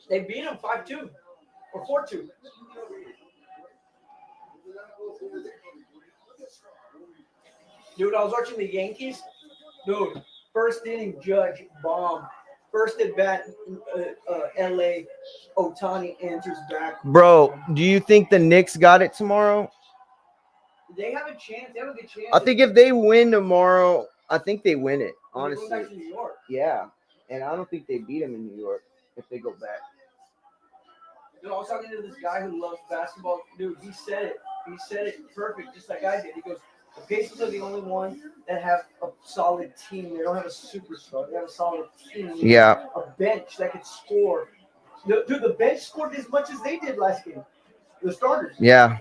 S12: They beat them 5-2 or 4-2. Dude, I was watching the Yankees. Dude, first inning, Judge bomb. First at bat, LA, Otani enters back.
S1: Bro, do you think the Knicks got it tomorrow?
S12: They have a chance. They have a good chance.
S1: I think if they win tomorrow, I think they win it.
S12: They're going
S1: Honestly,
S12: back to New York.
S1: yeah, and I don't think they beat them in New York if they go back.
S12: Dude, I was talking to this guy who loves basketball. Dude, he said it. He said it perfect, just like I did. He goes, the Pacers are the only one that have a solid team. They don't have a superstar. They have a solid team.
S1: Yeah.
S12: A bench that could score. Dude, the bench scored as much as they did last game. The starters.
S1: Yeah.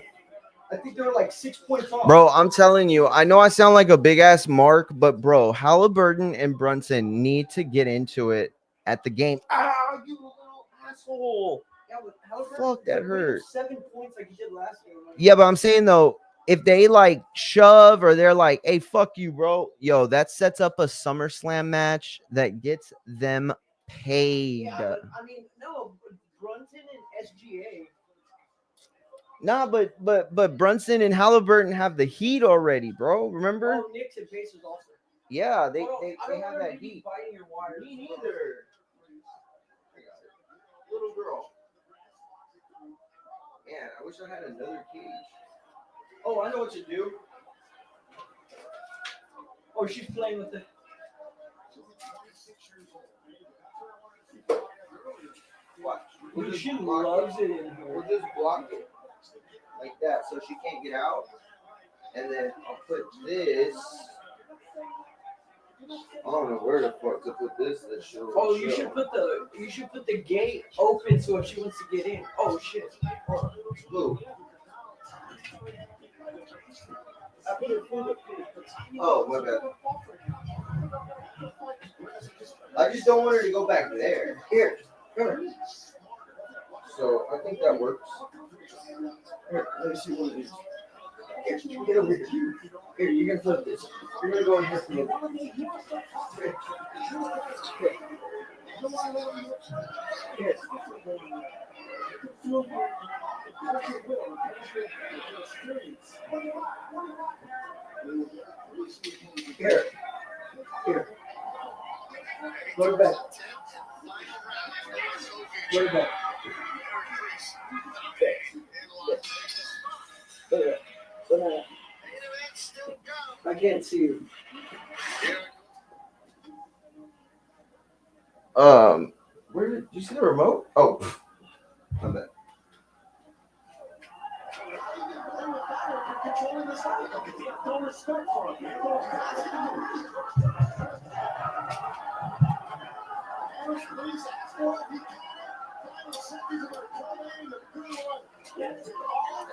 S12: I think they were like 6 points off.
S1: Bro, I'm telling you, I know I sound like a big ass mark, but bro, Halliburton and Brunson need to get into it at the game. Ah, you little asshole.
S12: Yeah, but Halliburton,
S1: Fuck, that
S12: he
S1: hurt.
S12: 7 points like he did last game. Like,
S1: Yeah, but I'm saying though, if they like shove or they're like, hey, fuck you, bro, yo, that sets up a SummerSlam match that gets them paid.
S12: yeah, but, I mean, no, but Brunson and SGA.
S1: Nah, but Brunson and Halliburton have the heat already, bro. Remember?
S12: Oh, Knicks and Pacers also.
S1: Yeah, they
S12: Hold on,
S1: they,
S12: I
S1: they
S12: don't
S1: have
S12: wanna
S1: that
S12: be
S1: heat.
S12: biting your wires.
S1: Me neither. Little girl. Man, I wish I had another cage.
S12: Oh, I know what to do. Oh, she's playing with the.
S1: Watch.
S12: Dude, she loves it in here.
S1: We'll just block it like that so she can't get out. And then I'll put this. I don't know where the fuck to put this. That show.
S12: Oh, you should put the gate open so if she wants to get in. Oh shit.
S1: Blue.
S12: I put it through the.
S1: Oh, my bad. I just don't want her to go back there.
S12: Here.
S1: So I think that works.
S12: Here, let me see what it is. Here, get over here. Here, you're gonna flip this. You're gonna go in here for me. Here. Here. Here. Go to bed. Go to bed. I can't see you.
S1: Where did you see the remote? Oh, my bad.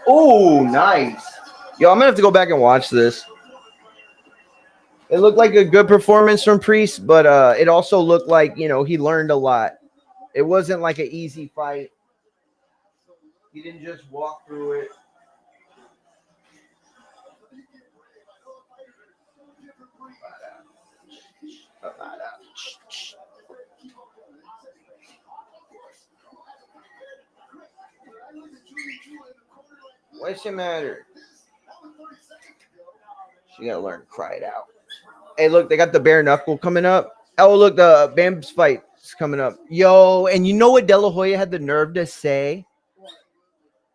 S1: Oh, nice. Yo, I'm gonna have to go back and watch this. It looked like a good performance from Priest, but it also looked like, you know, he learned a lot. It wasn't like an easy fight. He didn't just walk through it. What's the matter? She gotta learn to cry it out. Hey, look, they got the bare knuckle coming up. Oh, look, the Bam's fight's coming up. Yo, and you know what De La Hoya had the nerve to say?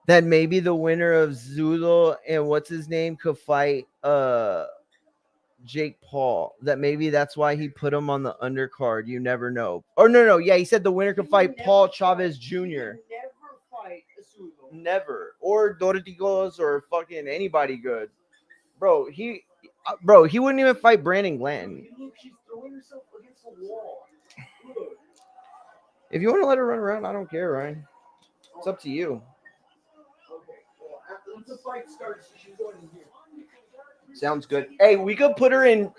S1: That maybe the winner of Zulo and what's his name could fight Jake Paul. That maybe that's why he put him on the undercard. You never know. Or no. Yeah, he said the winner could fight Paul Chavez Jr.
S12: Never fight a Zulo.
S1: Never. Or Dortigos or fucking anybody good. Bro, he wouldn't even fight Brandon Glanton.
S12: Look, she's throwing herself against the wall. Look.
S1: If you want to let her run around, I don't care, Ryan. It's up to you.
S12: Okay, well, once the fight starts, she's going in here.
S1: Sounds good. Hey, we could put her in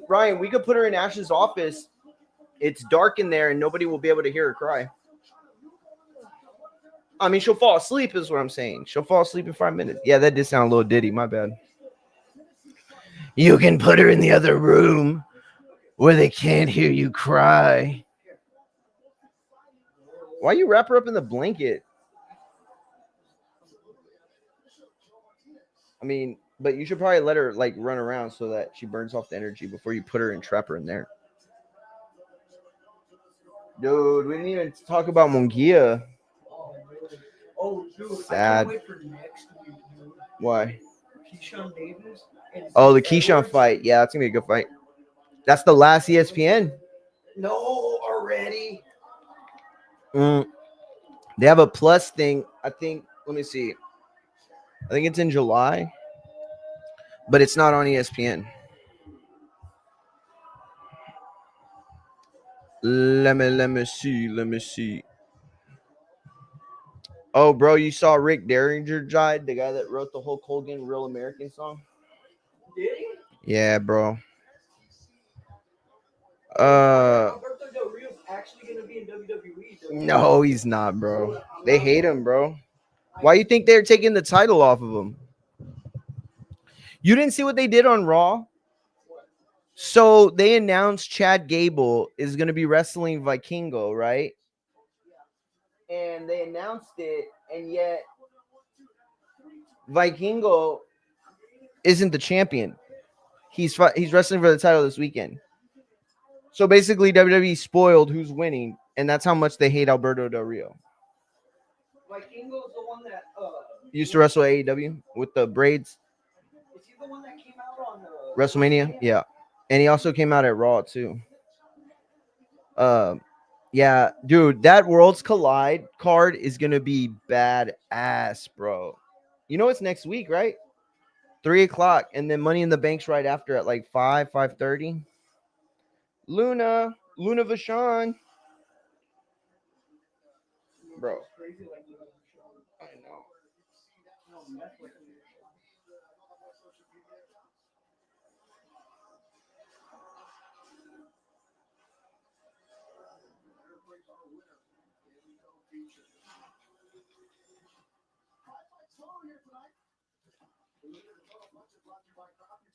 S1: Ryan, we could put her in Ash's office. It's dark in there and nobody will be able to hear her cry. I mean, she'll fall asleep is what I'm saying. She'll fall asleep in 5 minutes. Yeah, that did sound a little ditty. My bad. You can put her in the other room where they can't hear you cry. Why you wrap her up in the blanket? I mean, but you should probably let her like run around so that she burns off the energy before you put her and trap her in there. Dude, we didn't even talk about Mungia.
S12: Oh, dude, I
S1: Sad.
S12: can't wait for next week, dude.
S1: Why?
S12: Keyshawn Davis. And
S1: Oh, the
S12: Zach
S1: Keyshawn
S12: Edwards.
S1: fight. Yeah, that's gonna be a good fight. That's the last ESPN.
S12: No, already.
S1: They have a plus thing. I think. Let me see. I think it's in July, but it's not on ESPN. Let me see. Oh, bro, you saw Rick Derringer died, the guy that wrote the Hulk Hogan Real American song?
S12: Did he?
S1: Yeah, bro.
S12: Alberto Del Rio's actually gonna be in WWE. Though.
S1: No, he's not, bro. They hate him, bro. Why you think they're taking the title off of him? You didn't see what they did on Raw? So they announced Chad Gable is going to be wrestling Vikingo, right? And they announced it, and yet Vikingo isn't the champion. He's wrestling for the title this weekend. So basically, WWE spoiled who's winning, and that's how much they hate Alberto Del Rio.
S12: Vikingo's the one that
S1: Used to wrestle AEW with the braids.
S12: Is he the one that came out on
S1: WrestleMania? Yeah. And he also came out at Raw too. Yeah, dude, that Worlds Collide card is gonna be badass, bro. You know it's next week, right? 3:00, and then Money in the Bank's right after at like 5:30. Luna Vachon. Bro. I know.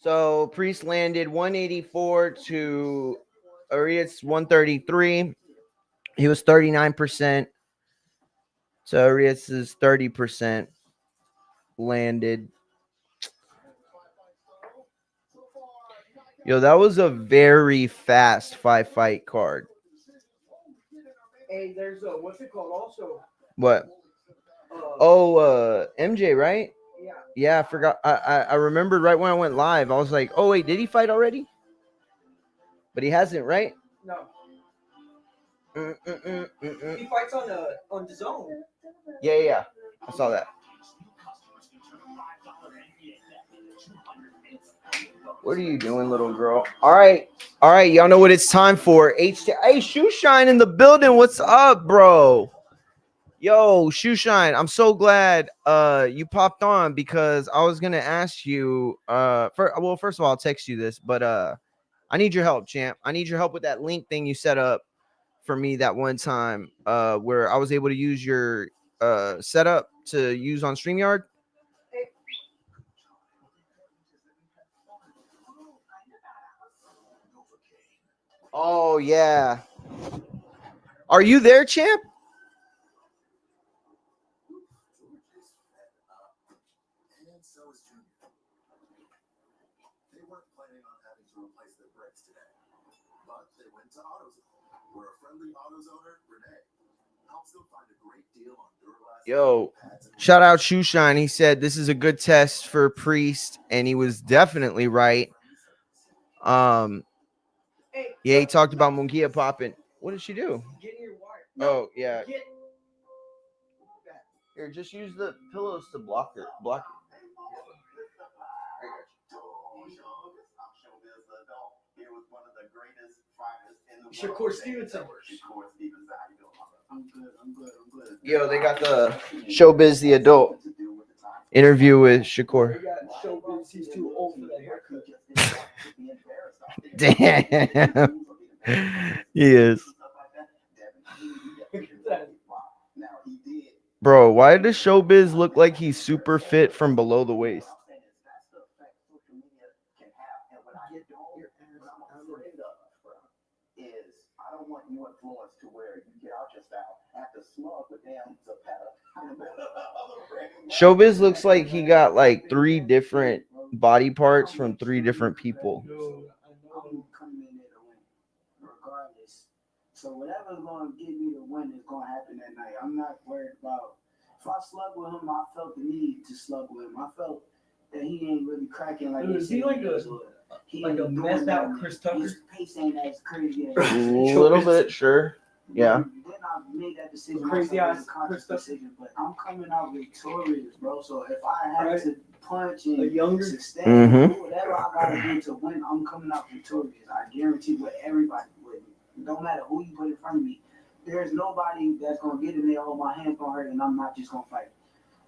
S1: So Priest landed 184 to Arias 133. He was 39%. So Arias is 30% landed. Yo, that was a very fast 5-fight card.
S12: Hey, there's a what's it called also?
S1: What? MJ, right?
S12: Yeah.
S1: Yeah, I forgot. I remembered right when I went live. I was like, oh wait, did he fight already? But he hasn't, right?
S12: No. He fights on Dazn.
S1: Yeah. I saw that. What are you doing, little girl? All right. Y'all know what it's time for. Hey, Shoe Shine in the building. What's up, bro? Yo, Shoe Shine. I'm so glad you popped on because I was gonna ask you. First of all, I'll text you this, but I need your help, champ. I need your help with that link thing you set up for me that one time where I was able to use your setup to use on StreamYard. Oh yeah. Are you there, champ?
S2: They weren't planning on having to replace their brakes today, but they went to AutoZone, where a friendly AutoZoner, Renee, helps them find a great deal on Duralast.
S1: Yo, shout out Shoe Shine. He said this is a good test for Priest, and he was definitely right. Yeah, he talked about Mungia popping. What did she do? Oh yeah. Here, just use the pillows to block it.
S12: Shakur Stevenson.
S2: I'm good.
S1: Yo, they got the Showbiz the Adult interview with Shakur.
S12: They got Showbiz. He's too old for that haircut.
S1: Damn. He is.
S2: Now he did
S1: Bro, why does Showbiz look like he's super fit from below the waist?
S2: I don't want you influence to where you get out your style after smug with damn Zapata.
S1: Showbiz looks like he got like 3 different body parts from 3 different people.
S2: I'm coming in there to win, regardless. So whatever's going to get me to win is going to happen that night. I'm not worried about. If I slug with him, I felt the need to slug with him. I felt that he ain't really cracking like
S12: Is he like a messed out Chris Tucker?
S2: His pace ain't as crazy as
S1: A little bit, sure. Yeah.
S2: Then I made that decision.
S12: Crazy
S2: myself,
S12: ass
S2: a conscious
S12: Chris Tucker.
S2: decision, but I'm coming out victorious, bro. So if I have to punch and
S12: A younger?
S2: sustain,
S1: Mhm.
S2: whatever I gotta do to win, I'm coming out victorious. I guarantee with everybody with me. No matter who you put in front of me, there's nobody that's gonna get in there, hold my hands gonna hurt, and I'm not just gonna fight.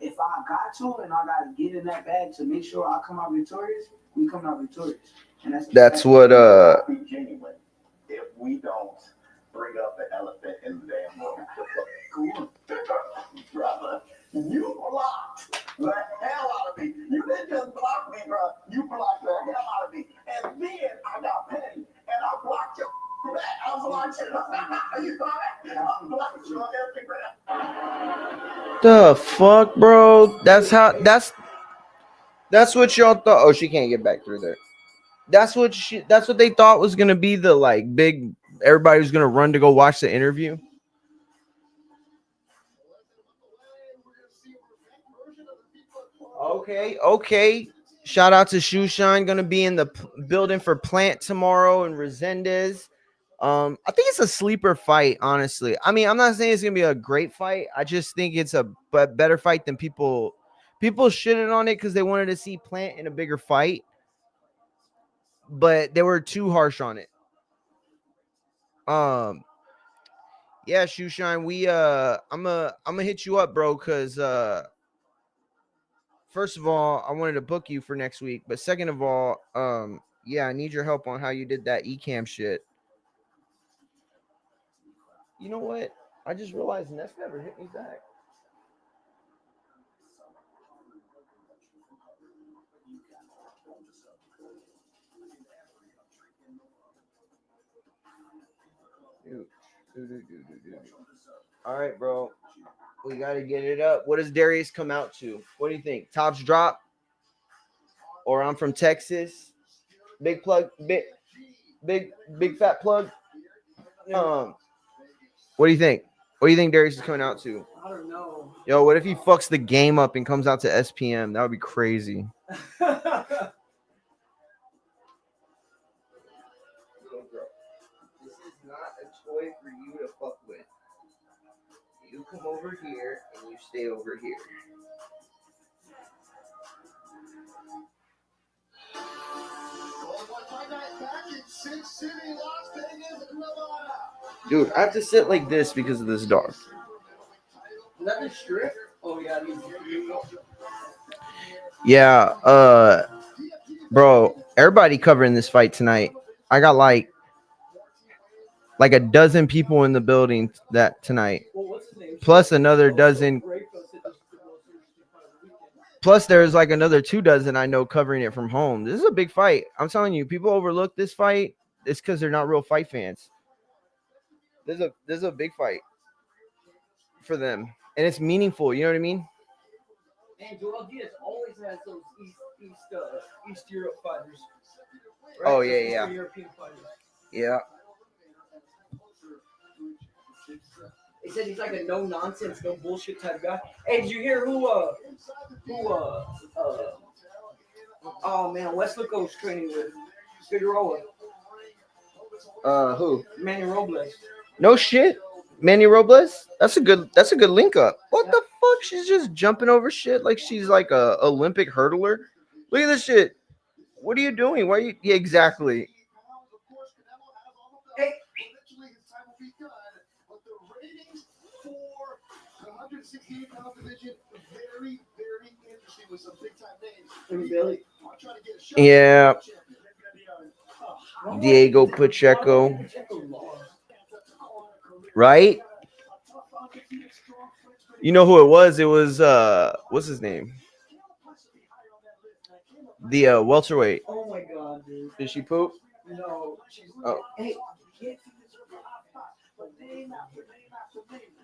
S2: If I got to and I gotta get in that bag to make sure I come out victorious, we come out victorious. And
S1: That's what
S2: be genuine. If we don't bring up the elephant in the damn room. Cool. Brother, you blocked the hell out of me. You didn't just block me, bro. You blocked the hell out of me. And then I got paid. And I blocked your back. I was watching. You saw that? I blocked you on Instagram.
S1: The fuck, bro? That's what y'all thought. Oh, she can't get back through there. That's what they thought was gonna be the like big. Everybody was gonna run to go watch the interview. Okay. Shout out to Shoeshine, gonna be in the building for Plant tomorrow in Resendez. I think it's a sleeper fight, honestly. I mean, I'm not saying it's gonna be a great fight. I just think it's a better fight than people shitted on it because they wanted to see Plant in a bigger fight, but they were too harsh on it. Yeah, Shoeshine, we I'm gonna hit you up, bro, because first of all, I wanted to book you for next week, but second of all, yeah, I need your help on how you did that eCam shit. You know what? I just realized Ness never hit me back. Dude. All right, bro. We got to get it up. What does Darius come out to? What do you think? Tops drop? Or I'm from Texas? Big plug, big fat plug. What do you think? What do you think Darius is coming out to?
S12: I don't know.
S1: Yo, what if he fucks the game up and comes out to SPM? That would be crazy. This is not a toy for you to fuck with. You come over here and you stay over here. Dude, I have to sit like this because of this dog.
S12: Is that the strip? Oh yeah,
S1: yeah. Bro, everybody covering this fight tonight. I got like a dozen people in the building that tonight. Plus another dozen. Plus there's like another 2 dozen I know covering it from home. This is a big fight. I'm telling you, people overlook this fight. It's because they're not real fight fans. This is a big fight for them, and it's meaningful. You know what I mean?
S12: And Joel Diaz always has those East Europe fighters.
S1: Right? Oh yeah.
S12: European fighters.
S1: Yeah.
S12: They said he's like a no nonsense, no bullshit type guy. Hey, did you hear who oh man, Westlaco's training with Figueroa?
S1: Who?
S12: Manny Robles.
S1: No shit. Manny Robles? That's a good link up. What the fuck? She's just jumping over shit like she's like a Olympic hurdler. Look at this shit. What are you doing? Why are you? Yeah, exactly.
S12: Hey.
S1: Yeah. Diego Pacheco. Right? You know who it was? It was what's his name? The welterweight.
S12: Oh my god, dude.
S1: Did she poop?
S12: No, she's.
S1: Oh.
S12: Hey, get.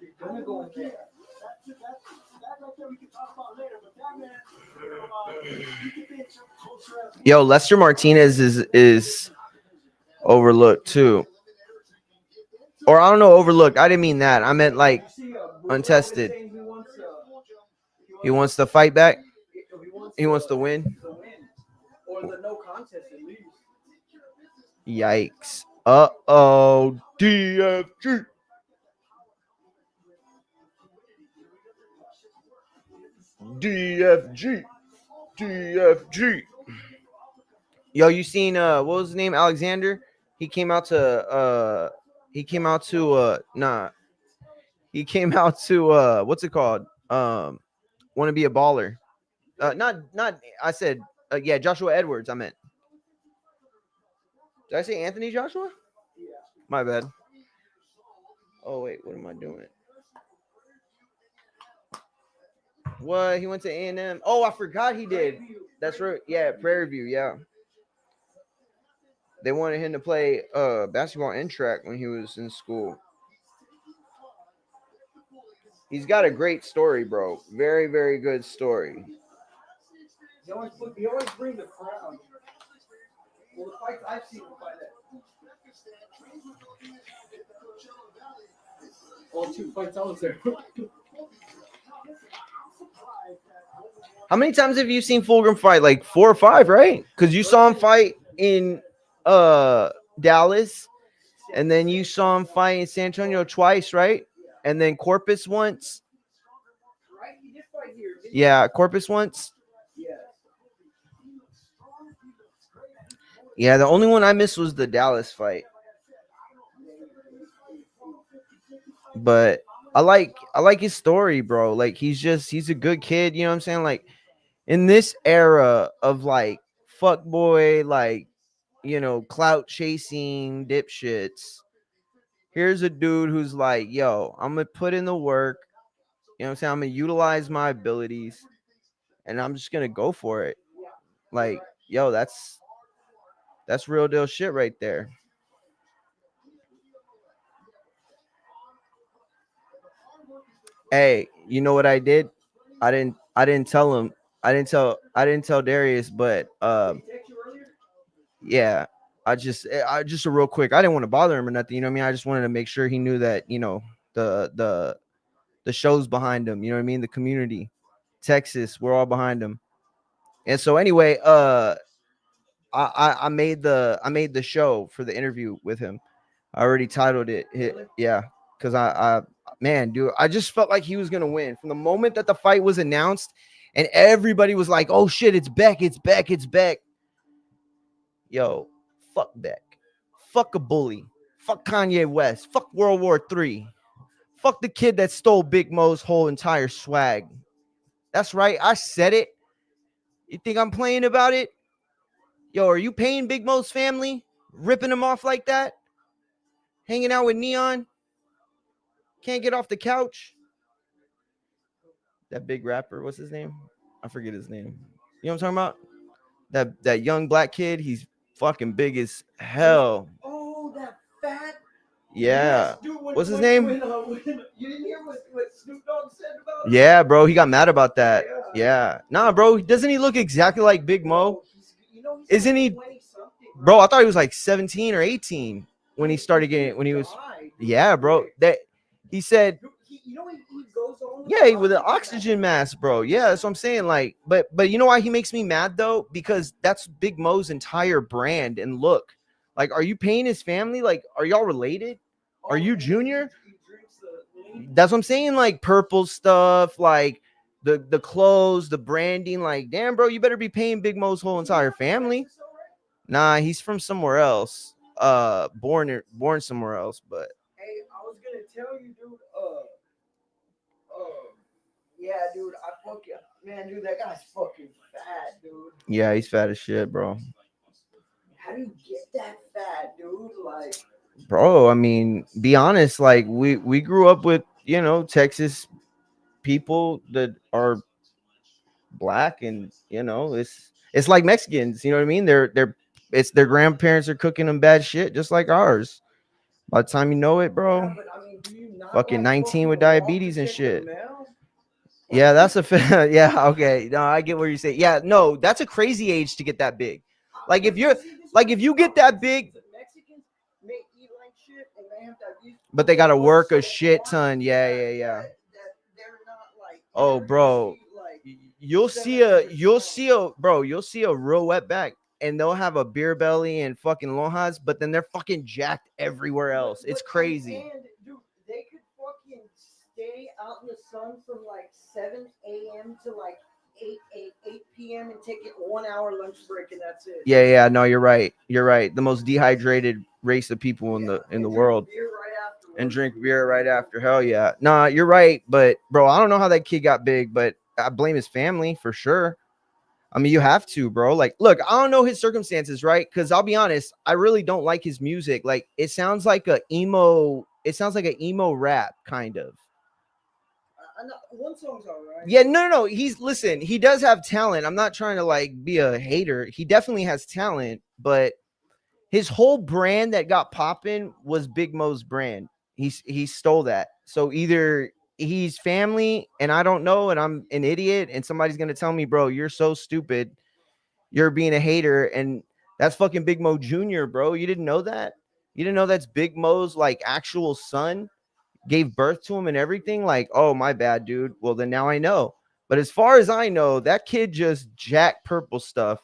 S12: You're gonna go in there.
S1: Yo, Lester Martinez is overlooked too. Or I don't know, overlooked. I didn't mean that. I meant like untested. He wants to fight back. He wants to win.
S12: Or the no contest at least.
S1: Yikes. Uh-oh. DFG. DFG. DFG. Yo, you seen what was his name? Alexander? He came out to He came out to what's it called? Want to be a baller. Not I said yeah, Joshua Edwards, I meant. Did I say Anthony Joshua?
S12: Yeah.
S1: My bad. Oh wait, what am I doing? What? He went to A&M. Oh, I forgot he did. That's right. Yeah, Prairie View, yeah. They wanted him to play basketball and track when he was in school. He's got a great story, bro. Very, very good story.
S12: He always brings the crowd. Well, the fights I've seen him fight at. All 2 fights I was there.
S1: How many times have you seen Fulghum fight? Like 4 or 5, right? Because you saw him fight in Dallas, and then you saw him fight in San Antonio twice, right? And then Corpus once.
S12: Right? He did fight here.
S1: Yeah, Corpus once.
S12: Yeah.
S1: Yeah, the only one I missed was the Dallas fight. But I like his story, bro. Like he's a good kid, you know what I'm saying? Like in this era of like fuckboy, like, you know, clout chasing dipshits, here's a dude who's like, yo, I'm gonna put in the work, you know what I'm saying? I'm gonna utilize my abilities and I'm just gonna go for it. Like, yo, that's real deal shit right there. Hey, you know what I did? I didn't tell him. I didn't tell Darius, but yeah, I just a real quick. I didn't want to bother him or nothing, you know what I mean? I just wanted to make sure he knew that, you know, the show's behind him, you know what I mean? The community, Texas, we're all behind him. And so anyway, I made the show for the interview with him. I already titled it. Yeah, because I man, dude, I just felt like he was gonna win from the moment that the fight was announced, and everybody was like, "Oh shit, it's Beck, it's Beck, it's Beck." Yo, fuck Beck, fuck a bully, fuck Kanye West, fuck World War III, fuck the kid that stole Big Mo's whole entire swag. That's right, I said it. You think I'm playing about it? Yo, are you paying Big Mo's family, ripping him off like that? Hanging out with Neon? Can't get off the couch? That big rapper, what's his name? I forget his name. You know what I'm talking about? That young black kid, he's fucking big as hell.
S12: Oh, that fat.
S1: Yeah.
S12: Yes, dude,
S1: What's his name?
S12: you didn't hear what Snoop Dogg said about him?
S1: Yeah, bro, he got mad about that. Yeah. Nah, bro, doesn't he look exactly like Big Mo? Isn't he? Bro, I thought he was like 17 or 18 when he started getting, when he was. Yeah, bro. That he said.
S12: He goes on
S1: Yeah, with an oxygen mask, bro. Yeah, that's what I'm saying. Like, but you know why he makes me mad though? Because that's Big Mo's entire brand and look. Like, are you paying his family? Like, are y'all related? Are you Junior? That's what I'm saying. Like purple stuff, like the clothes, the branding. Like, damn, bro, you better be paying Big Mo's whole entire family. Nah, he's from somewhere else. Born somewhere else, but.
S12: Hey, I was gonna tell you, dude. Yeah, dude. I fucking man, dude. That guy's fucking fat, dude.
S1: Yeah, he's fat as shit, bro.
S12: How do you get that fat, dude? Like,
S1: bro, I mean, be honest. Like, we grew up with, you know, Texas people that are black, and it's like Mexicans. You know what I mean? It's their grandparents are cooking them bad shit just like ours. By the time you know it, bro,
S12: But I mean, do you not
S1: fucking
S12: like
S1: 19 with
S12: fucking walk to
S1: diabetes and
S12: check the
S1: shit.
S12: mail?
S1: Yeah, that's a yeah, okay. No, I get what you're saying. Yeah, no, that's a crazy age to get that big. Like if you get that big,
S12: Mexicans may eat like shit and may have diabetes,
S1: but they gotta
S12: work
S1: work
S12: so
S1: a shit
S12: hard
S1: ton. Yeah,
S12: that-
S1: yeah, yeah.
S12: that they're not like
S1: Oh, bro, you'll see a real wetback, and they'll have a beer belly and fucking lonjas, but then they're fucking jacked everywhere else. It's crazy.
S12: And dude, they could fucking stay out in the sun from like 7 a.m. to like 8 p.m. and take a 1 hour lunch break, and that's it.
S1: Yeah, yeah, no, you're right. You're right. The most dehydrated race of people in the world. And drink beer right after. Hell yeah. Nah, you're right. But bro, I don't know how that kid got big, but I blame his family for sure. I mean, you have to, bro. Like, look, I don't know his circumstances, right? Because I'll be honest, I really don't like his music. Like, it sounds like an emo rap, kind of.
S12: One song's alright.
S1: Yeah, no. He does have talent. I'm not trying to like be a hater. He definitely has talent, but his whole brand that got popping was Big Mo's brand. He stole that. So either he's family and I don't know, and I'm an idiot, and somebody's gonna tell me, bro, you're so stupid, you're being a hater, and that's fucking Big Mo Jr., bro. You didn't know that? You didn't know that's Big Mo's like actual son, gave birth to him and everything? Like, oh, my bad, dude. Well, then now I know. But as far as I know, that kid just jacked purple stuff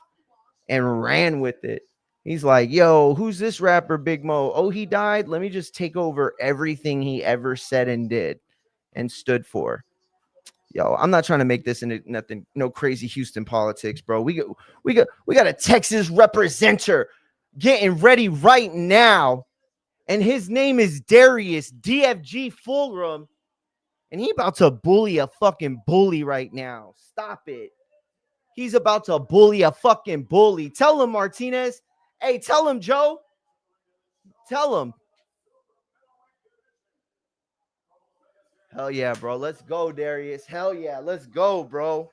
S1: and ran with it. He's like, yo, who's this rapper, Big Mo? Oh, he died? Let me just take over everything he ever said and did and stood for. Yo, I'm not trying to make this into nothing, no crazy Houston politics, bro. We got a Texas representer getting ready right now, and his name is Darius DFG Fulghum, and he about to bully a fucking bully right now. Stop it. He's about to bully a fucking bully. Tell him, Martinez. Hey, tell him, Joe. Tell him. Hell yeah, bro. Let's go, Darius. Hell yeah. Let's go, bro.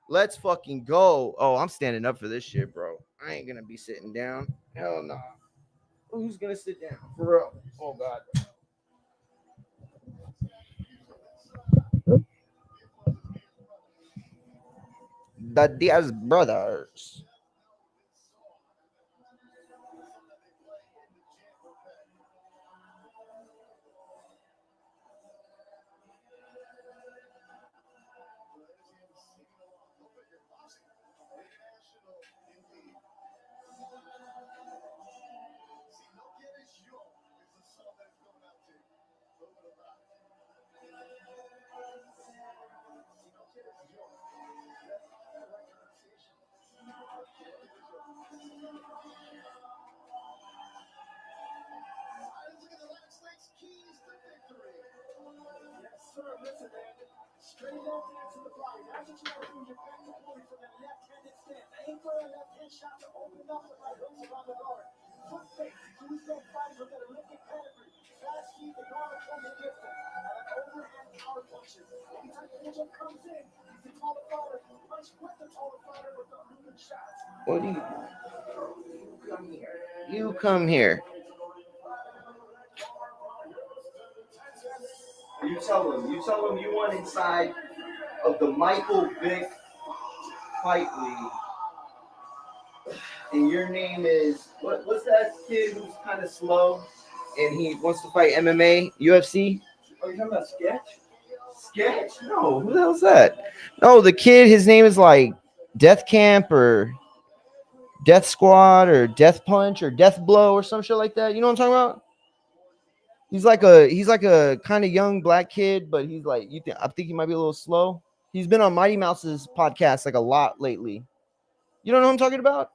S1: Let's fucking go. Oh, I'm standing up for this shit, bro. I ain't gonna be sitting down. Hell no. Who's gonna sit down? For real. Oh, God. The Diaz brothers. What do you come here? You come here. You tell him you want inside of the Michael Vick fight league. And your name is what's that kid who's kind of slow and he wants to fight MMA, UFC?
S12: Are you talking about Sketch?
S1: Sketch? No, who the hell's that? No, the kid, his name is like Death Camp or Death Squad or Death Punch or Death Blow or some shit like that. You know what I'm talking about? He's like a kind of young black kid, but he's like I think he might be a little slow. He's been on Mighty Mouse's podcast like a lot lately. You don't know what I'm talking about?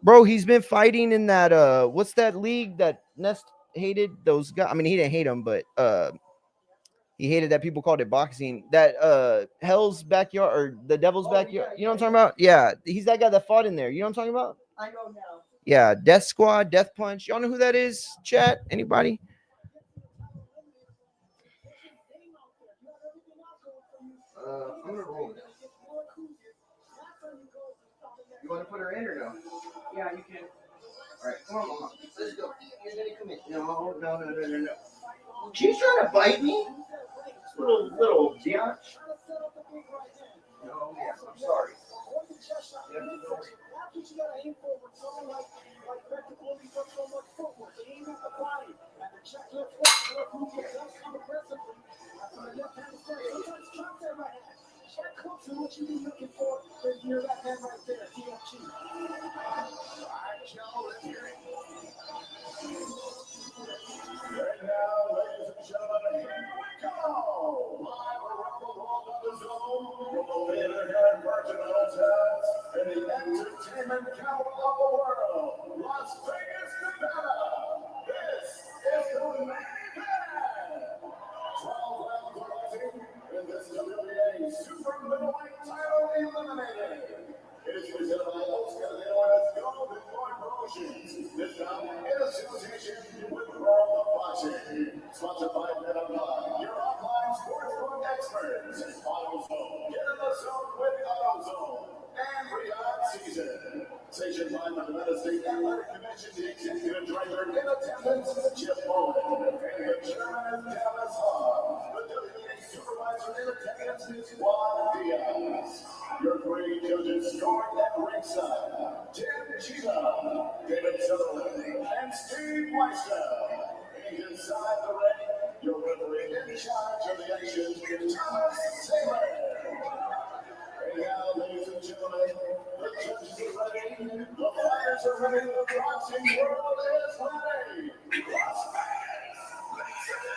S1: Bro, he's been fighting in that what's that league that Nest hated those guys? I mean, he didn't hate them, but he hated that people called it boxing. That Hell's Backyard or the Devil's Backyard. You know what I'm talking about? Yeah, he's that guy that fought in there. You know what I'm talking about?
S12: I know now.
S1: Yeah, Death Squad, Death Punch. Y'all know who that is? Chat? Anybody? I'm gonna roll it. You want to put her in or no?
S12: Yeah, you can.
S1: All right, come on, Mama. Let's go. You're gonna come in. No. She's trying to bite me. Little biatch. No, yeah, I'm sorry.
S2: Entertainment capital of the world, Las Vegas, Nevada. This is the main event. 12 rounds rising in this WBA super middleweight title eliminated. It is presented by Oscar de Leon's Golden Boy Promotions. This time in association with World of Boxing. Sponsored by BetOnline, your online sportsbook experts. AutoZone, get in the zone with AutoZone. And Riyadh Season. Sanctioned by the Nevada State Athletic Commission, the executive director in attendance, Chip Bowman. And the chairman, Dallas Hall. The WBA supervisor in attendance is Juan Diaz. Your great judges scoring at ringside, Tim Cheetah, David Sutherland, and Steve Weissel. And inside the ring, your referee in charge of the action, Thomas Taylor. And now, ladies and gentlemen, the judges are ready, the fighters are ready, the boxing world is ready. Las Vegas, let's go!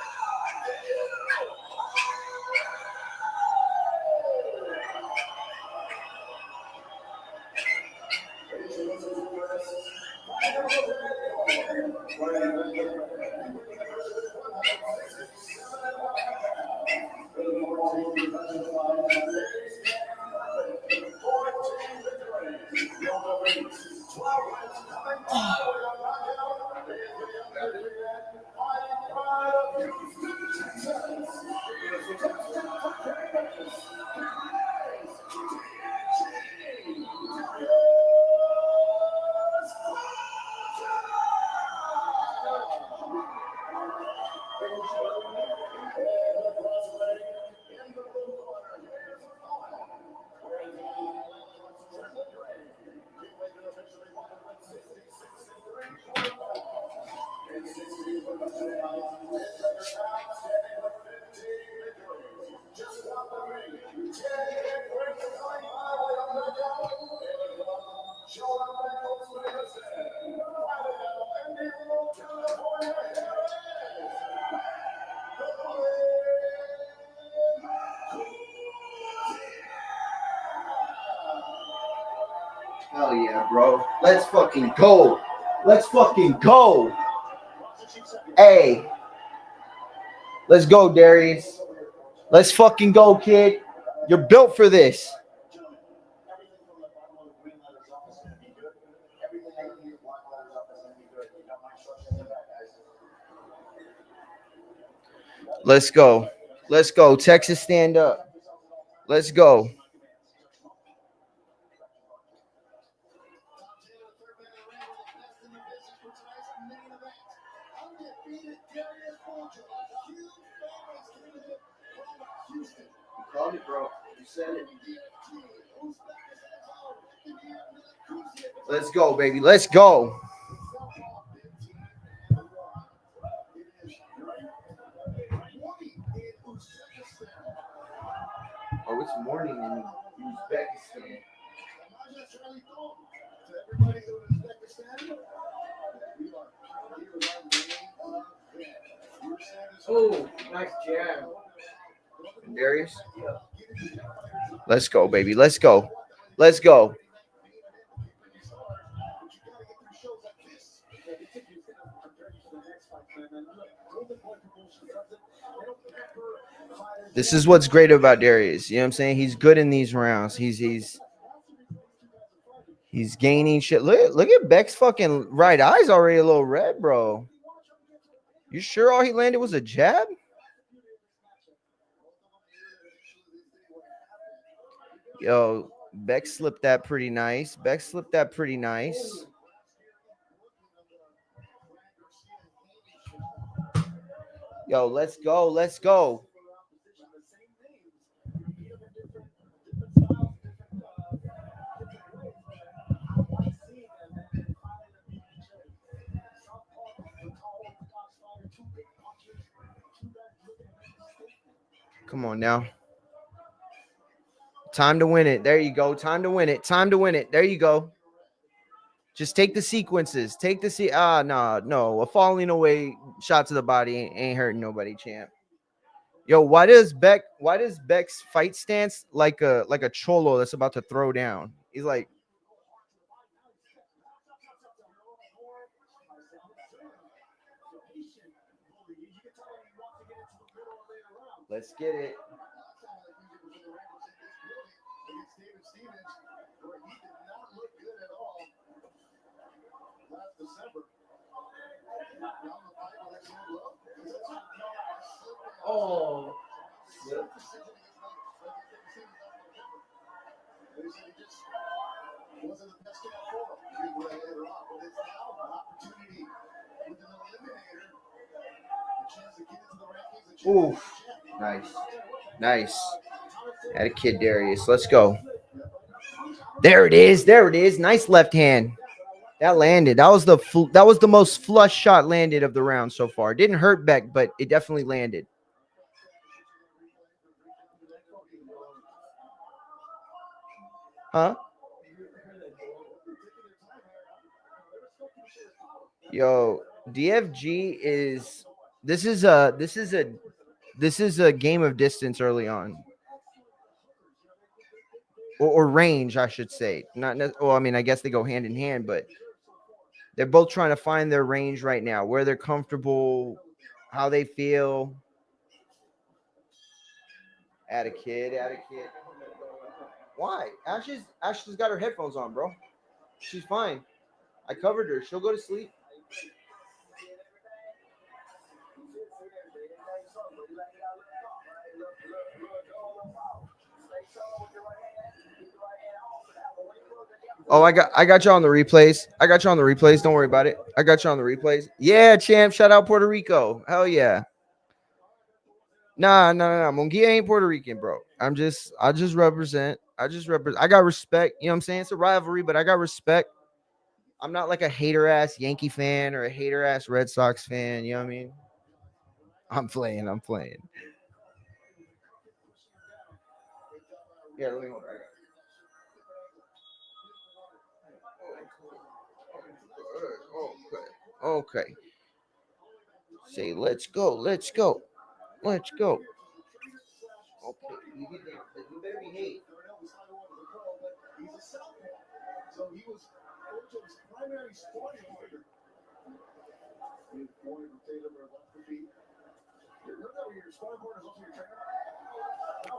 S1: Hell yeah, bro. Let's fucking go. Let's fucking go. Hey. Let's go, Darius. Let's fucking go, kid. You're built for this. Let's go. Let's go. Texas, stand up. Let's go. You called it, bro. You said it. Let's go, baby. Let's go. Oh, it's morning in Uzbekistan.
S12: Oh, nice jab.
S1: Darius? Let's go, baby. Let's go. Let's go. This is what's great about Darius. You know what I'm saying? He's good in these rounds. He's gaining shit. Look at Beck's fucking right eye's already a little red, bro. You sure all he landed was a jab? Yo, Beck slipped that pretty nice. Beck slipped that pretty nice. Yo, let's go. Let's go. Come on now. Time to win it. There you go. Time to win it. Time to win it. There you go. Just take the sequences. Take the no. A falling away shot to the body ain't hurting nobody, champ. Yo, why does Beck's fight stance like a cholo that's about to throw down? He's like, let's get it.
S12: Oh.
S1: Ooh, nice, nice. Had a kid, Darius. Let's go. There it is. There it is. Nice left hand. That landed. That was the most flush shot landed of the round so far. Didn't hurt Beck, but it definitely landed. Huh? Yo, DFG is this is a game of distance early on. Or range, I should say. Well, I mean, I guess they go hand in hand, but they're both trying to find their range right now, where they're comfortable, how they feel. Add a kid. Why? Ashley's got her headphones on, bro. She's fine. I covered her. She'll go to sleep. Oh, I got you on the replays. Don't worry about it. I got you on the replays. Yeah, champ. Shout out Puerto Rico. Hell yeah. Nah. Munguia ain't Puerto Rican, bro. I just represent. I got respect. You know what I'm saying? It's a rivalry, but I got respect. I'm not like a hater ass Yankee fan or a hater ass Red Sox fan. You know what I mean? I'm playing. Yeah, let me hold it. Okay. Say, let's go. Okay. You better behave.
S11: So he was Ocho's primary scoring leader.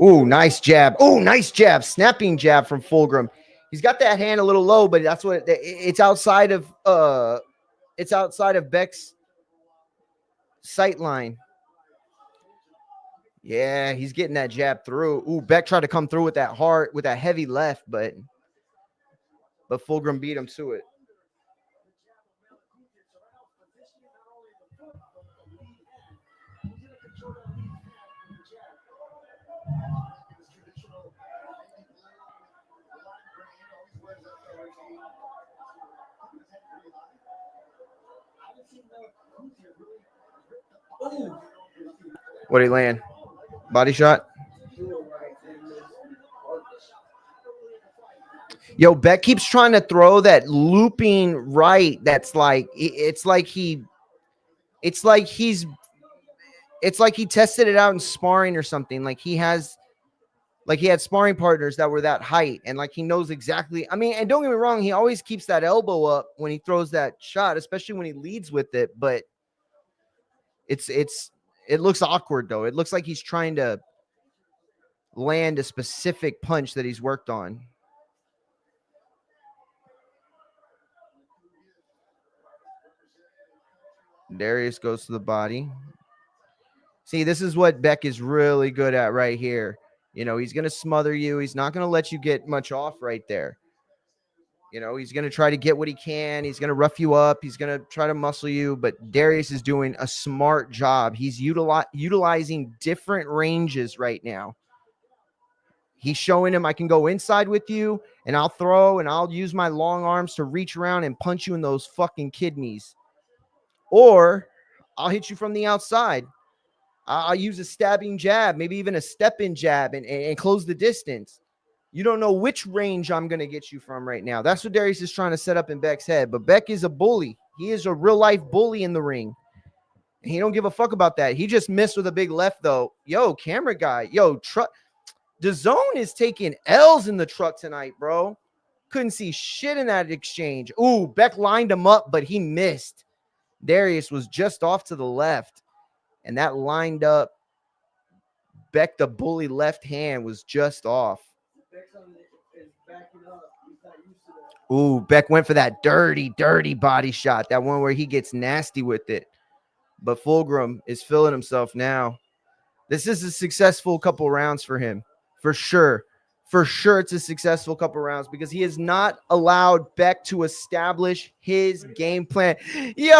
S1: Ooh, nice jab. Snapping jab from Fulghum. He's got that hand a little low, but that's what it's outside of Beck's sight line. Yeah, he's getting that jab through. Ooh, Beck tried to come through with that heavy left, but Fulghum beat him to it. What did he land? Body shot? Yo, Beck keeps trying to throw that looping right. That's like it's like he tested it out in sparring or something. Like he had sparring partners that were that height, and like he knows exactly. I mean, and don't get me wrong, he always keeps that elbow up when he throws that shot, especially when he leads with it. But it looks awkward though. It looks like he's trying to land a specific punch that he's worked on. Darius goes to the body. See, this is what Beck is really good at right here. You know, he's going to smother you. He's not going to let you get much off right there. You know, he's going to try to get what he can. He's going to rough you up. He's going to try to muscle you. But Darius is doing a smart job. He's utilizing different ranges right now. He's showing him I can go inside with you, and I'll throw, and I'll use my long arms to reach around and punch you in those fucking kidneys. Or I'll hit you from the outside. I'll use a stabbing jab, maybe even a step-in jab, and close the distance. You don't know which range I'm going to get you from right now. That's what Darius is trying to set up in Beck's head. But Beck is a bully. He is a real-life bully in the ring. And he don't give a fuck about that. He just missed with a big left, though. Yo, camera guy. Yo, truck. Dazn is taking L's in the truck tonight, bro. Couldn't see shit in that exchange. Ooh, Beck lined him up, but he missed. Darius was just off to the left. And that lined up. Beck, the bully left hand, was just off. Ooh, Beck went for that dirty, dirty body shot. That one where he gets nasty with it. But Fulghum is feeling himself now. This is a successful couple rounds for him. For sure. For sure it's a successful couple rounds because he has not allowed Beck to establish his game plan. Yo,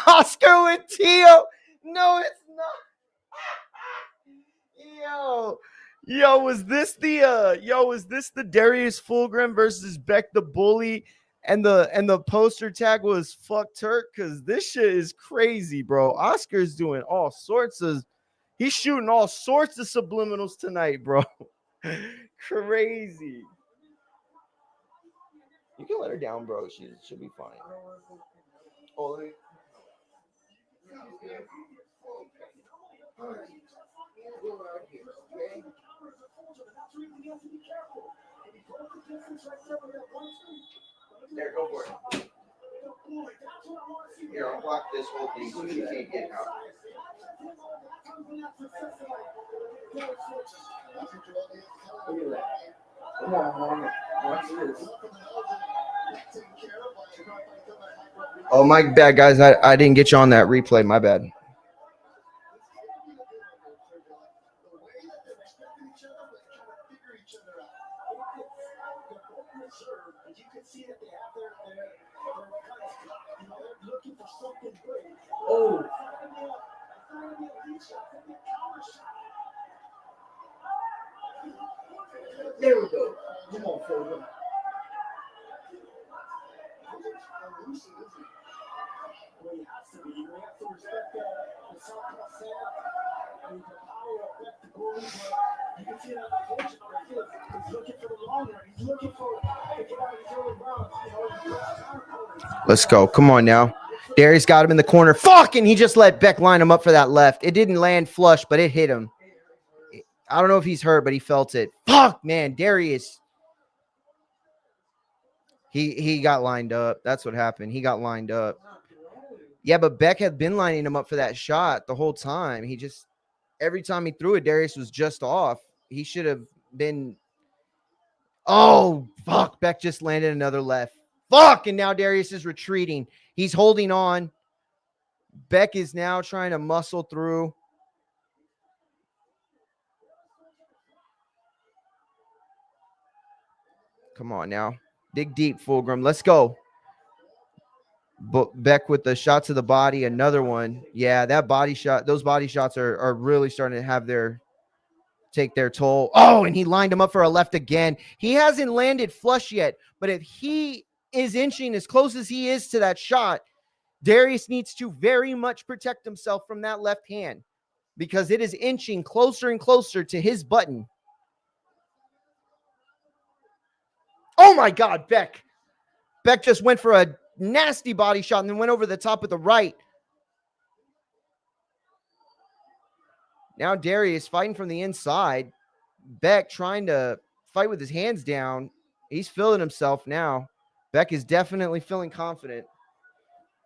S1: Oscar with Tio. No, it's not. Was this the Darius Fulghum versus Beck the Bully? And the poster tag was fuck Turk, because this shit is crazy, bro. Oscar's doing all sorts of, he's shooting all sorts of subliminals tonight, bro. Crazy. You can let her down, bro. She'll be fine. Oh, let me. There, go for it. Here, I'll block this whole thing so you can't get out. Look at that. Come on, watch this. Oh, my bad, guys. I didn't get you on that replay. My bad.
S12: Oh. There we go. Come on, Fulghum.
S1: Let's go. Come on now. Darius got him in the corner. Fuck! And he just let Beck line him up for that left. It didn't land flush, but it hit him. I don't know if he's hurt, but he felt it. Fuck, man. Darius. He got lined up. That's what happened. He got lined up. Yeah, but Beck had been lining him up for that shot the whole time. He just, every time he threw it, Darius was just off. He should have been. Oh, fuck. Beck just landed another left. Fuck. And now Darius is retreating. He's holding on. Beck is now trying to muscle through. Come on now. Dig deep, Fulghum. Let's go. Beck with the shot to the body. Another one. Yeah, that body shot. Those body shots are really starting to have take their toll. Oh, and he lined him up for a left again. He hasn't landed flush yet, but if he is inching as close as he is to that shot, Darius needs to very much protect himself from that left hand because it is inching closer and closer to his button. Oh my God, Beck. Beck just went for a nasty body shot and then went over the top with the right. Now Darius fighting from the inside. Beck trying to fight with his hands down. He's feeling himself now. Beck is definitely feeling confident.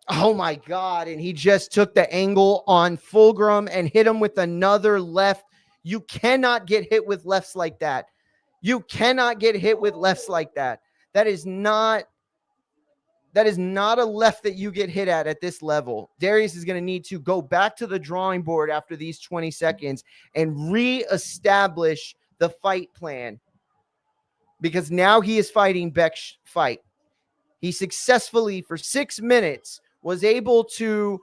S1: Oh my God. And he just took the angle on Fulghum and hit him with another left. You cannot get hit with lefts like that. You cannot get hit with lefts like that. That is not a left that you get hit at this level. Darius is going to need to go back to the drawing board after these 20 seconds and reestablish the fight plan because now he is fighting Beck's fight. He successfully, for 6 minutes, was able to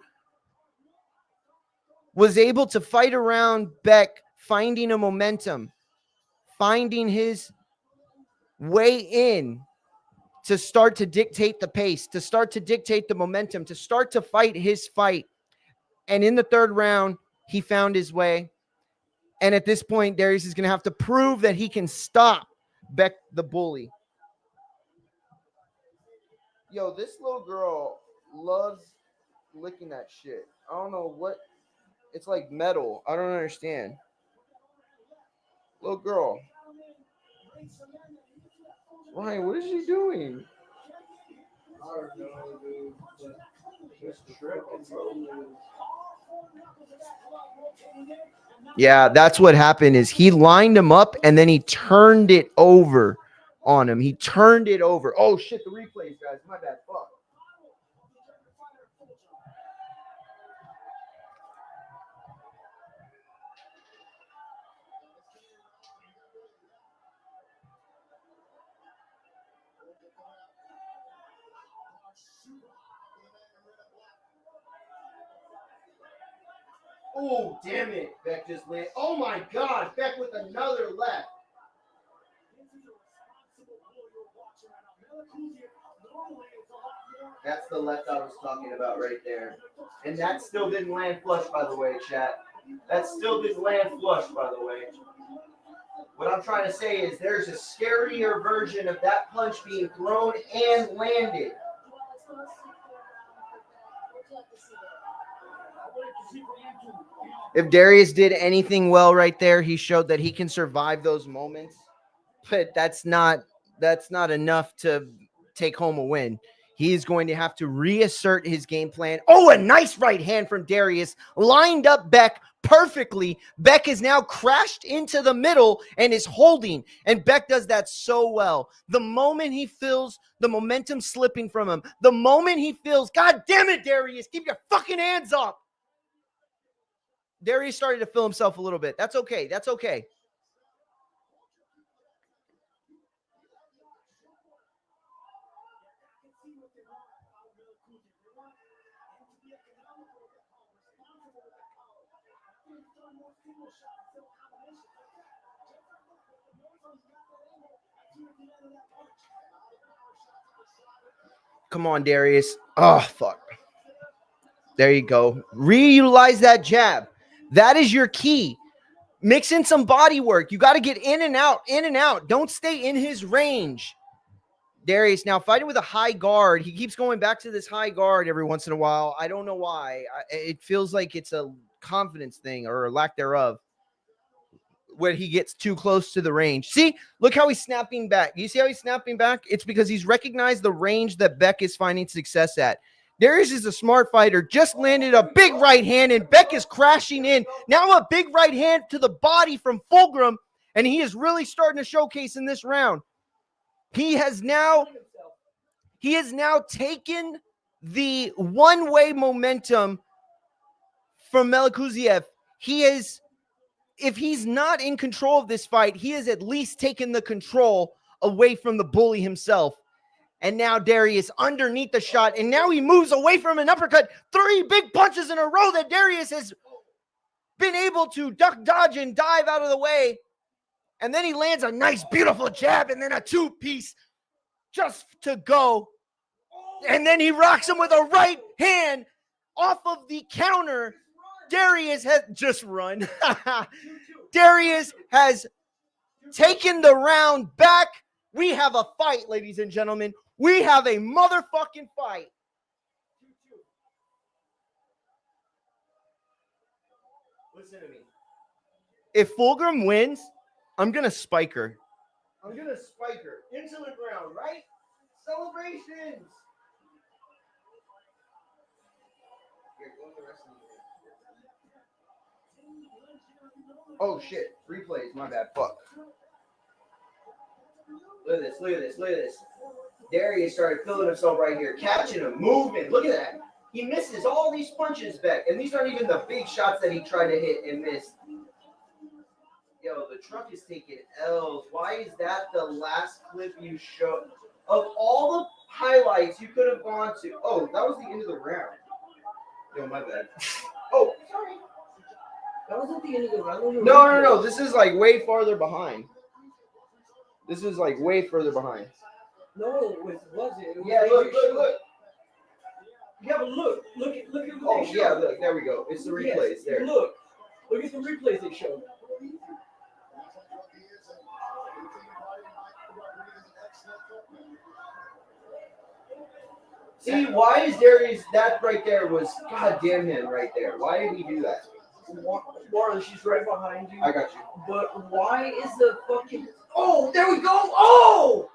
S1: fight around Beck, finding a momentum, finding his way in to start to dictate the pace, to start to dictate the momentum, to start to fight his fight. And in the third round, he found his way. And at this point, Darius is going to have to prove that he can stop Beck the Bully. Yo, this little girl loves licking that shit. I don't know what. It's like metal. I don't understand. Little girl. Ryan, what is she doing?
S12: I don't know, dude. But she's tripping, bro.
S1: Yeah, that's what happened is he lined him up and then he turned it over on him. He turned it over. Oh, shit, the replays, guys. My bad. Fuck. Oh, damn it. Beck just landed. Oh, my God. Beck with another left. That's the left I was talking about right there. And that still didn't land flush, by the way, chat. That still didn't land flush, by the way. What I'm trying to say is there's a scarier version of that punch being thrown and landed. If Darius did anything well right there, he showed that he can survive those moments. But that's not enough to take home a win. He is going to have to reassert his game plan. Oh, a nice right hand from Darius. Lined up Beck perfectly. Beck is now crashed into the middle and is holding. And Beck does that so well. The moment he feels the momentum slipping from him, the moment he feels, God damn it, Darius, keep your fucking hands up. Darius started to feel himself a little bit. That's okay. That's okay. Come on, Darius. Oh, fuck. There you go. Reutilize that jab. That is your key. Mix in some body work. You got to get in and out, in and out. Don't stay in his range. Darius now fighting with a high guard. He keeps going back to this high guard every once in a while. I don't know why. It feels like it's a confidence thing or a lack thereof when he gets too close to the range. See, look how he's snapping back. You see how he's snapping back? It's because he's recognized the range that Beck is finding success at. Darius is a smart fighter, just landed a big right hand, and Beck is crashing in. Now a big right hand to the body from Fulghum, and he is really starting to showcase in this round. He has now taken the one-way momentum from Melikuziev. If he's not in control of this fight, he has at least taken the control away from the bully himself. And now Darius underneath the shot, and now he moves away from an uppercut. 3 big punches in a row that Darius has been able to duck, dodge, and dive out of the way. And then he lands a nice, beautiful jab, and then a 2-piece just to go. And then he rocks him with a right hand off of the counter. Darius has just run. Darius has taken the round back. We have a fight, ladies and gentlemen. We have a motherfucking fight. Listen to me. If Fulghum wins, I'm going to spike her. I'm going to spike her into the ground, right? Celebrations. Here, go the rest of the Oh, shit. Replays. My bad. Fuck. Look at this. Look at this. Look at this. Darius started feeling himself right here. Catching him. Movement. Look at that. He misses all these punches back. And these aren't even the big shots that he tried to hit and missed. Yo, the truck is taking L's. Why is that the last clip you showed? Of all the highlights you could have gone to. Oh, that was the end of the round. Yo, my bad. Oh, sorry.
S12: That was at the end of the round.
S1: No. This is like way farther behind. This is like way further behind.
S12: No, it wasn't. It was
S1: Yeah, look.
S12: Yeah, but look at what they
S1: Oh,
S12: showed.
S1: yeah, look. There we go. It's the replays
S12: Yes,
S1: there.
S12: Look at the replays they showed.
S1: See, why is Darius? That right there was goddamn him right there. Why did he do that?
S12: Marlon, she's right behind you.
S1: I got you.
S12: But why is the fucking? Oh, there we go. Oh.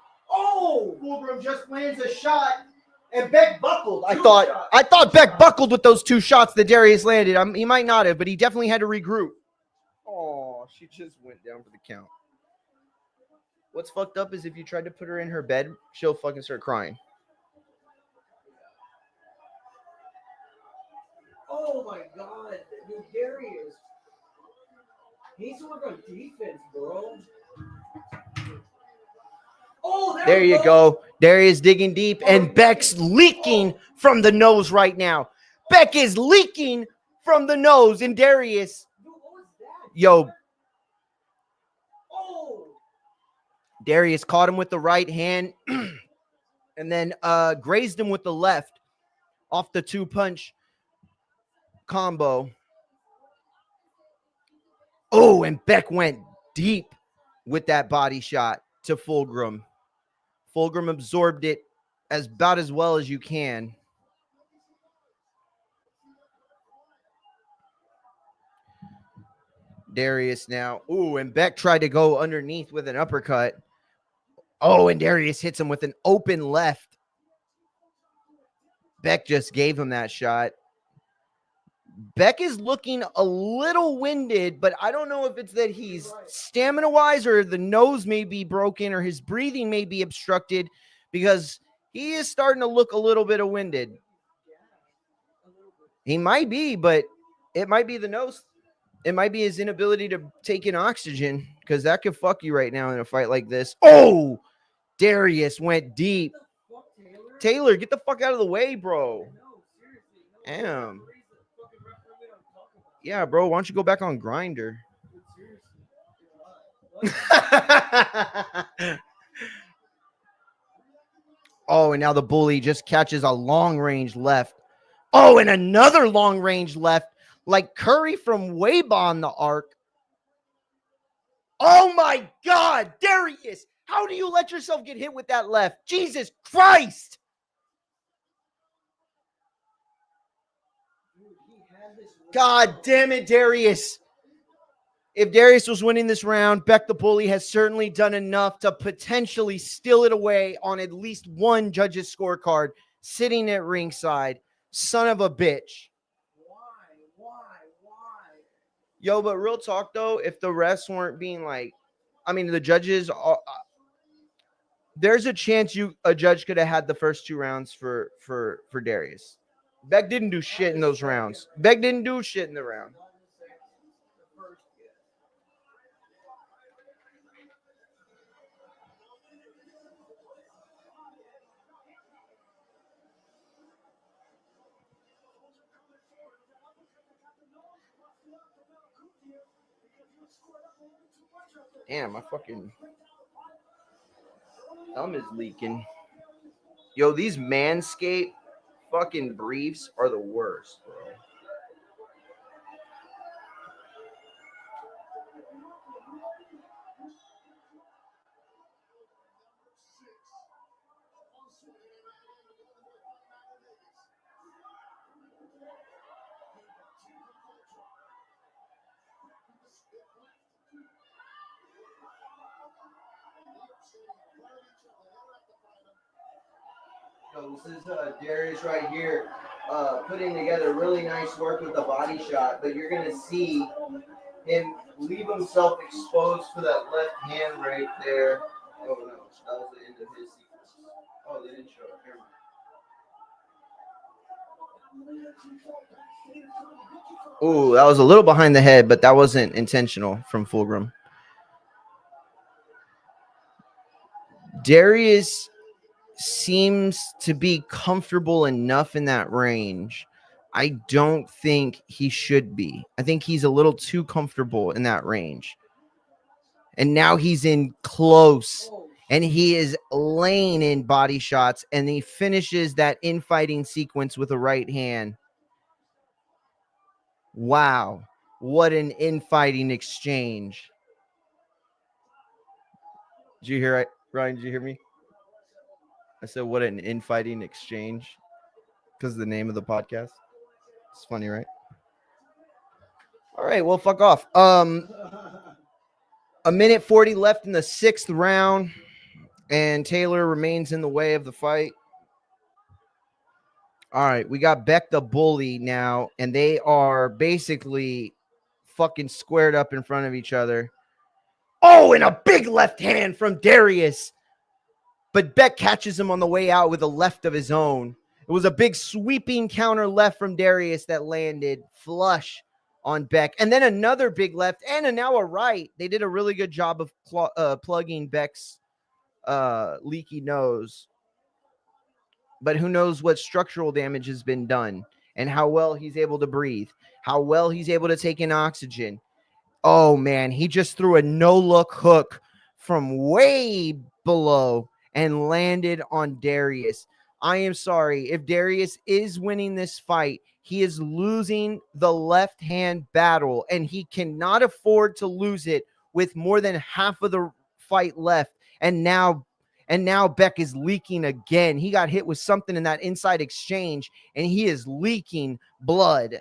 S1: Fulghum just lands a shot, and Beck buckled. I
S12: Two
S1: thought
S12: shots.
S1: Beck buckled with those 2 shots that Darius landed. He might not have, but he definitely had to regroup. Oh, she just went down for the count. What's fucked up is if you tried to put her in her bed, she'll fucking start crying.
S12: Oh my God, dude, Darius. He needs to work on defense, bro. Oh,
S1: There you go. Darius digging deep, and Beck's leaking from the nose right now. Beck is leaking from the nose, and Darius.
S12: Dude, what was that?
S1: Yo,
S12: Oh.
S1: Darius caught him with the right hand and then grazed him with the left off the 2-punch combo. Oh, and Beck went deep with that body shot to Fulghum. Fulghum absorbed it about as well as you can. Darius now. Ooh, and Beck tried to go underneath with an uppercut. Oh, and Darius hits him with an open left. Beck just gave him that shot. Beck is looking a little winded, but I don't know if it's that he's stamina-wise or the nose may be broken or his breathing may be obstructed because he is starting to look a little bit winded. He might be, but it might be the nose. It might be his inability to take in oxygen because that could fuck you right now in a fight like this. Oh, Darius went deep. Taylor, get the fuck out of the way, bro. Damn. Yeah, bro. Why don't you go back on Grinder? Oh, and now the bully just catches a long range left. Oh, and another long range left, like Curry from way beyond the arc. Oh my God, Darius, how do you let yourself get hit with that left? Jesus Christ. God damn it, Darius. If Darius was winning this round, Beck the Bully has certainly done enough to potentially steal it away on at least one judge's scorecard, sitting at ringside. Son of a bitch.
S12: Why?
S1: Yo, but real talk, though, if the refs weren't being like, I mean, the judges, are, there's a chance a judge could have had the first 2 rounds for Darius. Beck didn't do shit in those rounds. Beck didn't do shit in the round. Damn, my fucking thumb is leaking. Yo, these Manscaped fucking briefs are the worst, bro. So this is Darius right here putting together really nice work with the body shot, but you're going to see him leave himself exposed for that left hand right there. Oh, no. That was the end of his sequence. Oh, they didn't show it. Never mind. Ooh, that was a little behind the head, but that wasn't intentional from Fulghum. Darius seems to be comfortable enough in that range. I don't think he should be. I think he's a little too comfortable in that range. And now he's in close, and he is laying in body shots, and he finishes that infighting sequence with a right hand. Wow, what an infighting exchange. Did you hear it, Ryan? Did you hear me? I said, what an infighting exchange, because of the name of the podcast. It's funny, right? All right, well, fuck off. A minute 40 left in the 6th round, and Taylor remains in the way of the fight. All right, we got Beck the Bully now, and they are basically fucking squared up in front of each other. Oh, and a big left hand from Darius. But Beck catches him on the way out with a left of his own. It was a big sweeping counter left from Darius that landed flush on Beck. And then another big left and now a right. They did a really good job of plugging Beck's leaky nose. But who knows what structural damage has been done and how well he's able to breathe, how well he's able to take in oxygen. Oh, man, he just threw a no-look hook from way below and landed on Darius. I am sorry. If Darius is winning this fight, he is losing the left-hand battle, and he cannot afford to lose it with more than half of the fight left. And now Beck is leaking again. He got hit with something in that inside exchange, and he is leaking blood.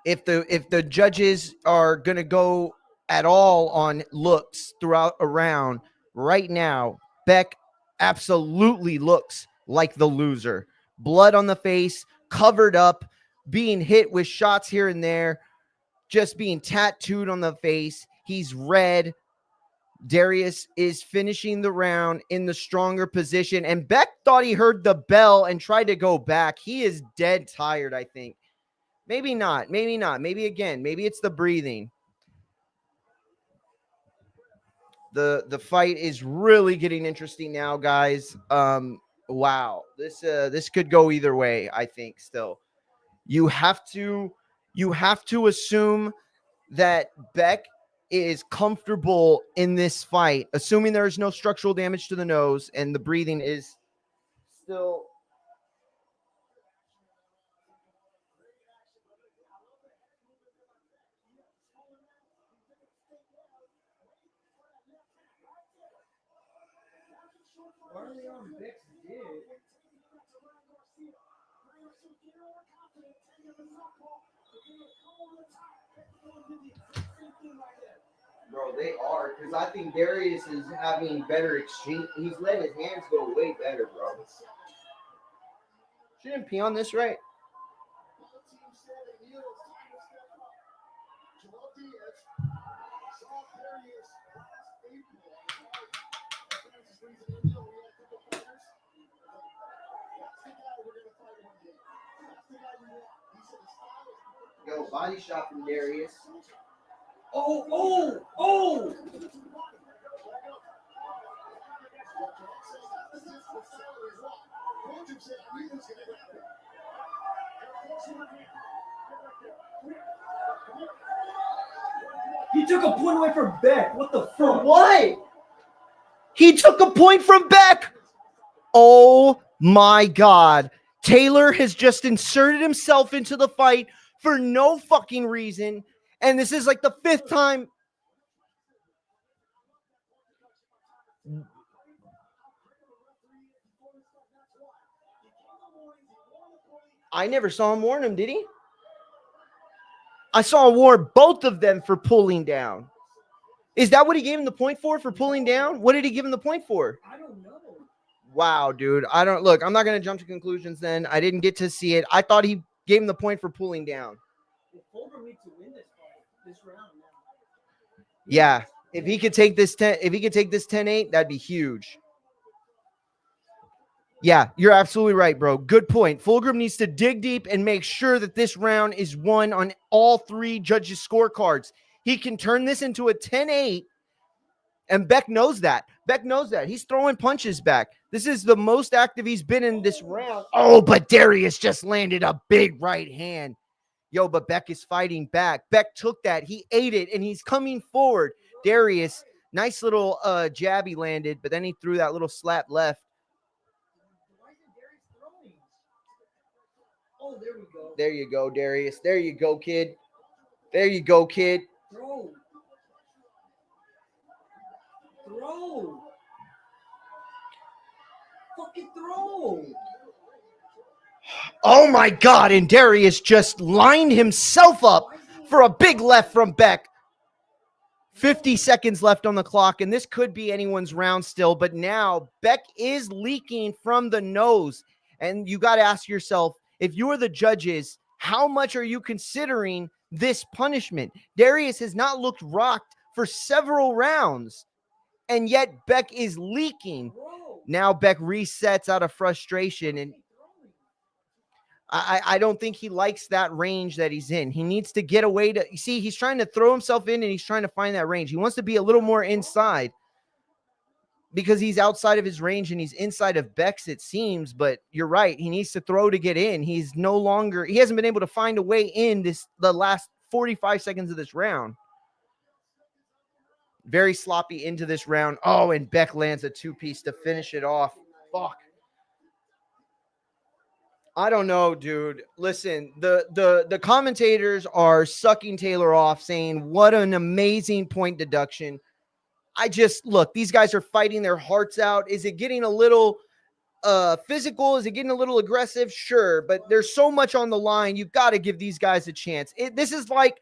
S1: If the judges are going to go at all on looks throughout a round, right now, Beck absolutely looks like the loser. Blood on the face, covered up, being hit with shots here and there, just being tattooed on the face. He's red. Darius is finishing the round in the stronger position, and Beck thought he heard the bell and tried to go back. He is dead tired, I think. Maybe not. Maybe not. Maybe again. Maybe it's the breathing. The fight is really getting interesting now, guys. Wow. This could go either way, I think. Still, you have to assume that Beck is comfortable in this fight, assuming there is no structural damage to the nose and the breathing is still. Bro, they are, because I think Darius is having better exchange. He's letting his hands go way better, bro. Shouldn't pee on this, right? Yo, body shot from Darius. Oh!
S12: He took a point away from Beck. What the fuck?
S1: For what? He took a point from Beck. Oh my God. Taylor has just inserted himself into the fight for no fucking reason. And this is like the 5th time. I never saw him warn him, did he? I saw him warn both of them for pulling down. Is that what he gave him the point for pulling down? What did he give him the point for?
S12: I don't know.
S1: Wow, dude. I'm not going to jump to conclusions then. I didn't get to see it. I thought he gave him the point for pulling down.
S12: Fulghum needs to win this fight, this round now.
S1: Yeah. If he could take this 10-8, that'd be huge. Yeah, you're absolutely right, bro. Good point. Fulghum needs to dig deep and make sure that this round is won on all 3 judges' scorecards. he can turn this into a 10-8. And Beck knows that. Beck knows that. He's throwing punches back. This is the most active he's been in this round. Oh, but Darius just landed a big right hand. Yo, but Beck is fighting back. Beck took that. He ate it, and he's coming forward. Darius, nice little jab he landed, but then he threw that little slap left.
S12: Oh, there we go.
S1: There you go, Darius. There you go, kid. There you go, kid.
S12: Throw. Throw. Fucking throw.
S1: Oh, my God. And Darius just lined himself up for a big left from Beck. 50 seconds left on the clock, and this could be anyone's round still. But now Beck is leaking from the nose. And you got to ask yourself, if you are the judges, how much are you considering this punishment? Darius has not looked rocked for several rounds, and yet Beck is leaking. Now Beck resets out of frustration, and I don't think he likes that range that he's in. He needs to get away to, you see, he's trying to throw himself in, and he's trying to find that range. He wants to be a little more inside because he's outside of his range and he's inside of Beck's, it seems. But you're right. He needs to throw to get in. He hasn't been able to find a way in the last 45 seconds of this round. Very sloppy into this round. Oh, and Beck lands a two-piece to finish it off. Fuck. I don't know, dude. Listen, the commentators are sucking Taylor off, saying what an amazing point deduction. Look, these guys are fighting their hearts out. Is it getting a little physical? Is it getting a little aggressive? Sure, but there's so much on the line. You've got to give these guys a chance. This is like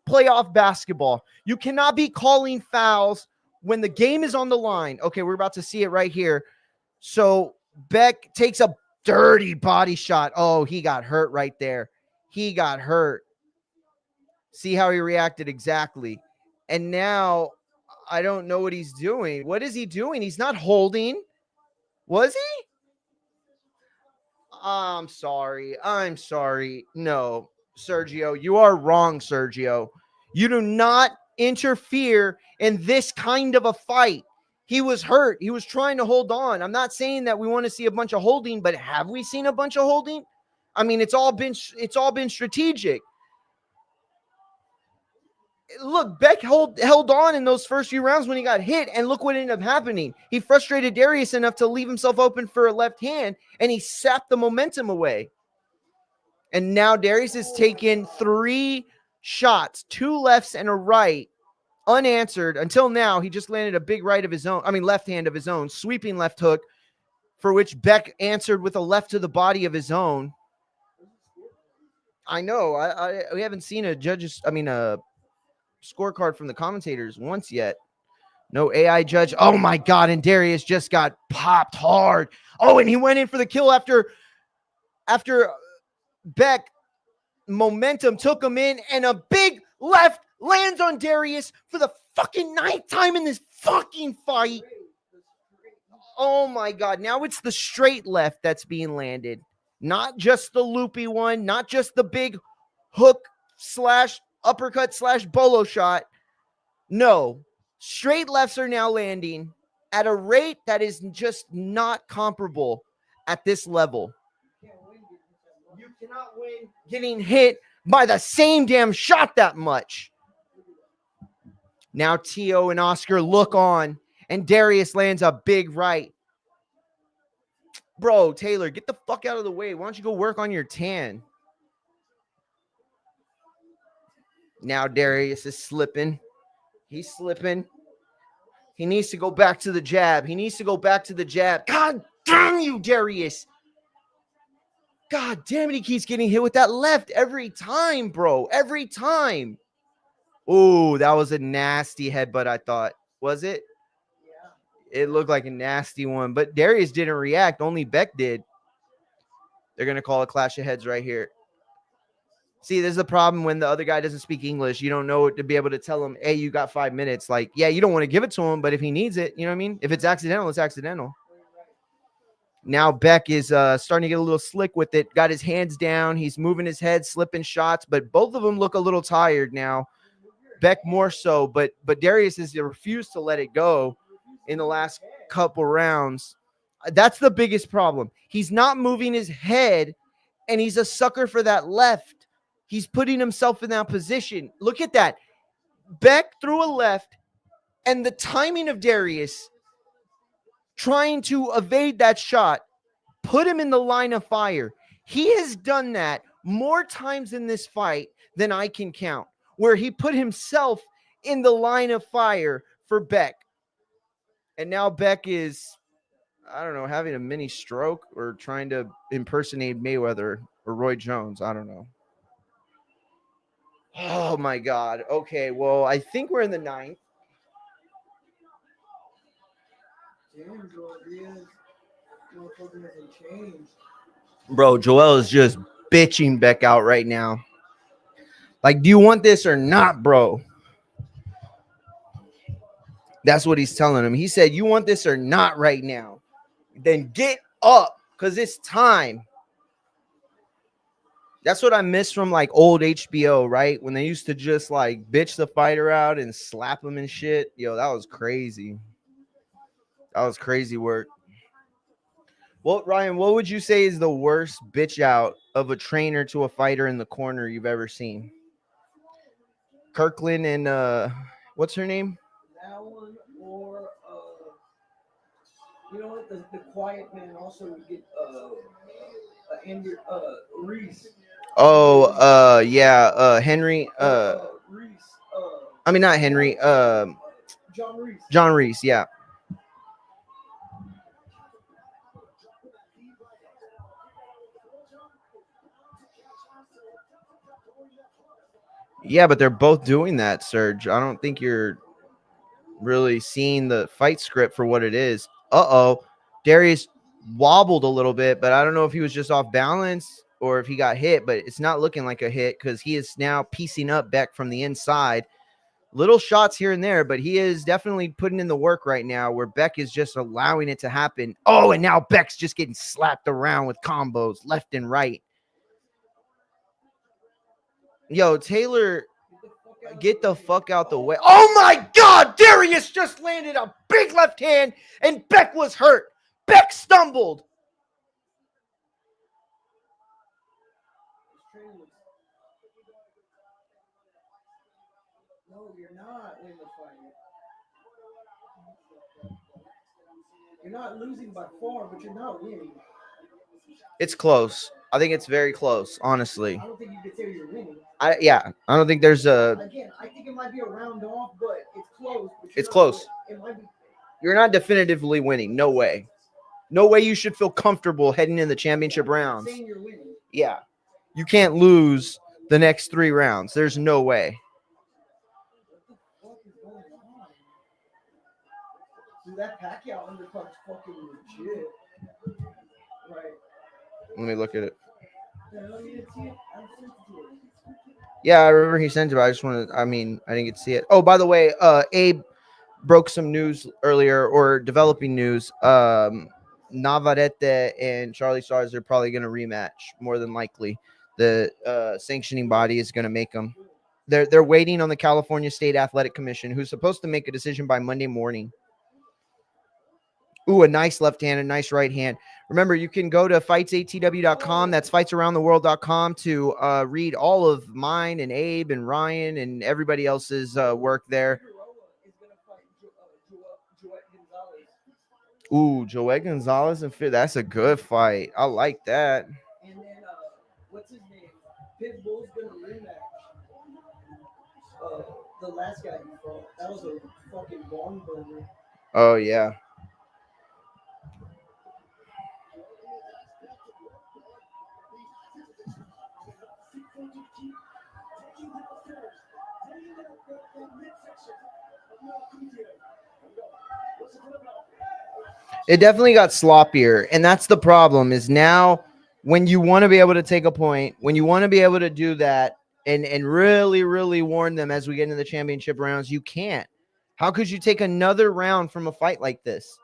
S1: playoff basketball. You cannot be calling fouls when the game is on the line. Okay, we're about to see it right here. So Beck takes a dirty body shot. Oh, he got hurt right there. He got hurt. See how he reacted exactly. And now I don't know what he's doing. What is he doing? He's not holding. Was he? I'm sorry. No, Sergio, you are wrong, Sergio. You do not interfere in this kind of a fight. He was hurt. He was trying to hold on. I'm not saying that we want to see a bunch of holding, but have we seen a bunch of holding? I mean, it's all been strategic. Look, Beck held on in those first few rounds when he got hit, and look what ended up happening. He frustrated Darius enough to leave himself open for a left hand, and he sapped the momentum away. And now Darius has taken 3 shots, 2 lefts and a right, unanswered. Until now, he just landed a big left hand of his own, sweeping left hook, for which Beck answered with a left to the body of his own. I know. We haven't seen a scorecard from the commentators once yet. No AI judge. Oh my God. And Darius just got popped hard. Oh, and he went in for the kill after Beck momentum took him in, and a big left lands on Darius for the fucking 9th time in this fucking fight. Oh my God. Now it's the straight left that's being landed. Not just the loopy one, not just the big hook / uppercut / bolo shot. No, straight lefts are now landing at a rate that is just not comparable at this level. You cannot win getting hit by the same damn shot that much. Now Tio and Oscar look on, and Darius lands a big right. Bro, Taylor, get the fuck out of the way. Why don't you go work on your tan? Now Darius is slipping. He's slipping. He needs to go back to the jab. God damn you, Darius. God damn it, he keeps getting hit with that left every time, bro. Every time. Oh, that was a nasty headbutt, I thought. Was it? Yeah. It looked like a nasty one, but Darius didn't react. Only Beck did. They're going to call a clash of heads right here. See, this is the problem when the other guy doesn't speak English. You don't know to be able to tell him, hey, you got 5 minutes. Like, yeah, you don't want to give it to him, but if he needs it, you know what I mean? If it's accidental, it's accidental. Now Beck is starting to get a little slick with it. Got his hands down. He's moving his head, slipping shots, but both of them look a little tired now. Beck more so, but Darius has refused to let it go in the last couple rounds. That's the biggest problem. He's not moving his head, and he's a sucker for that left. He's putting himself in that position. Look at that. Beck threw a left, and the timing of Darius trying to evade that shot put him in the line of fire. He has done that more times in this fight than I can count, where he put himself in the line of fire for Beck. And now Beck is, I don't know, having a mini stroke or trying to impersonate Mayweather or Roy Jones. I don't know. Oh, my God. Okay, well, I think we're in the ninth. Bro, Joel is just bitching Beck out right now. Like, do you want this or not, bro? That's what he's telling him. He said, you want this or not right now? Then get up, because it's time. That's what I miss from like old HBO, right? When they used to just like bitch the fighter out and slap him and shit. Yo, that was crazy. That was crazy work. Well, Ryan, what would you say is the worst bitch out of a trainer to a fighter in the corner you've ever seen? Kirkland and what's her name?
S12: That one, or you know what? The quiet man also would get Henry Reese.
S1: Oh, yeah, Henry.
S12: Reese.
S1: I mean, not Henry.
S12: John Reese.
S1: John Reese. Yeah. Yeah, but they're both doing that, Serge. I don't think you're really seeing the fight script for what it is. Uh-oh. Darius wobbled a little bit, but I don't know if he was just off balance or if he got hit, but it's not looking like a hit because he is now piecing up Beck from the inside. Little shots here and there, but he is definitely putting in the work right now where Beck is just allowing it to happen. Oh, and now Beck's just getting slapped around with combos left and right. Yo, Taylor, get the fuck out the way. Oh my God, Darius just landed a big left hand and Beck was hurt. Beck stumbled.
S12: No, you're not in the fight. You're not losing by far, but you're not winning.
S1: It's close. I think it's very close, honestly.
S12: I don't think you could say you're winning.
S1: I don't think there's a.
S12: Again, I think it might be a round off, but it's close.
S1: It's close.
S12: It might be.
S1: You're not definitively winning. No way. No way you should feel comfortable heading in the championship rounds.
S12: Saying you're winning.
S1: Yeah. You can't lose the next 3 rounds. There's no way.
S12: What the fuck is going on? Dude, that Pacquiao undercut's fucking legit. Right.
S1: Let me look at it.
S12: Yeah, let me see it. I'm sent it to you.
S1: Yeah, I remember he sent it. But I just wanted. I mean, I didn't get to see it. Oh, by the way, Abe broke some news earlier, or developing news. Navarrete and Charlie Stars are probably going to rematch, more than likely. The sanctioning body is going to make them. They're waiting on the California State Athletic Commission, who's supposed to make a decision by Monday morning. Ooh, a nice left hand, a nice right hand. Remember, you can go to fightsatw.com. That's fightsaroundtheworld.com to read all of mine and Abe and Ryan and everybody else's work there. Ooh, Joel Gonzalez and Fit. That's a good fight. I like that.
S12: And then, what's his name? Pitbull's gonna rematch. The last guy he fought. That was a fucking bomb burner.
S1: Oh, yeah. It definitely got sloppier, and that's the problem. Is now when you want to be able to take a point, when you want to be able to do that, and really, really warn them as we get into the championship rounds, you can't. How could you take another round from a fight like this?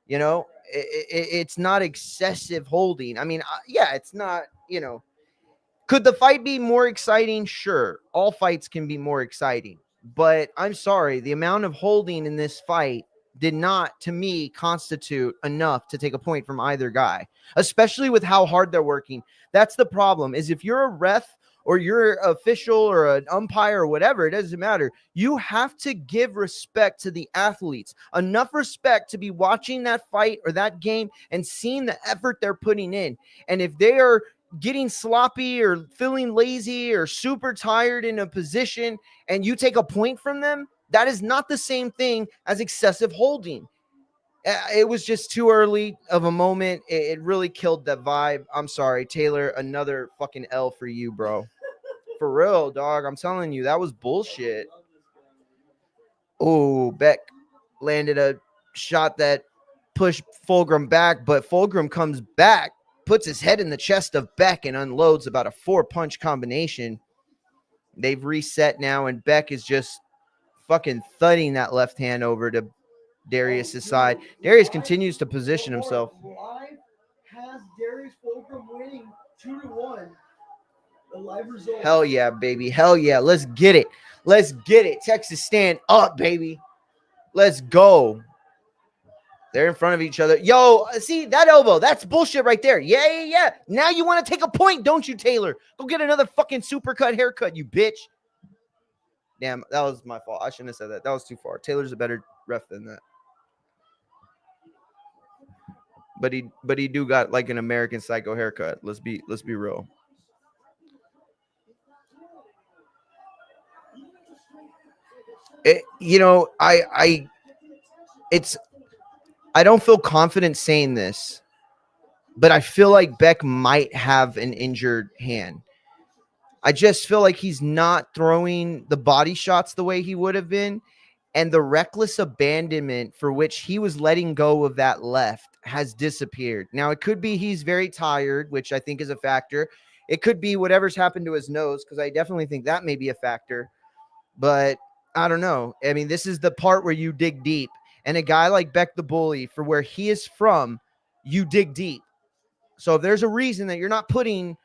S1: You know, it's not excessive holding. I mean, yeah, it's not. You know, could the fight be more exciting? Sure, all fights can be more exciting, But I'm sorry, the amount of holding in this fight did not, to me, constitute enough to take a point from either guy, especially with how hard they're working. That's the problem, is if you're a ref or you're an official or an umpire or whatever, it doesn't matter. You have to give respect to the athletes, enough respect to be watching that fight or that game and seeing the effort they're putting in. And if they are getting sloppy or feeling lazy or super tired in a position and you take a point from them, that is not the same thing as excessive holding. It was just too early of a moment. It really killed that vibe. I'm sorry, Taylor. Another fucking L for you, bro. For real, dog. I'm telling you, that was bullshit. Oh, Beck landed a shot that pushed Fulghum back, but Fulghum comes back, puts his head in the chest of Beck, and unloads about a 4-punch combination. They've reset now, and Beck is just fucking thudding that left hand over to Darius' side. Darius continues to position himself.
S12: Live has Darius Fulghum winning 2-1. The live result.
S1: Hell yeah, baby. Hell yeah. Let's get it. Let's get it. Texas, stand up, baby. Let's go. They're in front of each other. Yo, see that elbow? That's bullshit right there. Yeah. Now you want to take a point, don't you, Taylor? Go get another fucking supercut haircut, you bitch. Damn, that was my fault. I shouldn't have said that. That was too far. Taylor's a better ref than that. But he do got like an American Psycho haircut. Let's be real. I don't feel confident saying this, but I feel like Beck might have an injured hand. I just feel like he's not throwing the body shots the way he would have been, and the reckless abandonment for which he was letting go of that left has disappeared. Now, it could be he's very tired, which I think is a factor. It could be whatever's happened to his nose, because I definitely think that may be a factor. But I don't know. I mean, this is the part where you dig deep. And a guy like Beck the Bully, for where he is from, you dig deep. So if there's a reason that you're not putting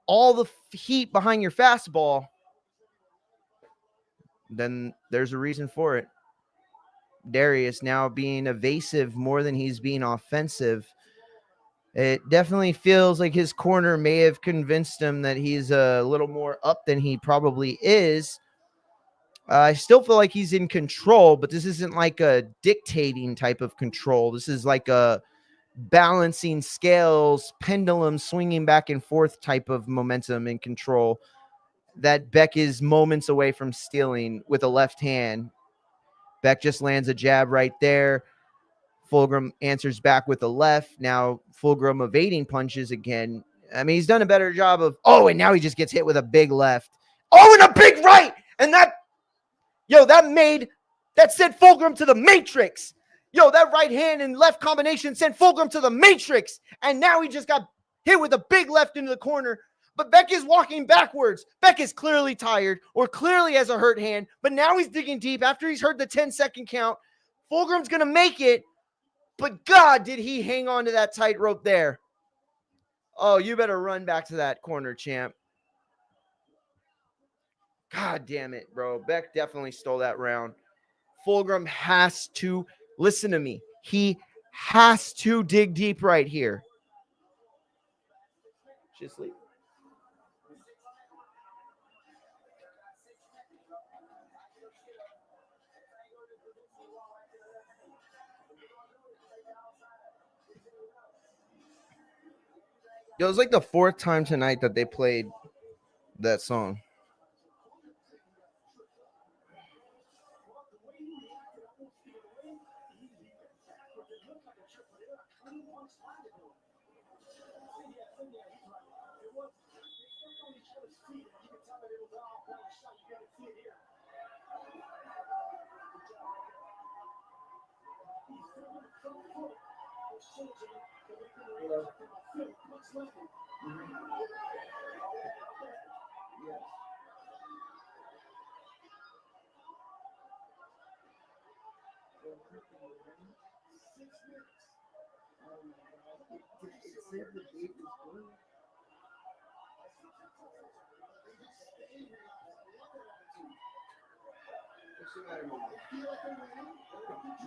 S1: all the heat behind your fastball, then there's a reason for it. Darius now being evasive more than he's being offensive. It definitely feels like his corner may have convinced him that he's a little more up than he probably is. I still feel like he's in control, but this isn't like a dictating type of control. This is like a balancing scales, pendulum swinging back and forth type of momentum and control that Beck is moments away from stealing with a left hand. Beck just lands a jab right there. Fulghum answers back with a left. Now Fulghum evading punches again. I mean, he's done a better job of, and now he just gets hit with a big left. Oh, and a big right. And that sent Fulghum to the Matrix. That right hand and left combination sent Fulghum to the Matrix. And now he just got hit with a big left into the corner. But Beck is walking backwards. Beck is clearly tired or clearly has a hurt hand. But now he's digging deep after he's heard the 10-second count. Fulgrim's going to make it. But God, did he hang on to that tightrope there. Oh, you better run back to that corner, champ. God damn it, bro. Beck definitely stole that round. Fulghum has to, listen to me, he has to dig deep right here. Just sleep. It was like the 4th time tonight that they played that song.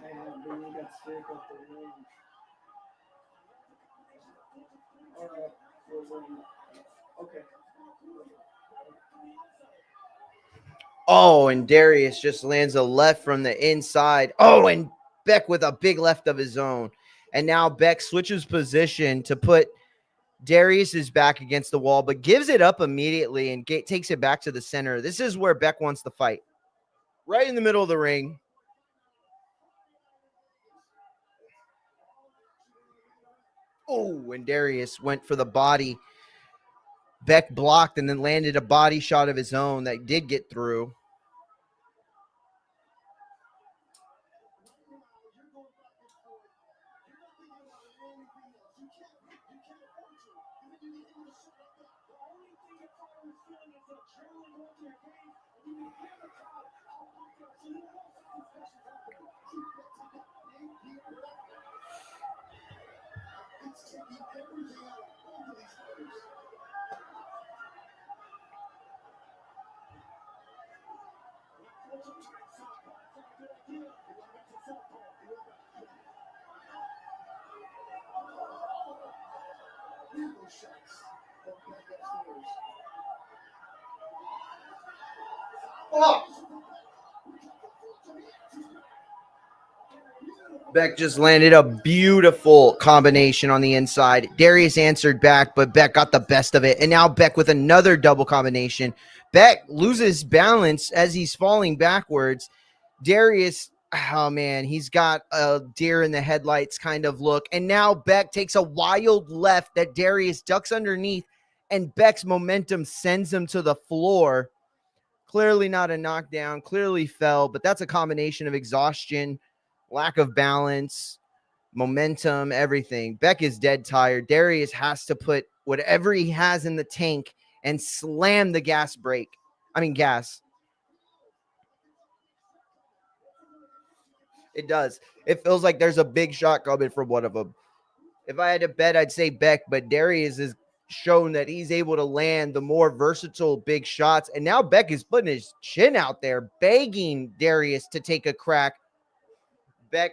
S12: Man, then you got sick off the range. All right. Okay.
S1: Oh, and Darius just lands a left from the inside. Oh, and Beck with a big left of his own. And now Beck switches position to put Darius's back against the wall, but gives it up immediately and takes it back to the center. This is where Beck wants to fight. Right in the middle of the ring. Oh, and Darius went for the body. Beck blocked and then landed a body shot of his own that did get through. Beck just landed a beautiful combination on the inside. Darius answered back, but Beck got the best of it. And now Beck with another double combination. Beck loses balance as he's falling backwards. Darius, oh man, he's got a deer in the headlights kind of look. And now Beck takes a wild left that Darius ducks underneath, and Beck's momentum sends him to the floor. Clearly not a knockdown, clearly fell, but that's a combination of exhaustion, lack of balance, momentum, everything. Beck is dead tired. Darius has to put whatever he has in the tank and slam the gas. It does. It feels like there's a big shot coming from one of them. If I had to bet, I'd say Beck, but Darius has shown that he's able to land the more versatile big shots. And now Beck is putting his chin out there, begging Darius to take a crack. Beck,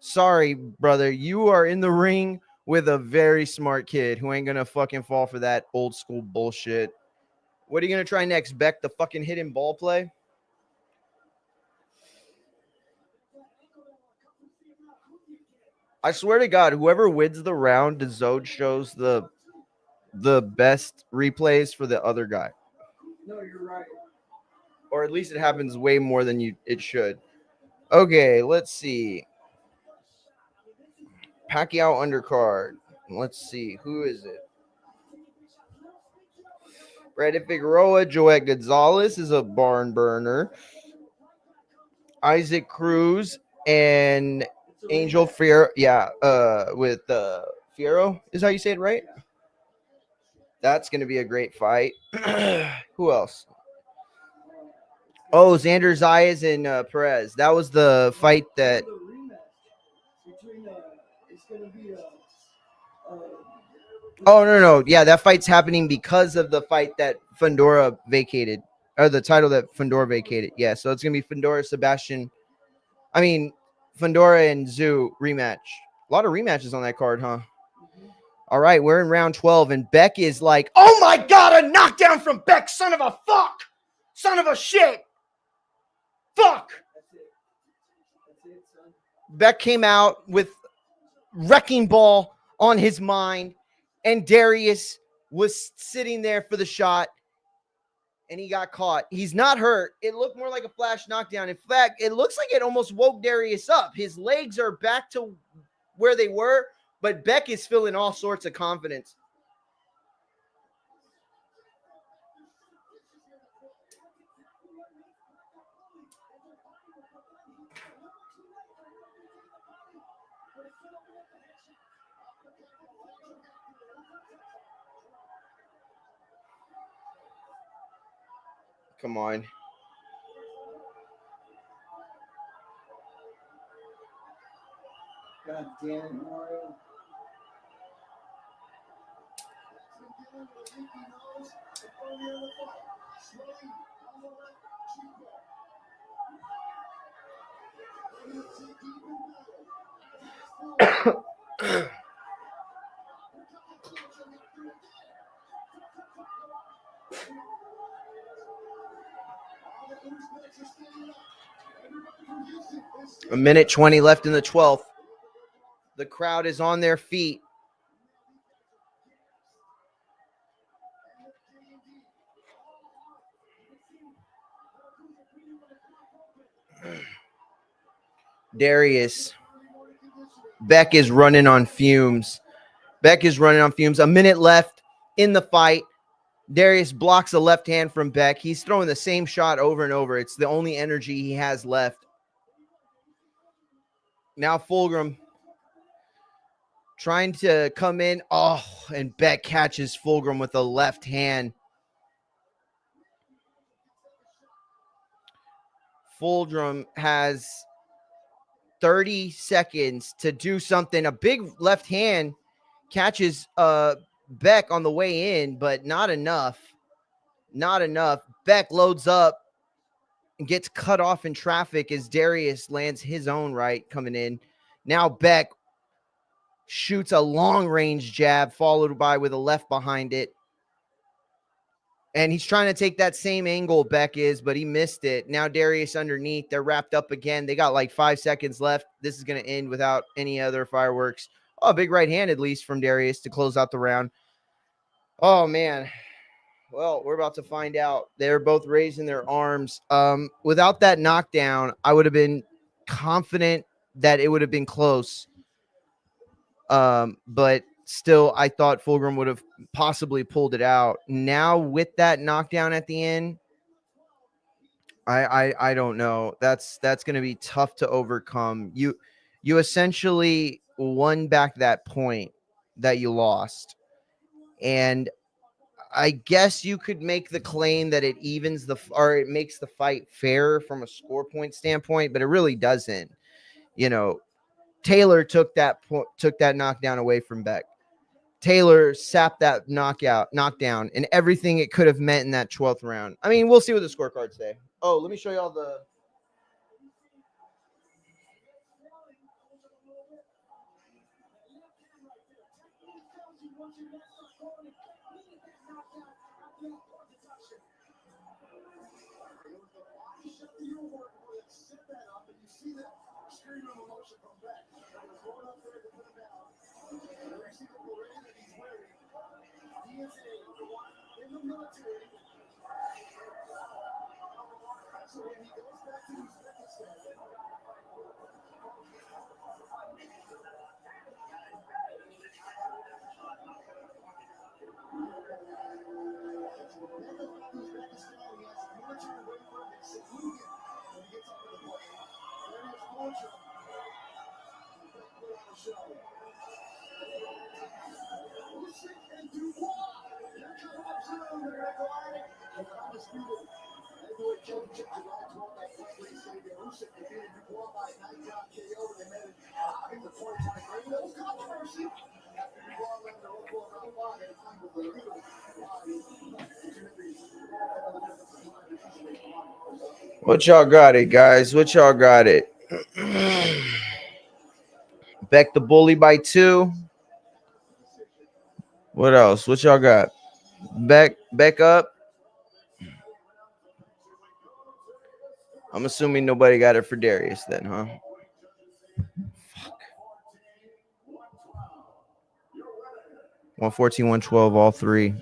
S1: sorry, brother. You are in the ring with a very smart kid who ain't going to fucking fall for that old school bullshit. What are you going to try next, Beck? The fucking hidden ball play? I swear to God, whoever wins the round, Dazn shows the best replays for the other guy.
S12: No, you're right.
S1: Or at least it happens way more than it should. Okay, let's see. Pacquiao undercard. Let's see. Who is it? Brandon Figueroa, Joet Gonzalez is a barn burner. Isaac Cruz and Angel Fierro. Yeah, with Fierro. Is how you say it, right? That's going to be a great fight. Who else? Oh, Xander Zayas and Perez. That was the fight that. Oh, no. Yeah, that fight's happening because of the fight that Fundora vacated. Or the title that Fundora vacated. Yeah, so it's going to be Fundora and Zoo rematch. A lot of rematches on that card, huh? All right, we're in round 12, and Beck is like, oh my God, a knockdown from Beck, son of a fuck! Son of a shit! Fuck! Beck came out with wrecking ball on his mind, and Darius was sitting there for the shot, and he got caught. He's not hurt. It looked more like a flash knockdown. In fact, it looks like it almost woke Darius up. His legs are back to where they were, but Beck is feeling all sorts of confidence. Come on.
S12: God damn it, Mario.
S1: A minute 20 left in the 12th. The crowd is on their feet. Darius. Beck is running on fumes. A minute left in the fight. Darius blocks a left hand from Beck. He's throwing the same shot over and over. It's the only energy he has left. Now Fulghum trying to come in. Oh, and Beck catches Fulghum with a left hand. Fulghum has 30 seconds to do something. A big left hand catches Beck on the way in, but not enough. Not enough. Beck loads up and gets cut off in traffic as Darius lands his own right coming in. Now Beck shoots a long-range jab followed by with a left behind it. And he's trying to take that same angle Beck is, but he missed it. Now Darius underneath. They're wrapped up again. They got like 5 seconds left. This is going to end without any other fireworks. Oh, big right hand at least from Darius to close out the round. Oh, man. Well, we're about to find out. They're both raising their arms. Without that knockdown, I would have been confident that it would have been close. But still, I thought Fulghum would have possibly pulled it out. Now, with that knockdown at the end, I don't know. That's going to be tough to overcome. You essentially won back that point that you lost. And I guess you could make the claim that it evens it makes the fight fair from a score point standpoint, but it really doesn't. Taylor took that knockdown away from Beck. Taylor sapped that knockdown, and everything it could have meant in that 12th round. I mean, we'll see what the scorecards say. Oh, let me show you all the. What y'all got it, guys? What y'all got it? Beck the bully by 2. What else? What y'all got? Beck up. I'm assuming nobody got it for Darius then, huh? Fuck. 114, 112, all 3.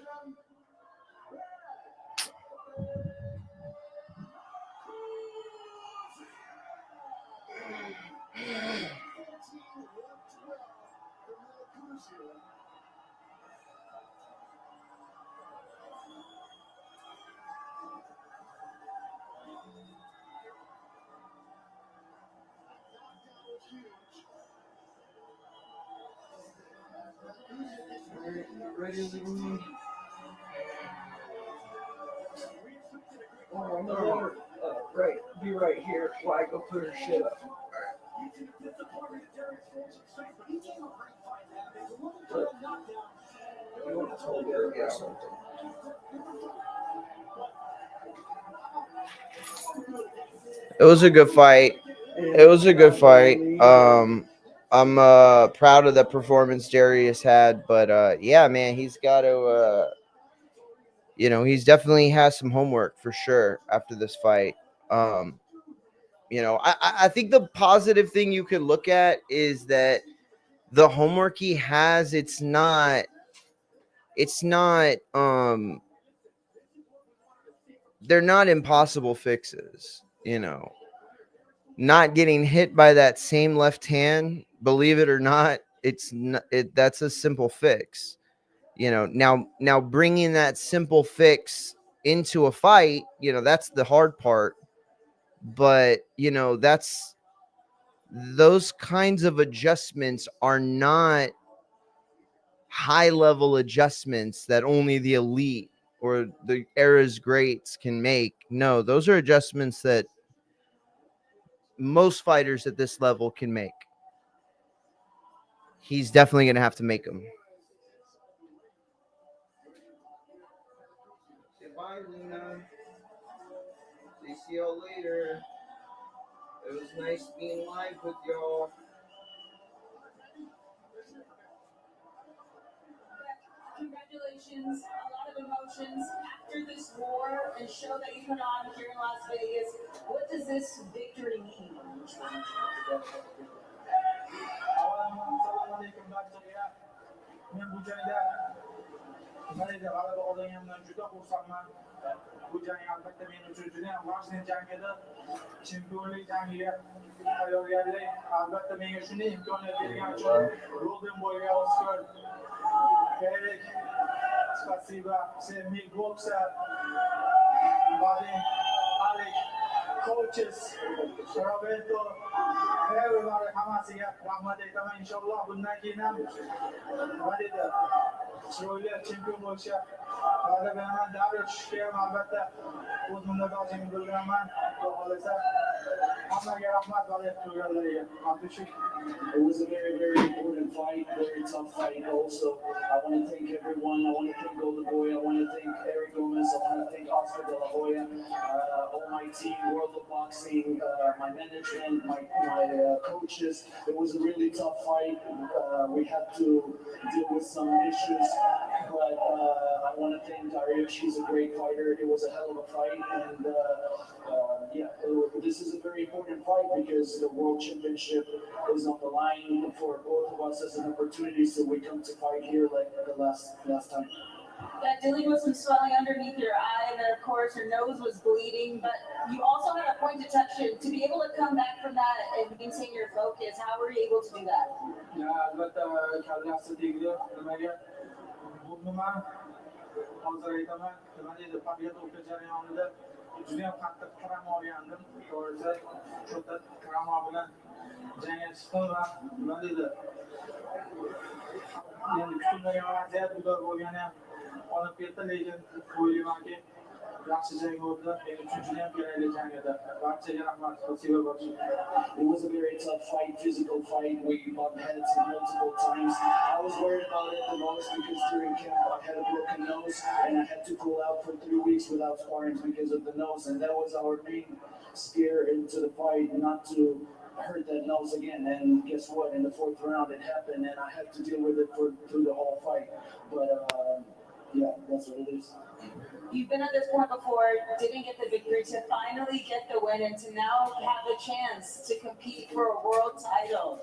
S12: Be right here while I go put her shit up.
S1: It was a good fight. I'm proud of the performance Darius had, but yeah, man, he's got to he's definitely has some homework for sure after this fight. I think the positive thing you could look at is that the homework he has, it's not they're not impossible fixes. Not getting hit by that same left hand, believe it or not, it's not, that's a simple fix. Now bringing that simple fix into a fight, that's the hard part. But that's those kinds of adjustments are not high level adjustments that only the elite or the era's greats can make. No, those are adjustments that most fighters at this level can make. He's definitely going to have to make them. Goodbye, Luna. See y'all later. It was nice being live with y'all.
S4: Congratulations, a lot of emotions after this war and show that you put on here in Las Vegas. What does this victory mean?
S13: Men bu jangda nimadir g'alaba olganimdan juda xursandman. Bu jang albatta men uchun juda ham важный jang edi. Chempionlik jangiga tayyorgarlik albatta menga shunday imkoniyat bergani uchun Golden Boyga Oskar Erik, спасибо всем микбоксер, Vadim, Alex, coaches, Roberto, everybody hammasiga rahmat aytaman. Inshaalloh bundan keyin ham nima deydi, chiroyli chempion bo'lishga va'da beraman. Davr tushishga ham albatta o'z minnatdorchiligimni bildiraman. Xudo xohlasa hammaga rahmat va'da qilganlarga. Abdushuk.
S14: It was a very, very important fight, very tough fight also. I want to thank everyone. I want to thank Golden Boy. I want to thank Eric Gomez. I want to thank Oscar De La Hoya, all my team, World of Boxing, my management, my coaches. It was a really tough fight. We had to deal with some issues, but I want to thank Darius. He's a great fighter. It was a hell of a fight, and this is a very important fight because the World Championship is on the line for both of us as an opportunity, so we come to fight here like the last time.
S4: That dealing with some swelling underneath your eye, and then of course your nose was bleeding, but you also had a point detection. To be able to come back from that and maintain your focus, how were you able to do that?
S13: Albatta kallasi tegdi nimaga bu nima hozir aytaman nima deydi подготовка jarayonida juda ham qattiq travma olgandim. To'g'risi shu travma bilan jangga chiqdim va nima deydi endi kutilmagan vaziyat udor bo'lgani ham olib ketdi, lekin o'ylaymanki yaxshi jang bo'ldi. Men uchun juda ham kerakli jang edi. Barchaga rahmat. Spasibo большое.
S14: It was a very tough fight, physical fight. We bumped heads multiple times. I was worried about it the most because during camp I had a broken nose and I had to pull out for 3 weeks without sparring because of the nose, and that was our main scare into the fight, not to hurt that nose again. And guess what? In the 4th round it happened, and I had to deal with it through the whole fight. But yeah, that's what it is.
S4: You've been at this point before, didn't get the victory, to finally get the win and to now have the chance to compete for a world title.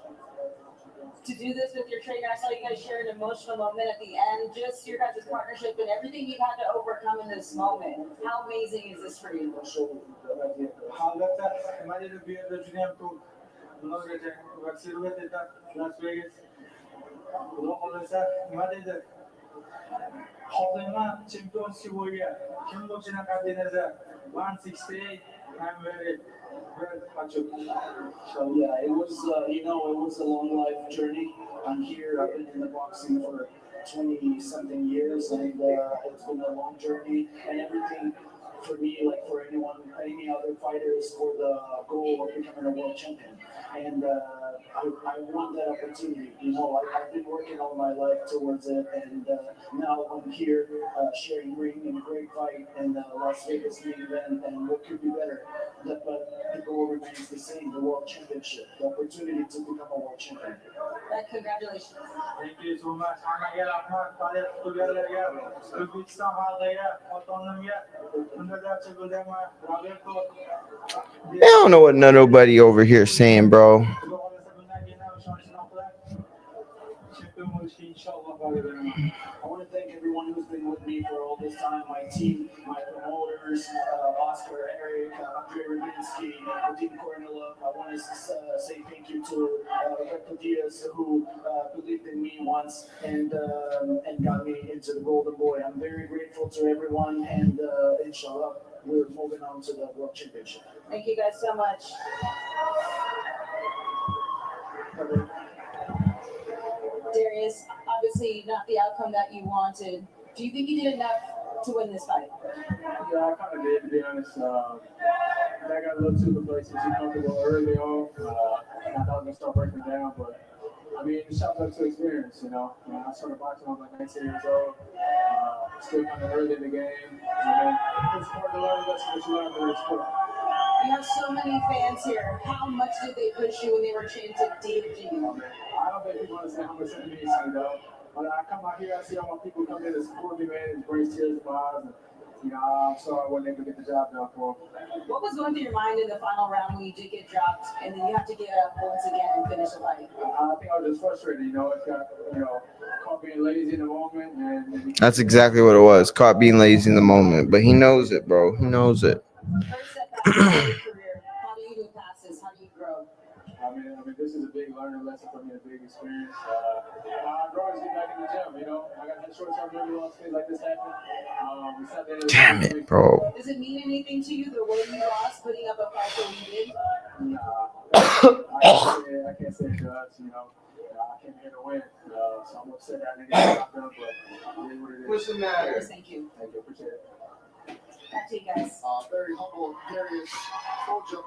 S4: To do this with your trainer, I saw you guys share an emotional moment at the end, just your guys' partnership and everything you've had to overcome in this moment. How amazing is this for you?
S13: Albatta nima deydi bu yerda juda ham ko'p nimaga vaksirovat etadi Las Vegas. Xudo xohlasa nima deydi Hozirman chempion Siboyga kim bo'lishini qat'iy nazar 168 I'm very much.
S14: So yeah, it was it was a long life journey. I'm here. I've been in the boxing for 20 something years, and it's been a long journey. And everything for me, like for any other fighter, is for the goal of becoming a world champion. And I want that opportunity. I've been working all my life towards it, and now I'm here sharing ring in a great fight in the Las Vegas main event. And what could be better? But the goal remains the same: the world championship, the opportunity to become a world champion.
S4: Congratulations.
S13: Thank you so much. I'm gonna get together to good somehow later.
S1: I don't know what nobody over here is saying, bro.
S14: I want to thank everyone who's been with me for all this time, my team, my promoters, Oscar, Eric, Andre Rubinski, Dean Cornilla. I want to say thank you to Roberto Diaz, who believed in me once and got me into the Golden Boy. I'm very grateful to everyone, and inshallah, we're moving on to the World Championship.
S4: Thank you guys so much. Darius, obviously not the outcome that you wanted. Do you think you did enough to win this fight?
S13: Yeah, I kind of did, to be honest. I got a little too complacent, too comfortable early on. I thought I was going to start breaking down, but I mean, it shot up to experience, you know. I started boxing when I was like 19 years old. Still kind of early in the game. It's hard to learn the lesson that you learn in the sport.
S4: You have so many fans here. How much did they push you when they were chanting to Dave G?
S13: I don't think people understand how much it means, you know. When I come out here, I see all my people come in to support me, man, and bring tears to my eyes. And, you know, I'm sorry I wasn't able to get the job done for them.
S4: What was going through your mind in the final round when you did get dropped, and then you have to get up once again and finish the fight?
S13: I think I was just frustrated, you know. It's got, you know, caught being lazy in the moment. And
S1: That's exactly what it was. Caught being lazy in the moment, but he knows it, bro. He knows it.
S4: First setback in your career. How do you move past this? How do you grow?
S13: I mean, this is a big learning lesson for me, a big experience. I always get back in the gym, you know. I got that short-term memory loss, things like this happen.
S1: Damn it, bro.
S4: Does it mean anything to you, the way you lost, putting up a fight that you did?
S13: I can't say it does, you know. I came here to win, so I'm upset that I didn't get the job done, but it is what it is.
S1: What's the matter?
S4: Thank you.
S13: Thank you, appreciate it.
S4: Back to you guys.
S11: Very humble, Darius Fulghum.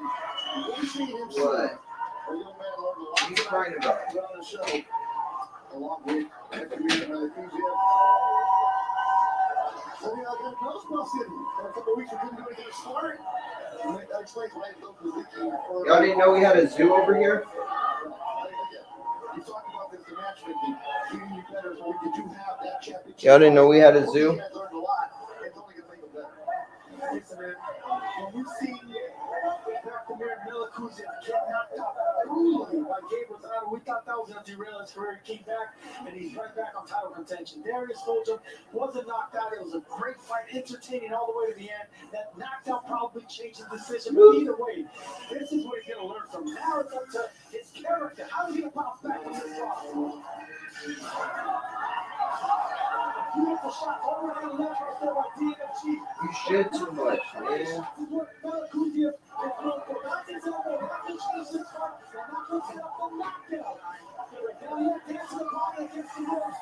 S11: What is seeing him?
S1: What?
S11: A young man learned a lot.
S1: What are you crying about?
S11: Been on the show along with Fulghum-Melikuziev. So we got Ghostbusters. For a couple of weeks, we couldn't do anything smart. That explains why he looked leaky.
S1: Y'all didn't know we had a zoo over here?
S11: You talked about this matchmaking, getting you better, so we do have that championship.
S1: Y'all didn't know we had a zoo?
S11: Learned a lot. It's only going to make them better. Listen, man, when you see Fulghum-Melikuziev get knocked out brutally by Gabriel Dazn, we thought that was going to derail his career. He came back, and he's right back on title contention. Darius Fulghum wasn't knocked out. It was a great fight, entertaining all the way to the end. That knockout probably changed the decision, but either way, this is what he's going to learn from. Now it's up to his character. How is he going to bounce back from this loss? Beautiful shot over to the left right there by DFG.
S1: You shit too much, man.
S11: Melikuziev is going for back his elbow, back his chest, and not going to set up the knockout. Now he gets the ball against the ropes.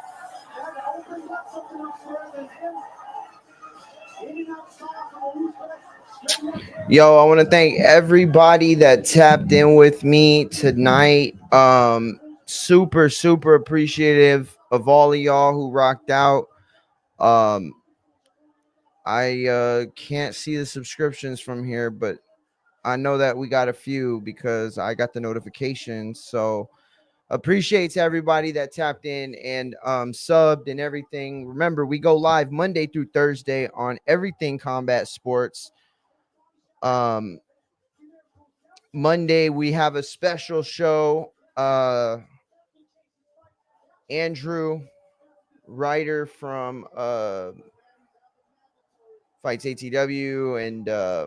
S11: That opens up something else for him and him. In and outside from a loose back.
S1: Yo, I want to thank everybody that tapped in with me tonight. Super appreciative of all of y'all who rocked out. I can't see the subscriptions from here, but I know that we got a few because I got the notifications. So appreciate to everybody that tapped in and subbed and everything. Remember, we go live Monday through Thursday on Everything Combat Sports. Monday we have a special show. Andrew, writer from Fights ATW and a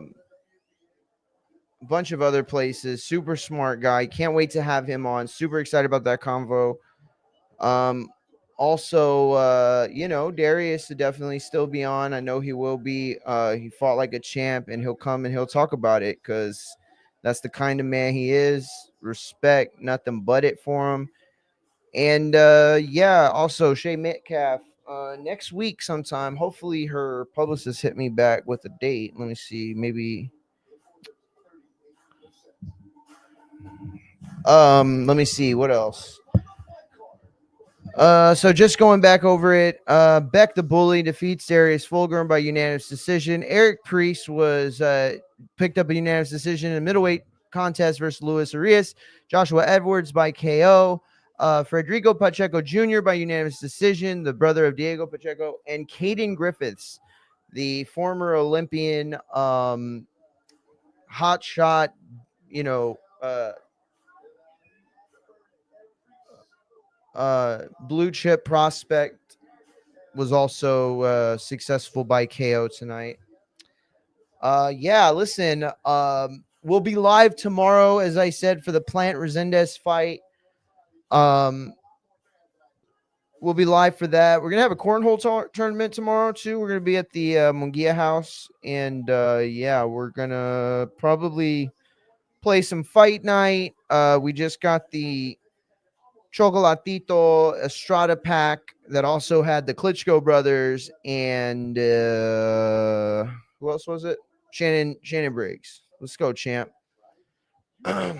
S1: bunch of other places. Super smart guy. Can't wait to have him on. Super excited about that convo. Also, you know, Darius will definitely still be on. I know he will be. He fought like a champ, and he'll come and he'll talk about it because that's the kind of man he is. Respect, nothing but it for him. And yeah, also Shay Metcalf next week sometime. Hopefully her publicist hit me back with a date. Let me see, maybe let me see what else. So just going back over it, Beck the Bully defeats Darius Fulghum by unanimous decision. Eric Priest was picked up a unanimous decision in a middleweight contest versus Luis Arias. Joshua Edwards by KO. Federico Pacheco Jr. by unanimous decision, the brother of Diego Pacheco, and Caden Griffiths, the former Olympian hot shot, blue chip prospect, was also successful by KO tonight. Listen, we'll be live tomorrow, as I said, for the Plant Resendez fight. We'll be live for that. We're gonna have a cornhole tournament tomorrow too. We're gonna be at the Munguia house, and we're gonna probably play some fight night. We just got the Chocolatito Estrada pack that also had the Klitschko brothers and who else was it? Shannon Briggs. Let's go, champ.
S11: Yeah, I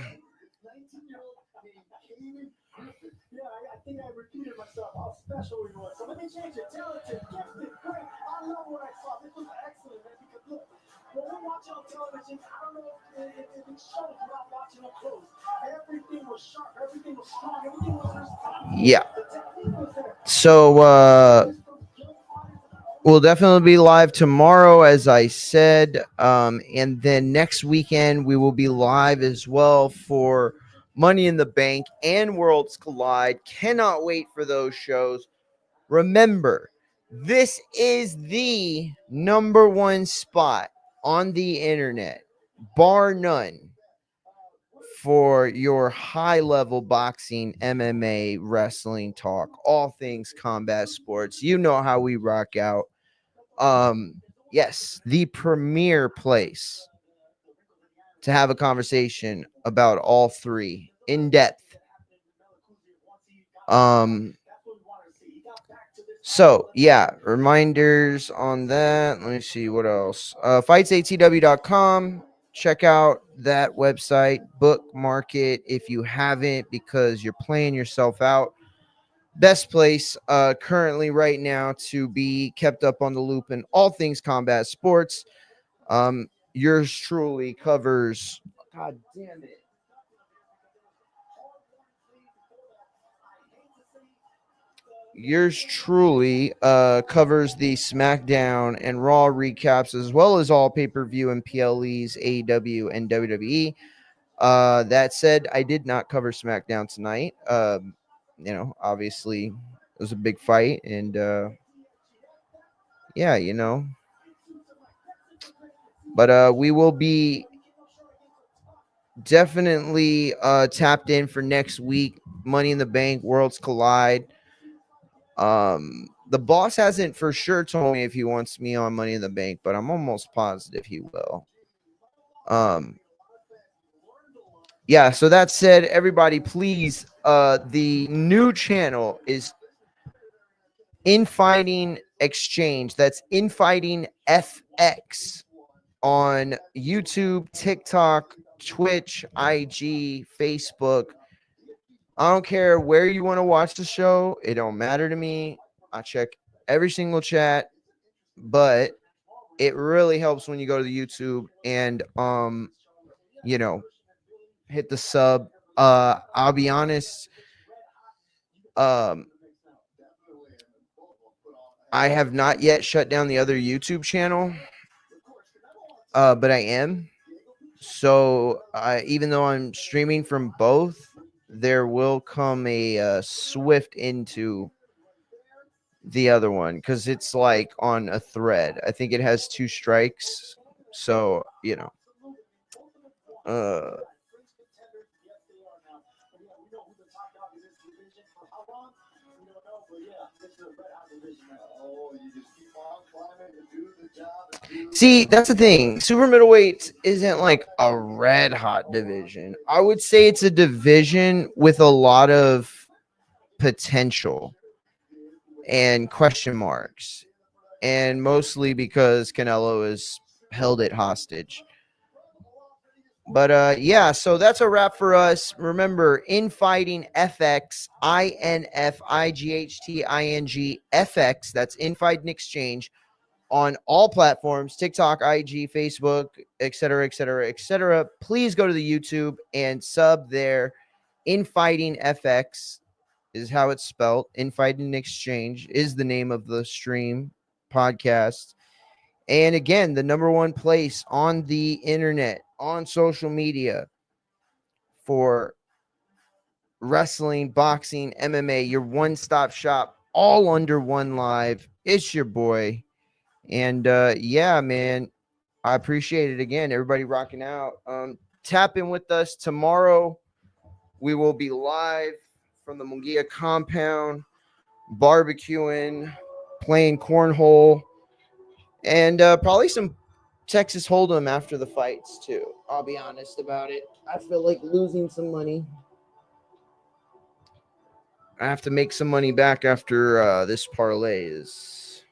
S11: think I repeated myself how special he was. So let me change it. Talented, gifted, great. I love what I saw. This was excellent, man. Because look, when we're watching on television, I don't know if it shows without watching up close. Everything was sharp. Everything was strong. Everything was responsive.
S1: Yeah.
S11: The technique was there.
S1: So we'll definitely be live tomorrow, as I said. And then next weekend we will be live as well for Money in the Bank and Worlds Collide. Cannot wait for those shows. Remember, this is the number one spot on the internet, bar none, for your high-level boxing, MMA, wrestling talk, all things combat sports. You know how we rock out. Yes, the premier place to have a conversation about all three in depth. So yeah, reminders on that. Let me see what else. Fightsatw.com. Check out that website, bookmark it if you haven't, because you're playing yourself out. Best place currently right now to be kept up on the loop in all things combat sports. Yours truly covers. God damn it. Yours truly covers the SmackDown and Raw recaps, as well as all pay-per-view and PLEs, AEW, and WWE. That said, I did not cover SmackDown tonight. Obviously, it was a big fight, and but we will be definitely tapped in for next week. Money in the Bank, Worlds Collide. The boss hasn't for sure told me if he wants me on Money in the Bank, but I'm almost positive he will. So that said, everybody, please, the new channel is Infighting Exchange. That's Infighting FX on YouTube, TikTok, Twitch, IG, Facebook. I don't care where you want to watch the show. It don't matter to me. I check every single chat, but it really helps when you go to the YouTube and hit the sub. I'll be honest. I have not yet shut down the other YouTube channel, but I am. So even though I'm streaming from both, there will come a swift into the other one because it's like on a thread. I think it has 2 strikes. So, see, that's the thing. Super middleweight isn't like a red hot division. I would say it's a division with a lot of potential and question marks, and mostly because Canelo has held it hostage. But so that's a wrap for us. Remember, Infighting FX, INFIGHTING FX. That's Infighting Exchange on all platforms: TikTok, IG, Facebook, etc., etc., etc. Please go to the YouTube and sub there, Infighting FX. is how it's spelled. Infight and Exchange is the name of the stream podcast. And again, the number one place on the internet, on social media for wrestling, boxing, MMA, your one-stop shop, all under one live. It's your boy. And yeah, man, I appreciate it again. Everybody rocking out. Tap in with us tomorrow. We will be live from the Mungia compound, barbecuing, playing cornhole, and probably some Texas Hold'em after the fights too. I'll be honest about it. I feel like losing some money. I have to make some money back after this parlay is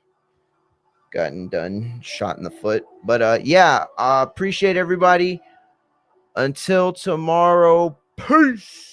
S1: gotten done, shot in the foot. But yeah, appreciate everybody. Until tomorrow, peace.